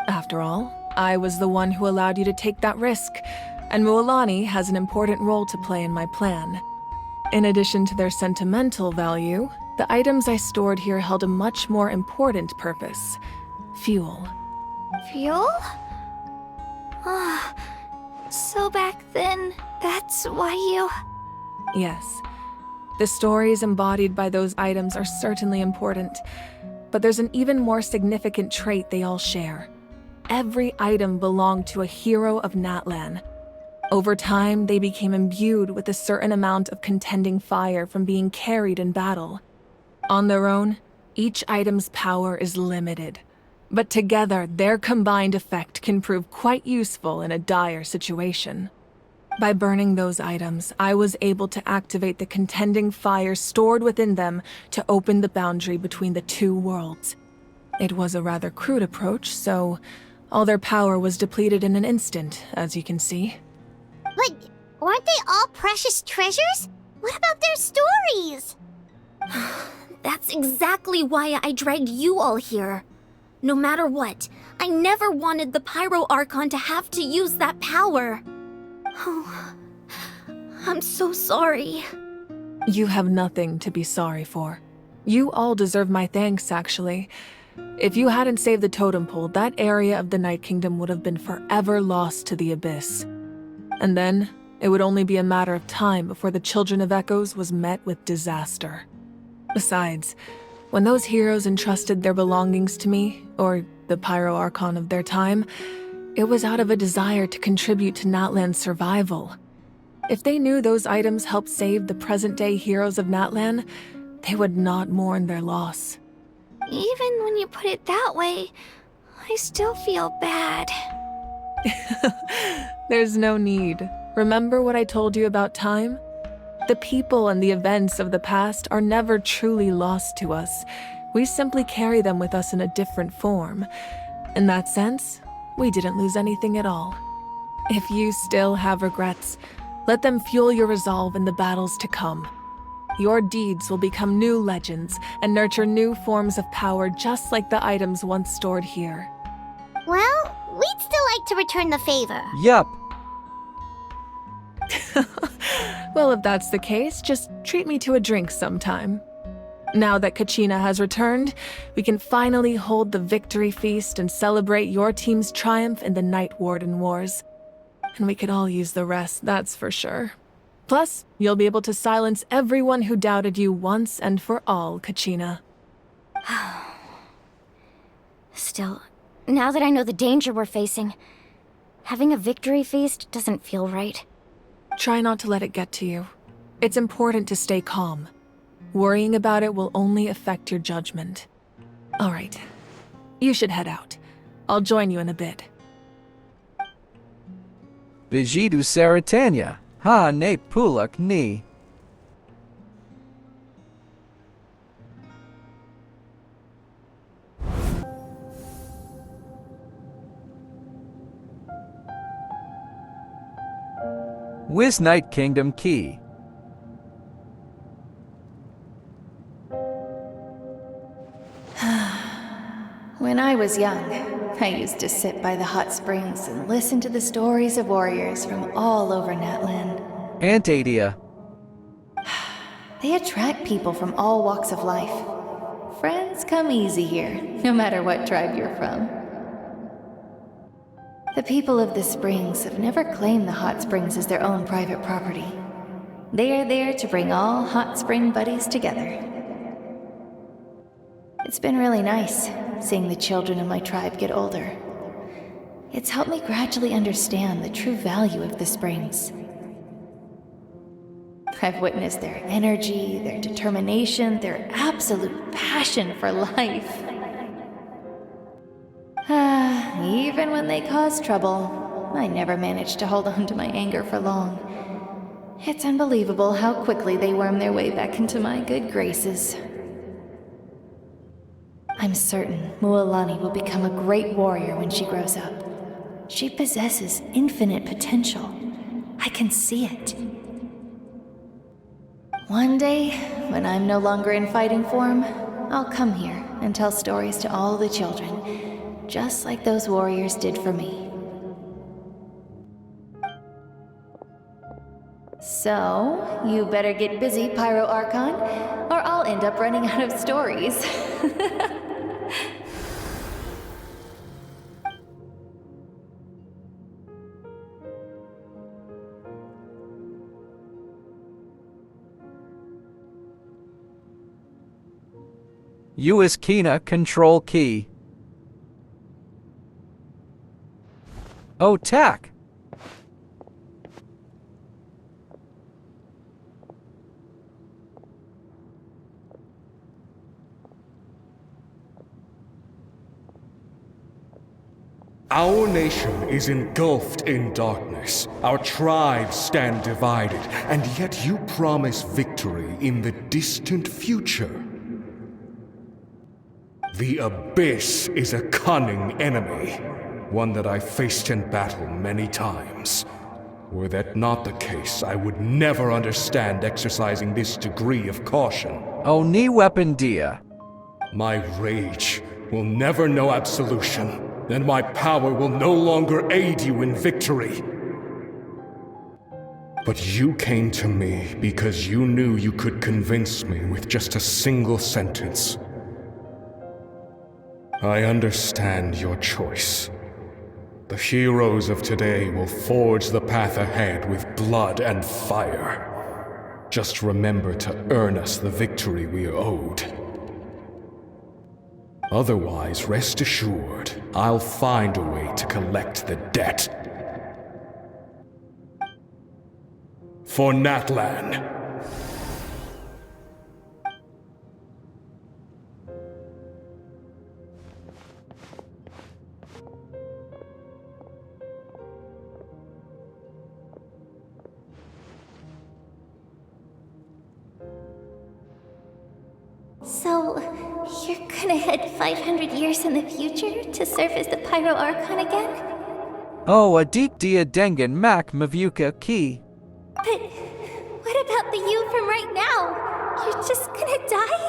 [SPEAKER 7] After all, I was the one who allowed you to take that risk, and Mualani has an important role to play in my plan. In addition to their sentimental value, the items I stored here held a much more important purpose: fuel.
[SPEAKER 12] Fuel? Ah, so back then, that's why you...
[SPEAKER 7] Yes. The stories embodied by those items are certainly important, but there's an even more significant trait they all share. Every item belonged to a hero of Natlan. Over time, they became imbued with a certain amount of contending fire from being carried in battle. On their own, each item's power is limited, but together their combined effect can prove quite useful in a dire situation. By burning those items, I was able to activate the contending fire stored within them to open the boundary between the two worlds. It was a rather crude approach, so all their power was depleted in an instant, as you can see.
[SPEAKER 4] But weren't they all precious treasures? What about their stories?
[SPEAKER 19] That's exactly why I dragged you all here. No matter what, I never wanted the Pyro Archon to have to use that power. Oh, I'm so sorry.
[SPEAKER 7] You have nothing to be sorry for. You all deserve my thanks, actually. If you hadn't saved the totem pole, that area of the Night Kingdom would have been forever lost to the Abyss. And then, it would only be a matter of time before the Children of Echoes was met with disaster. Besides, when those heroes entrusted their belongings to me, or the Pyro Archon of their time, it was out of a desire to contribute to Natlan's survival. If they knew those items helped save the present-day heroes of Natlan, they would not mourn their loss.
[SPEAKER 12] Even when you put it that way, I still feel bad.
[SPEAKER 7] There's no need. Remember what I told you about time? The people and the events of the past are never truly lost to us. We simply carry them with us in a different form. In that sense, we didn't lose anything at all. If you still have regrets, let them fuel your resolve in the battles to come. Your deeds will become new legends and nurture new forms of power just like the items once stored here.
[SPEAKER 4] Well, we'd still like to return the favor.
[SPEAKER 2] Yup.
[SPEAKER 7] Well, if that's the case, just treat me to a drink sometime. Now that Kachina has returned, we can finally hold the victory feast and celebrate your team's triumph in the Night Warden Wars. And we could all use the rest, that's for sure. Plus, you'll be able to silence everyone who doubted you once and for all, Kachina.
[SPEAKER 5] Still, now that I know the danger we're facing, having a victory feast doesn't feel right.
[SPEAKER 7] Try not to let it get to you. It's important to stay calm. Worrying about it will only affect your judgment. All right. You should head out. I'll join you in a bit.
[SPEAKER 2] Bijidu Saratanya. Ha ne pulak ni. Wiz Night Kingdom Key.
[SPEAKER 22] When I was young, I used to sit by the hot springs and listen to the stories of warriors from all over NATLAN.
[SPEAKER 2] Aunt Adia.
[SPEAKER 22] They attract people from all walks of life. Friends come easy here, no matter what tribe you're from. The people of the springs have never claimed the hot springs as their own private property. They are there to bring all hot spring buddies together. It's been really nice seeing the children of my tribe get older. It's helped me gradually understand the true value of the springs. I've witnessed their energy, their determination, their absolute passion for life. Even when they cause trouble, I never managed to hold on to my anger for long. It's unbelievable how quickly they worm their way back into my good graces. I'm certain Mualani will become a great warrior when she grows up. She possesses infinite potential. I can see it. One day, when I'm no longer in fighting form, I'll come here and tell stories to all the children, just like those warriors did for me. So, you better get busy, Pyro Archon, or I'll end up running out of stories.
[SPEAKER 2] US Kina Control Key. Oh, tack.
[SPEAKER 8] Our nation is engulfed in darkness. Our tribes stand divided, and yet you promise victory in the distant future. The Abyss is a cunning enemy, one that I faced in battle many times. Were that not the case, I would never understand exercising this degree of caution.
[SPEAKER 2] Oh, ni weapon dia.
[SPEAKER 8] My rage will never know absolution, and my power will no longer aid you in victory. But you came to me because you knew you could convince me with just a single sentence. I understand your choice. The heroes of today will forge the path ahead with blood and fire. Just remember to earn us the victory we are owed. Otherwise, rest assured, I'll find a way to collect the debt. For NATLAN.
[SPEAKER 12] So, you're gonna head 500 years in the future to serve as the Pyro Archon again?
[SPEAKER 2] Oh, Adik dia Dengen Mak Mavuka Key.
[SPEAKER 12] But what about the you from right now? You're just gonna die?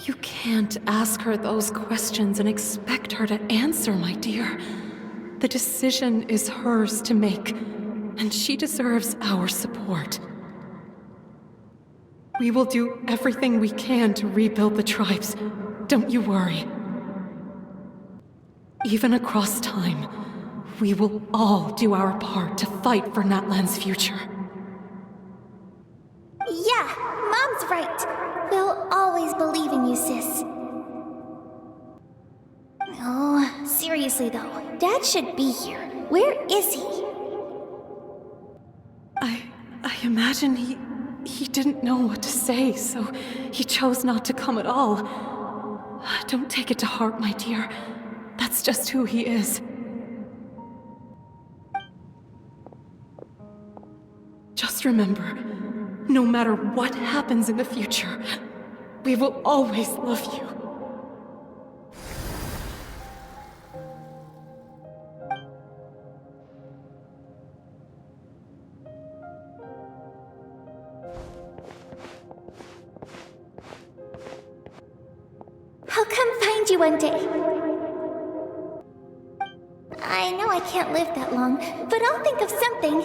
[SPEAKER 15] You can't ask her those questions and expect her to answer, my dear. The decision is hers to make, and she deserves our support. We will do everything we can to rebuild the tribes. Don't you worry. Even across time, we will all do our part to fight for NATLAN's future.
[SPEAKER 12] Yeah, Mom's right. We'll always believe in you, sis. Oh, seriously though, Dad should be here. Where is he?
[SPEAKER 15] I imagine he didn't know what to say, so he chose not to come at all. Don't take it to heart, my dear. That's just who he is. Just remember, no matter what happens in the future, we will always love you.
[SPEAKER 12] I'll come find you one day. I know I can't live that long, but I'll think of something.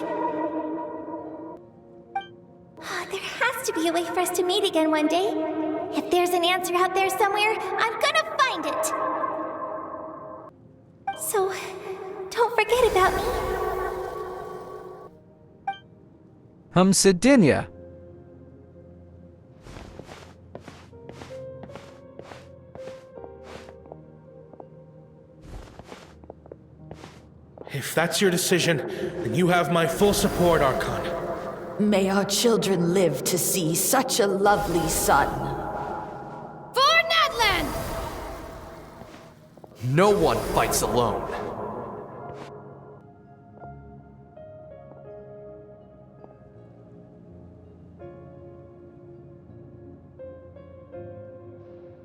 [SPEAKER 12] There has to be a way for us to meet again one day. If there's an answer out there somewhere, I'm gonna find it. So, don't forget about me.
[SPEAKER 2] Sidinia.
[SPEAKER 1] If that's your decision, then you have my full support, Archon.
[SPEAKER 9] May our children live to see such a lovely son.
[SPEAKER 23] For NATLAN!
[SPEAKER 10] No one fights alone.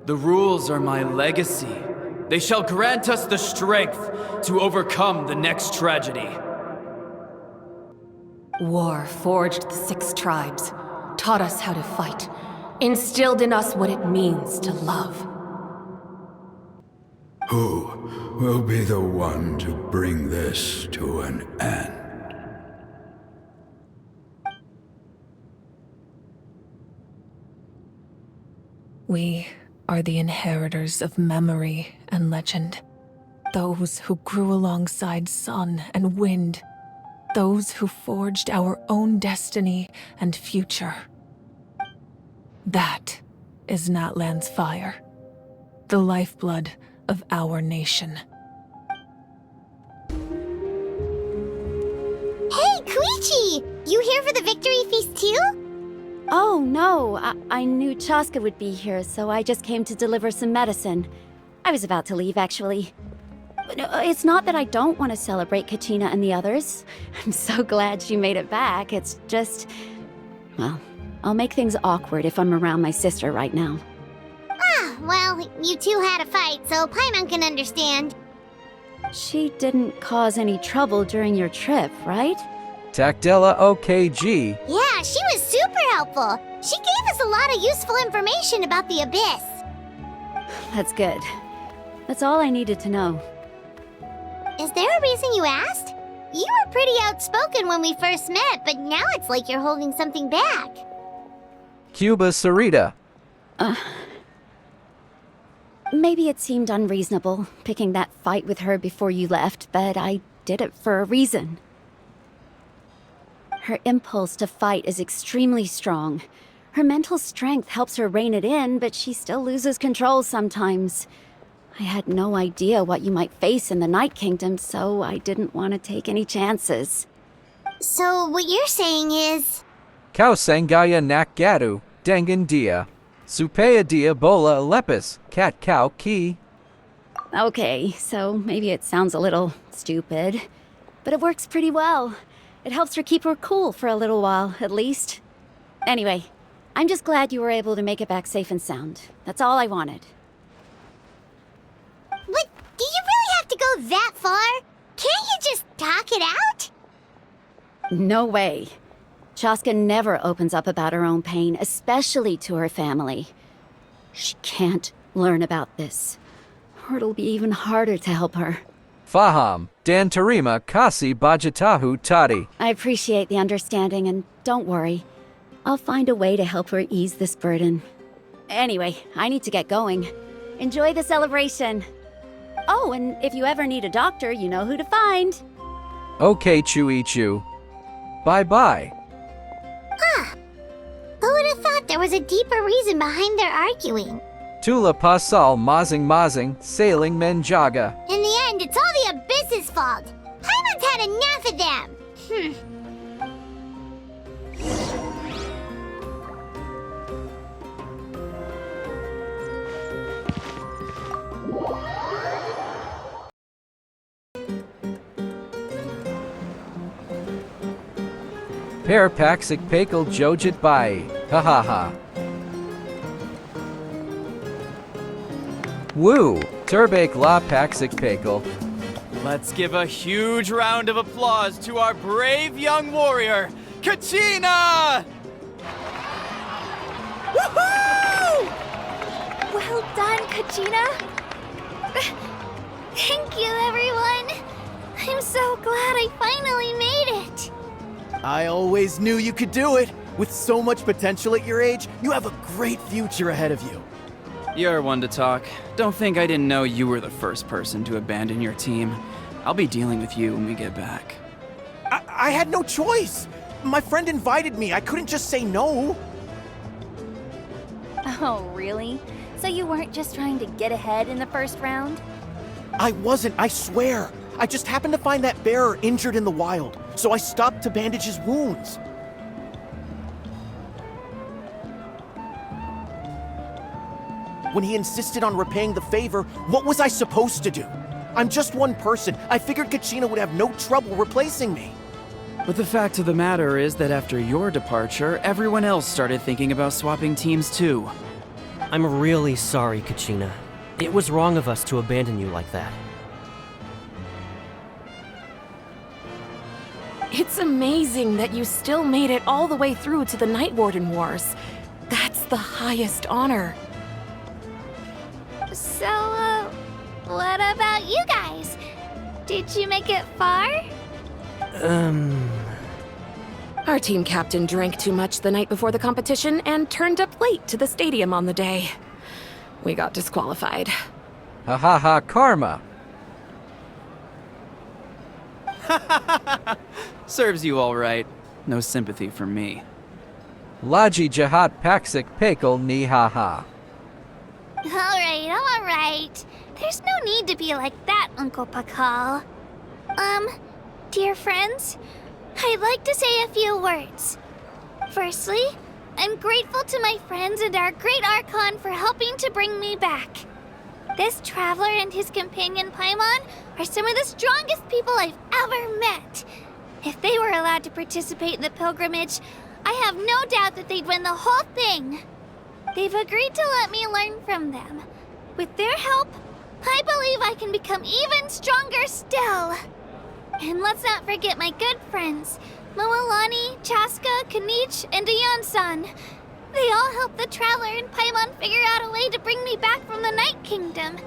[SPEAKER 24] The rules are my legacy. They shall grant us the strength to overcome the next tragedy.
[SPEAKER 9] War forged the 6 tribes, taught us how to fight, instilled in us what it means to love.
[SPEAKER 21] Who will be the one to bring this to an end?
[SPEAKER 6] We are the inheritors of memory and legend. Those who grew alongside sun and wind. Those who forged our own destiny and future. That is NATLAN's fire. The lifeblood of our nation.
[SPEAKER 4] Hey, Koichi! You here for the victory feast too?
[SPEAKER 18] Oh, no. I knew Chaska would be here, so I just came to deliver some medicine. I was about to leave, actually. But it's not that I don't want to celebrate Kachina and the others. I'm so glad she made it back. It's just... well, I'll make things awkward if I'm around my sister right now.
[SPEAKER 4] Ah, well, you two had a fight, so Paimon can understand.
[SPEAKER 18] She didn't cause any trouble during your trip, right?
[SPEAKER 2] Tactella OKG.
[SPEAKER 4] Yeah, she was super helpful. She gave us a lot of useful information about the Abyss.
[SPEAKER 18] That's good. That's all I needed to know.
[SPEAKER 4] Is there a reason you asked? You were pretty outspoken when we first met, but now it's like you're holding something back.
[SPEAKER 2] Cuba Sarita.
[SPEAKER 18] Maybe it seemed unreasonable, picking that fight with her before you left, but I did it for a reason. Her impulse to fight is extremely strong. Her mental strength helps her rein it in, but she still loses control sometimes. I had no idea what you might face in the Night Kingdom, so I didn't want to take any chances.
[SPEAKER 4] So what you're saying is...
[SPEAKER 2] Kausangaya Nakgadu, Dengandia. Supea dia bola lepis, cat cow ki.
[SPEAKER 18] Okay, so maybe it sounds a little stupid, but it works pretty well. It helps her keep her cool for a little while, at least. Anyway, I'm just glad you were able to make it back safe and sound. That's all I wanted.
[SPEAKER 4] But do you really have to go that far? Can't you just talk it out?
[SPEAKER 18] No way. Chaska never opens up about her own pain, especially to her family. She can't learn about this, or it'll be even harder to help her.
[SPEAKER 2] Faham, Dantarima Kasi Bajatahu Tadi.
[SPEAKER 18] I appreciate the understanding, and don't worry. I'll find a way to help her ease this burden. Anyway, I need to get going. Enjoy the celebration. Oh, and if you ever need a doctor, you know who to find.
[SPEAKER 2] Okay, Chuichu. Bye-bye.
[SPEAKER 4] Huh. Who would have thought there was a deeper reason behind their arguing?
[SPEAKER 2] Tula Pasal Mazing Sailing Menjaga.
[SPEAKER 4] In the end, it's all the Abyss's fault. Paimon's had enough of them.
[SPEAKER 2] Parapaxic Pakal Jojit Bai. Ha ha ha. Woo! Turbake La Paxic Pakal.
[SPEAKER 24] Let's give a huge round of applause to our brave young warrior, Kachina!
[SPEAKER 12] Woohoo! Well done, Kachina. Thank you, everyone. I'm so glad I finally made it.
[SPEAKER 10] I always knew you could do it. With so much potential at your age, you have a great future ahead of you.
[SPEAKER 24] You're one to talk. Don't think I didn't know you were the first person to abandon your team. I'll be dealing with you when we get back.
[SPEAKER 10] I had no choice. My friend invited me. I couldn't just say no.
[SPEAKER 18] Oh, really? So you weren't just trying to get ahead in the first round?
[SPEAKER 10] I wasn't, I swear. I just happened to find that bearer injured in the wild, so I stopped to bandage his wounds. When he insisted on repaying the favor, what was I supposed to do? I'm just one person. I figured Kachina would have no trouble replacing me.
[SPEAKER 24] But the fact of the matter is that after your departure, everyone else started thinking about swapping teams too.
[SPEAKER 3] I'm really sorry, Kachina. It was wrong of us to abandon you like that.
[SPEAKER 9] It's amazing that you still made it all the way through to the Night Warden Wars. That's the highest honor.
[SPEAKER 12] So, what about you guys? Did you make it far?
[SPEAKER 9] Our team captain drank too much the night before the competition and turned up late to the stadium on the day. We got disqualified.
[SPEAKER 2] Ha ha ha, karma.
[SPEAKER 24] Serves you all right. No sympathy for me.
[SPEAKER 2] Laji jahat paksik pekel ni ha ha.
[SPEAKER 12] Alright. There's no need to be like that, Uncle Pakal. Dear friends, I'd like to say a few words. Firstly, I'm grateful to my friends and our great Archon for helping to bring me back. This traveler and his companion Paimon are some of the strongest people I've ever met. If they were allowed to participate in the pilgrimage, I have no doubt that they'd win the whole thing. They've agreed to let me learn from them. With their help, I believe I can become even stronger still. And let's not forget my good friends, Moalani, Chaska, Kanich, and Ayan-san. They all helped the Traveler and Paimon figure out a way to bring me back from the Night Kingdom.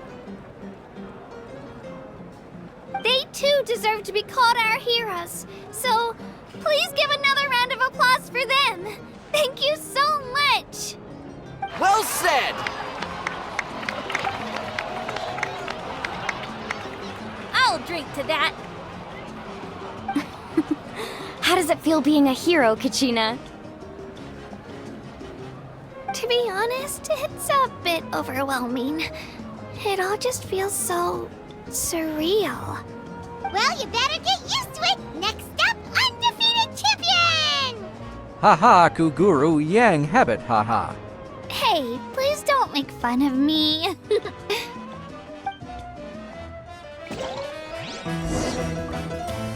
[SPEAKER 12] They too deserve to be called our heroes, so please give another round of applause for them. Thank you so much!
[SPEAKER 10] Well said!
[SPEAKER 18] I'll drink to that. How does it feel being a hero, Kachina?
[SPEAKER 12] To be honest, it's a bit overwhelming. It all just feels so surreal.
[SPEAKER 4] Well, you better get used to it. Next up, undefeated champion!
[SPEAKER 2] Ha ha, aku guru yang habit ha ha.
[SPEAKER 12] Hey, please don't make fun of me.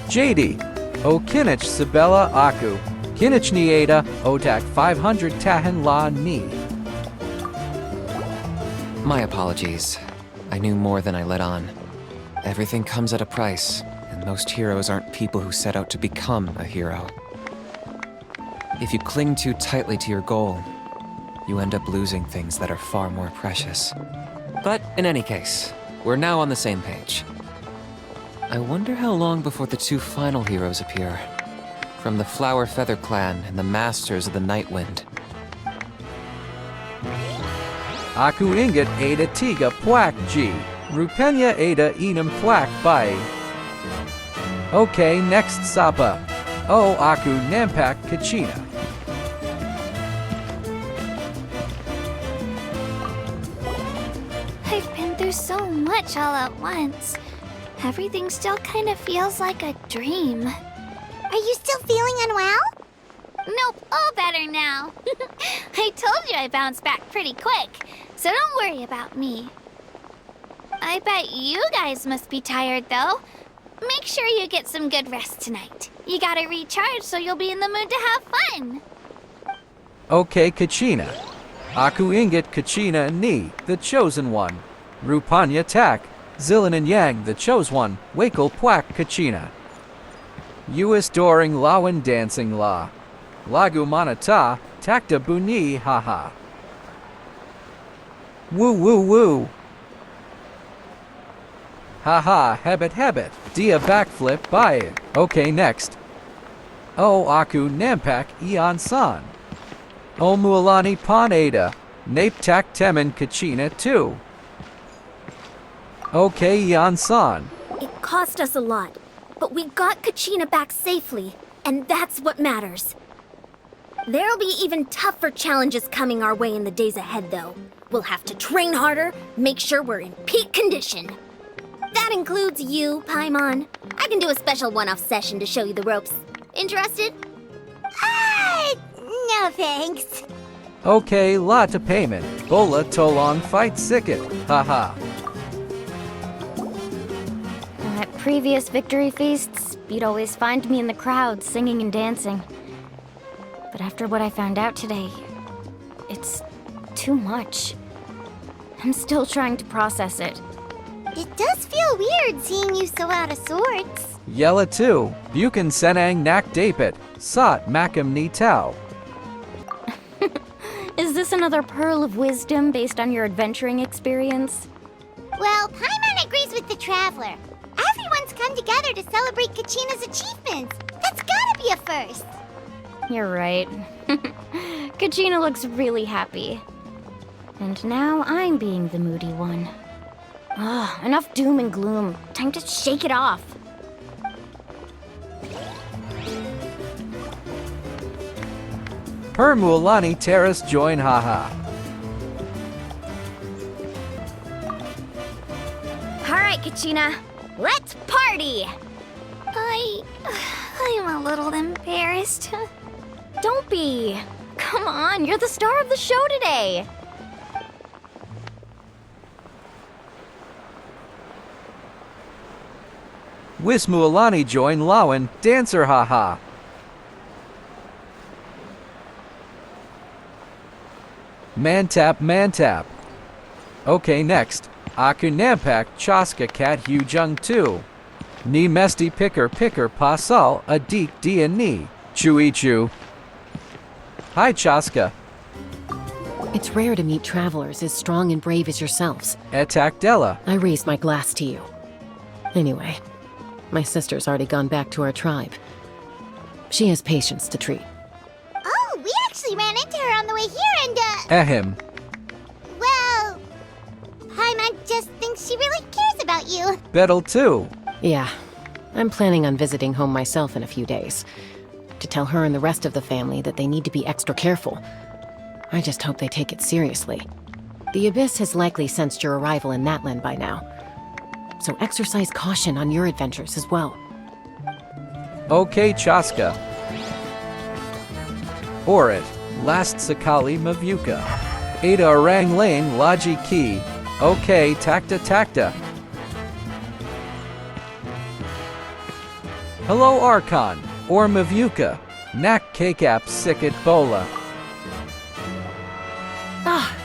[SPEAKER 2] JD, o kinich Sibella aku, kinich ni ada, otak 500 tahan la ni.
[SPEAKER 13] My apologies. I knew more than I let on. Everything comes at a price, and most heroes aren't people who set out to become a hero. If you cling too tightly to your goal, you end up losing things that are far more precious. But in any case, we're now on the same page. I wonder how long before the two final heroes appear. From the Flower Feather Clan and the Masters of the Night Wind.
[SPEAKER 2] Aku ingat ada tiga puak G. Rupanya ada enam puak bai. Okay, next Sapa. Oh, aku nampak Kachina.
[SPEAKER 12] I've been through so much all at once. Everything still kind of feels like a dream.
[SPEAKER 4] Are you still feeling unwell?
[SPEAKER 12] Nope, all better now. I told you I bounced back pretty quick, so don't worry about me. I bet you guys must be tired, though. Make sure you get some good rest tonight. You gotta recharge so you'll be in the mood to have fun.
[SPEAKER 2] Okay, Kachina. Aku ingat Kachina ni, the chosen one. Rupanya tak, Zilin and Yang, the chosen one, Wakal puak Kachina. US Doring Lawan Dancing La. Lagu Manata, Takta Buni Haha. Woo woo woo. Haha, habit. Dia backflip by it. Okay, next. Oh, Aku Nampak Ian San. O Mualani Panada. Nape Tak Temen Kachina 2. Okay, Ian San.
[SPEAKER 19] It cost us a lot, but we got Kachina back safely, and that's what matters. There'll be even tougher challenges coming our way in the days ahead, though. We'll have to train harder, make sure we're in peak condition. That includes you, Paimon. I can do a special one-off session to show you the ropes. Interested?
[SPEAKER 4] No thanks.
[SPEAKER 2] Okay, lot to payment. Bola Tolong fight Sicket. Haha.
[SPEAKER 5] At previous victory feasts, you'd always find me in the crowd singing and dancing. But after what I found out today, it's too much. I'm still trying to process it.
[SPEAKER 4] It does feel weird seeing you so out of sorts.
[SPEAKER 2] Yella 2. Bukan Senang Nak Dapit. Sat Makam Ni Tau.
[SPEAKER 5] Is this another pearl of wisdom based on your adventuring experience?
[SPEAKER 4] Well, Paimon agrees with the Traveler. Everyone's come together to celebrate Kachina's achievements. That's gotta be a first.
[SPEAKER 5] You're right. Kachina looks really happy. And now I'm being the moody one. Enough doom and gloom. Time to shake it off.
[SPEAKER 2] Per Mualani Terrace join haha.
[SPEAKER 5] Alright, Kachina. Let's party!
[SPEAKER 12] I'm a little embarrassed.
[SPEAKER 5] Don't be. Come on, you're the star of the show today.
[SPEAKER 2] Wis Mualani join Lawan dancer haha. Mantap. Okay, next. Aku Nampak Chaska Cat Hujung 2. Ni Mesti Picker Pasal Adik Dia Ni. Chu. Hi, Chaska.
[SPEAKER 11] It's rare to meet travelers as strong and brave as yourselves.
[SPEAKER 2] Etak Della.
[SPEAKER 11] I raise my glass to you. Anyway, my sister's already gone back to our tribe. She has patients to treat.
[SPEAKER 4] Oh, we actually ran into her on the way here and,
[SPEAKER 2] Ahem.
[SPEAKER 4] Well, Paimon just thinks she really cares about you.
[SPEAKER 2] Bettel 2.
[SPEAKER 11] Yeah, I'm planning on visiting home myself in a few days. To tell her and the rest of the family that they need to be extra careful. I just hope they take it seriously. The Abyss has likely sensed your arrival in NATLAN by now. So exercise caution on your adventures as well.
[SPEAKER 2] Okay, Chaska. Orit. Last Sakali Mavuka. Ada Orang Lane Laji Ki. Okay, Takta. Hello Archon, or Mavuka. Nak Kakap Sikat Bola.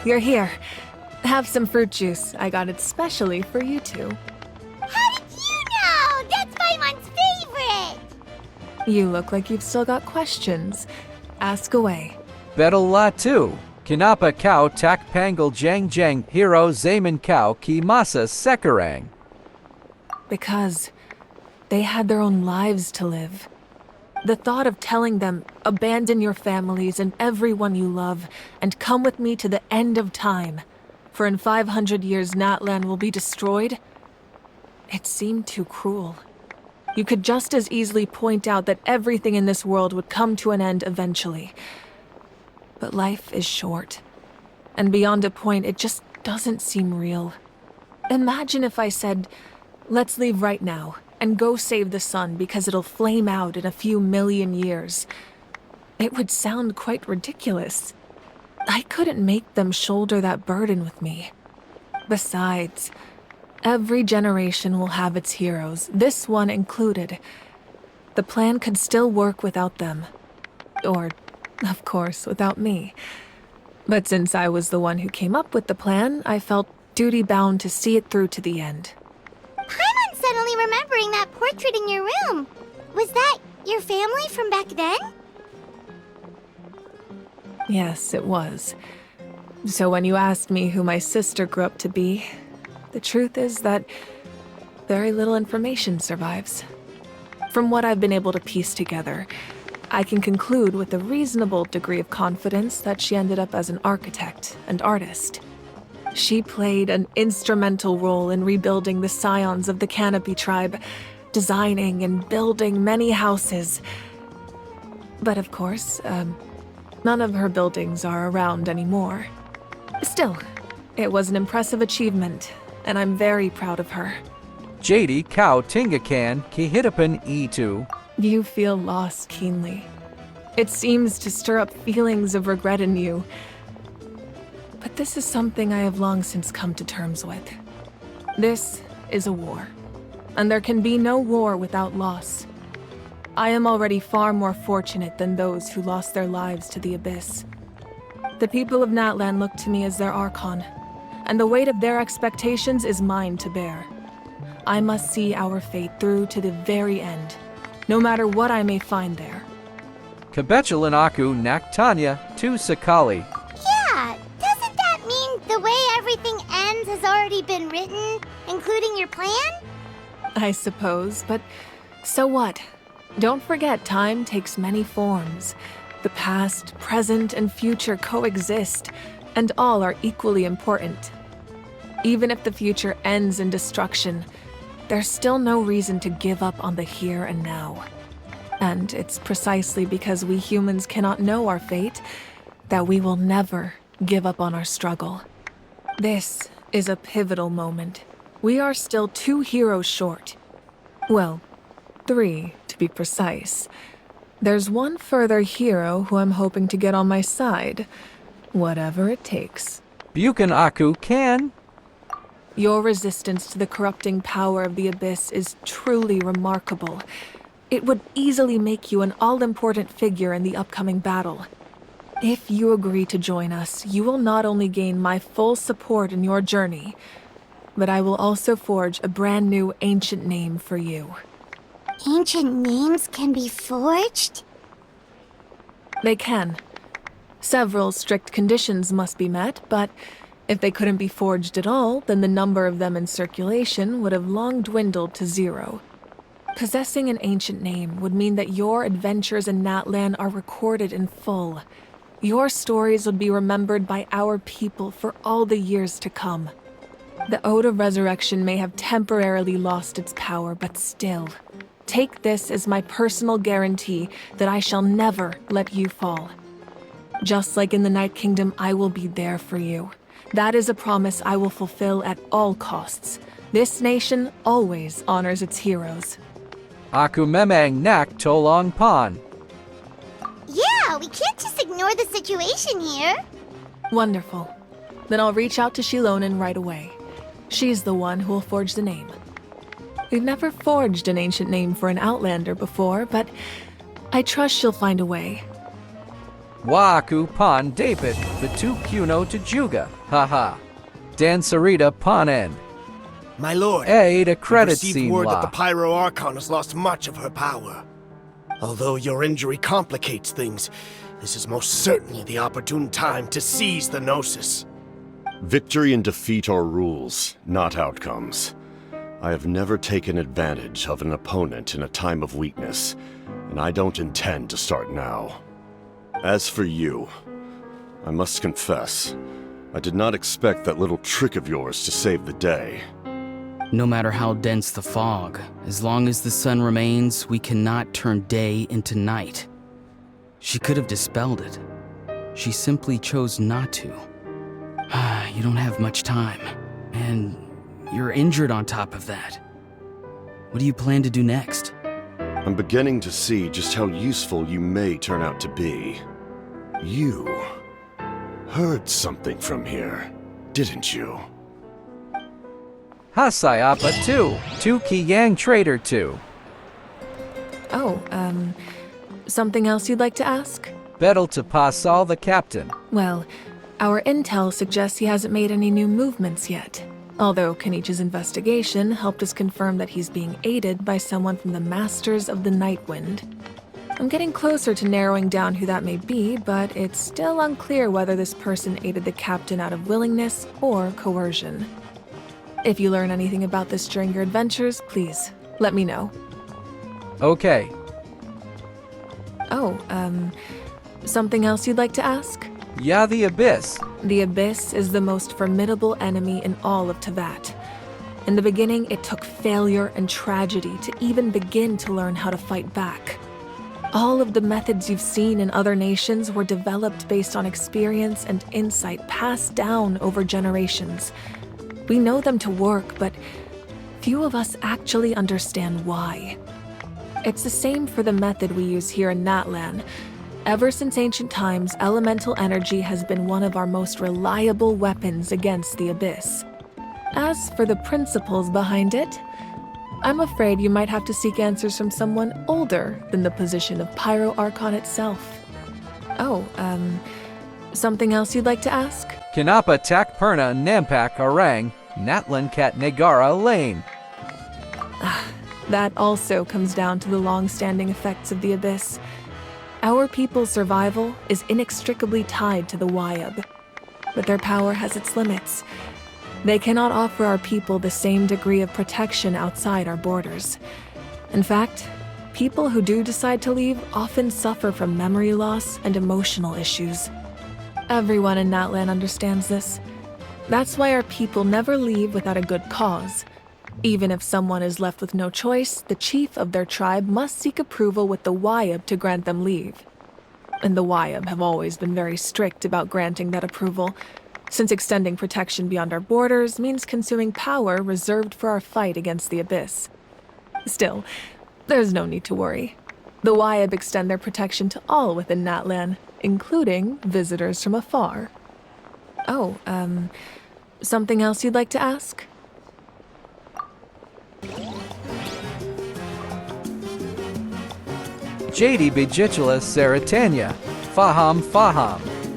[SPEAKER 7] You're here. Have some fruit juice. I got it specially for you two.
[SPEAKER 4] How did you know? That's Paimon's favorite.
[SPEAKER 7] You look like you've still got questions. Ask away.
[SPEAKER 2] Bettel La 2. Kinapa Kau Tak Pangal Jang Hero Zaman Kau Ki Masa Sekarang.
[SPEAKER 7] Because they had their own lives to live. The thought of telling them, abandon your families and everyone you love, and come with me to the end of time, for in 500 years NATLAN will be destroyed, it seemed too cruel. You could just as easily point out that everything in this world would come to an end eventually. But life is short, and beyond a point, it just doesn't seem real. Imagine if I said, let's leave right now, and go save the sun because it'll flame out in a few million years. It would sound quite ridiculous. I couldn't make them shoulder that burden with me. Besides, every generation will have its heroes, this one included. The plan could still work without them. Or, of course, without me. But since I was the one who came up with the plan, I felt duty-bound to see it through to the end.
[SPEAKER 4] Paimon's suddenly remembering that portrait in your room. Was that your family from back then?
[SPEAKER 7] Yes, it was. So when you asked me who my sister grew up to be, the truth is that very little information survives. From what I've been able to piece together, I can conclude with a reasonable degree of confidence that she ended up as an architect and artist. She played an instrumental role in rebuilding the scions of the Canopy tribe, designing and building many houses. But of course, none of her buildings are around anymore. Still, it was an impressive achievement, and I'm very proud of her.
[SPEAKER 2] JD Cow Tingakan Kihitapan E2.
[SPEAKER 7] You feel loss keenly. It seems to stir up feelings of regret in you. But this is something I have long since come to terms with. This is a war, and there can be no war without loss. I am already far more fortunate than those who lost their lives to the Abyss. The people of NATLAN look to me as their Archon, and the weight of their expectations is mine to bear. I must see our fate through to the very end, no matter what I may find there.
[SPEAKER 2] Kabechalan Aku Naktanya Tu Sakali.
[SPEAKER 4] Yeah, doesn't that mean the way everything ends has already been written, including your plan?
[SPEAKER 7] I suppose, but so what? Don't forget, time takes many forms. The past, present, and future coexist, and all are equally important. Even if the future ends in destruction, there's still no reason to give up on the here and now. And it's precisely because we humans cannot know our fate that we will never give up on our struggle. This is a pivotal moment. We are still 2 heroes short. Well, 3 to be precise. There's one further hero who I'm hoping to get on my side, whatever it takes.
[SPEAKER 2] Buchan Aku Can.
[SPEAKER 7] Your resistance to the corrupting power of the Abyss is truly remarkable. It would easily make you an all-important figure in the upcoming battle. If you agree to join us, you will not only gain my full support in your journey, but I will also forge a brand new ancient name for you.
[SPEAKER 4] Ancient names can be forged?
[SPEAKER 7] They can. Several strict conditions must be met, but if they couldn't be forged at all, then the number of them in circulation would have long dwindled to 0. Possessing an ancient name would mean that your adventures in NATLAN are recorded in full. Your stories would be remembered by our people for all the years to come. The Ode of Resurrection may have temporarily lost its power, but still, take this as my personal guarantee that I shall never let you fall. Just like in the Night Kingdom, I will be there for you. That is a promise I will fulfill at all costs. This nation always honors its heroes.
[SPEAKER 2] Aku Memang Nak Tolong Pan.
[SPEAKER 4] Yeah, we can't just ignore the situation here.
[SPEAKER 7] Wonderful. Then I'll reach out to Shilonen right away. She's the one who will forge the name. We've never forged an ancient name for an Outlander before, but I trust she'll find a way.
[SPEAKER 2] Waku Pan David Batu Kuno to Juga. Haha. Dan Sarita Panen.
[SPEAKER 14] My lord,
[SPEAKER 2] A credit
[SPEAKER 14] received
[SPEAKER 2] scene
[SPEAKER 14] word that
[SPEAKER 2] la.
[SPEAKER 14] the Pyro Archon has lost much of her power. Although your injury complicates things, this is most certainly the opportune time to seize the Gnosis.
[SPEAKER 16] Victory and defeat are rules, not outcomes. I have never taken advantage of an opponent in a time of weakness, and I don't intend to start now. As for you, I must confess, I did not expect that little trick of yours to save the day.
[SPEAKER 17] No matter how dense the fog, as long as the sun remains, we cannot turn day into night. She could have dispelled it. She simply chose not to. You don't have much time, and you're injured on top of that. What do you plan to do next?
[SPEAKER 16] I'm beginning to see just how useful you may turn out to be. You heard something from here, didn't you?
[SPEAKER 2] Hasayapa 2 Kiyang Trader 2.
[SPEAKER 7] Oh, something else you'd like to ask?
[SPEAKER 2] Bettel to Pasal the Captain.
[SPEAKER 7] Well, our intel suggests he hasn't made any new movements yet. Although Kenichi's investigation helped us confirm that he's being aided by someone from the Masters of the Nightwind. I'm getting closer to narrowing down who that may be, but it's still unclear whether this person aided the captain out of willingness or coercion. If you learn anything about this during your adventures, please let me know.
[SPEAKER 2] Okay.
[SPEAKER 7] Oh, something else you'd like to ask?
[SPEAKER 2] Yeah, the Abyss.
[SPEAKER 7] The Abyss is the most formidable enemy in all of Teyvat. In the beginning, it took failure and tragedy to even begin to learn how to fight back. All of the methods you've seen in other nations were developed based on experience and insight passed down over generations. We know them to work, but few of us actually understand why. It's the same for the method we use here in NATLAN. Ever since ancient times, elemental energy has been one of our most reliable weapons against the Abyss. As for the principles behind it, I'm afraid you might have to seek answers from someone older than the position of Pyro Archon itself. Oh, something else you'd like to ask?
[SPEAKER 2] Kanapa Tak Perna Nampak Orang Natlan Kat Negara Lane.
[SPEAKER 7] That also comes down to the long-standing effects of the Abyss. Our people's survival is inextricably tied to the Wyab, but their power has its limits. They cannot offer our people the same degree of protection outside our borders. In fact, people who do decide to leave often suffer from memory loss and emotional issues. Everyone in NATLAN understands this. That's why our people never leave without a good cause. Even if someone is left with no choice, the chief of their tribe must seek approval with the Wyab to grant them leave. And the Wyab have always been very strict about granting that approval, since extending protection beyond our borders means consuming power reserved for our fight against the Abyss. Still, there's no need to worry. The Wyab extend their protection to all within NATLAN, including visitors from afar. Oh, something else you'd like to ask?
[SPEAKER 2] JD Bijitula Saratanya, Faham,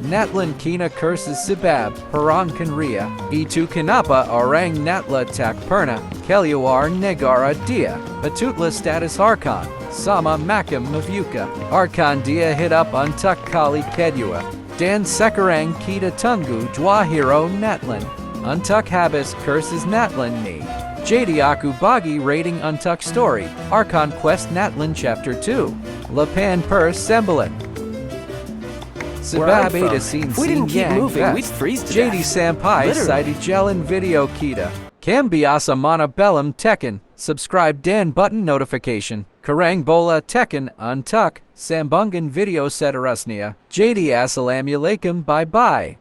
[SPEAKER 2] Natlan Kina Curses Sibab, Haran Kanria, Itu Kanapa Orang Natla Tak Perna, Keluar Negara Dia, Patutla Status Archon, Sama Makam Mavuka, Archon Dia Hit Up Untuk Kali Kedua, Dan Sekarang Kita Tungu Dwahiro Natlan, Untuk Habis Curses Natlan Ni, Jadiaku Bagi Rating Untuck Story, Archon Quest Natlan Chapter 2, Lapan Per Semblin. Sabab Ada Scene
[SPEAKER 3] If we didn't keep
[SPEAKER 2] Yang
[SPEAKER 3] moving,
[SPEAKER 2] Vest,
[SPEAKER 3] we'd freeze to
[SPEAKER 2] JD
[SPEAKER 3] death.
[SPEAKER 2] Sampai
[SPEAKER 3] Literally.
[SPEAKER 2] Saidi Jelen Video Kita, Cambiasa Mana Bellum Tekken, subscribe Dan button notification, Karang Bola Tekken Untuck, Sambungan Video Setarusnia, JD Assalamu Alaikum bye bye.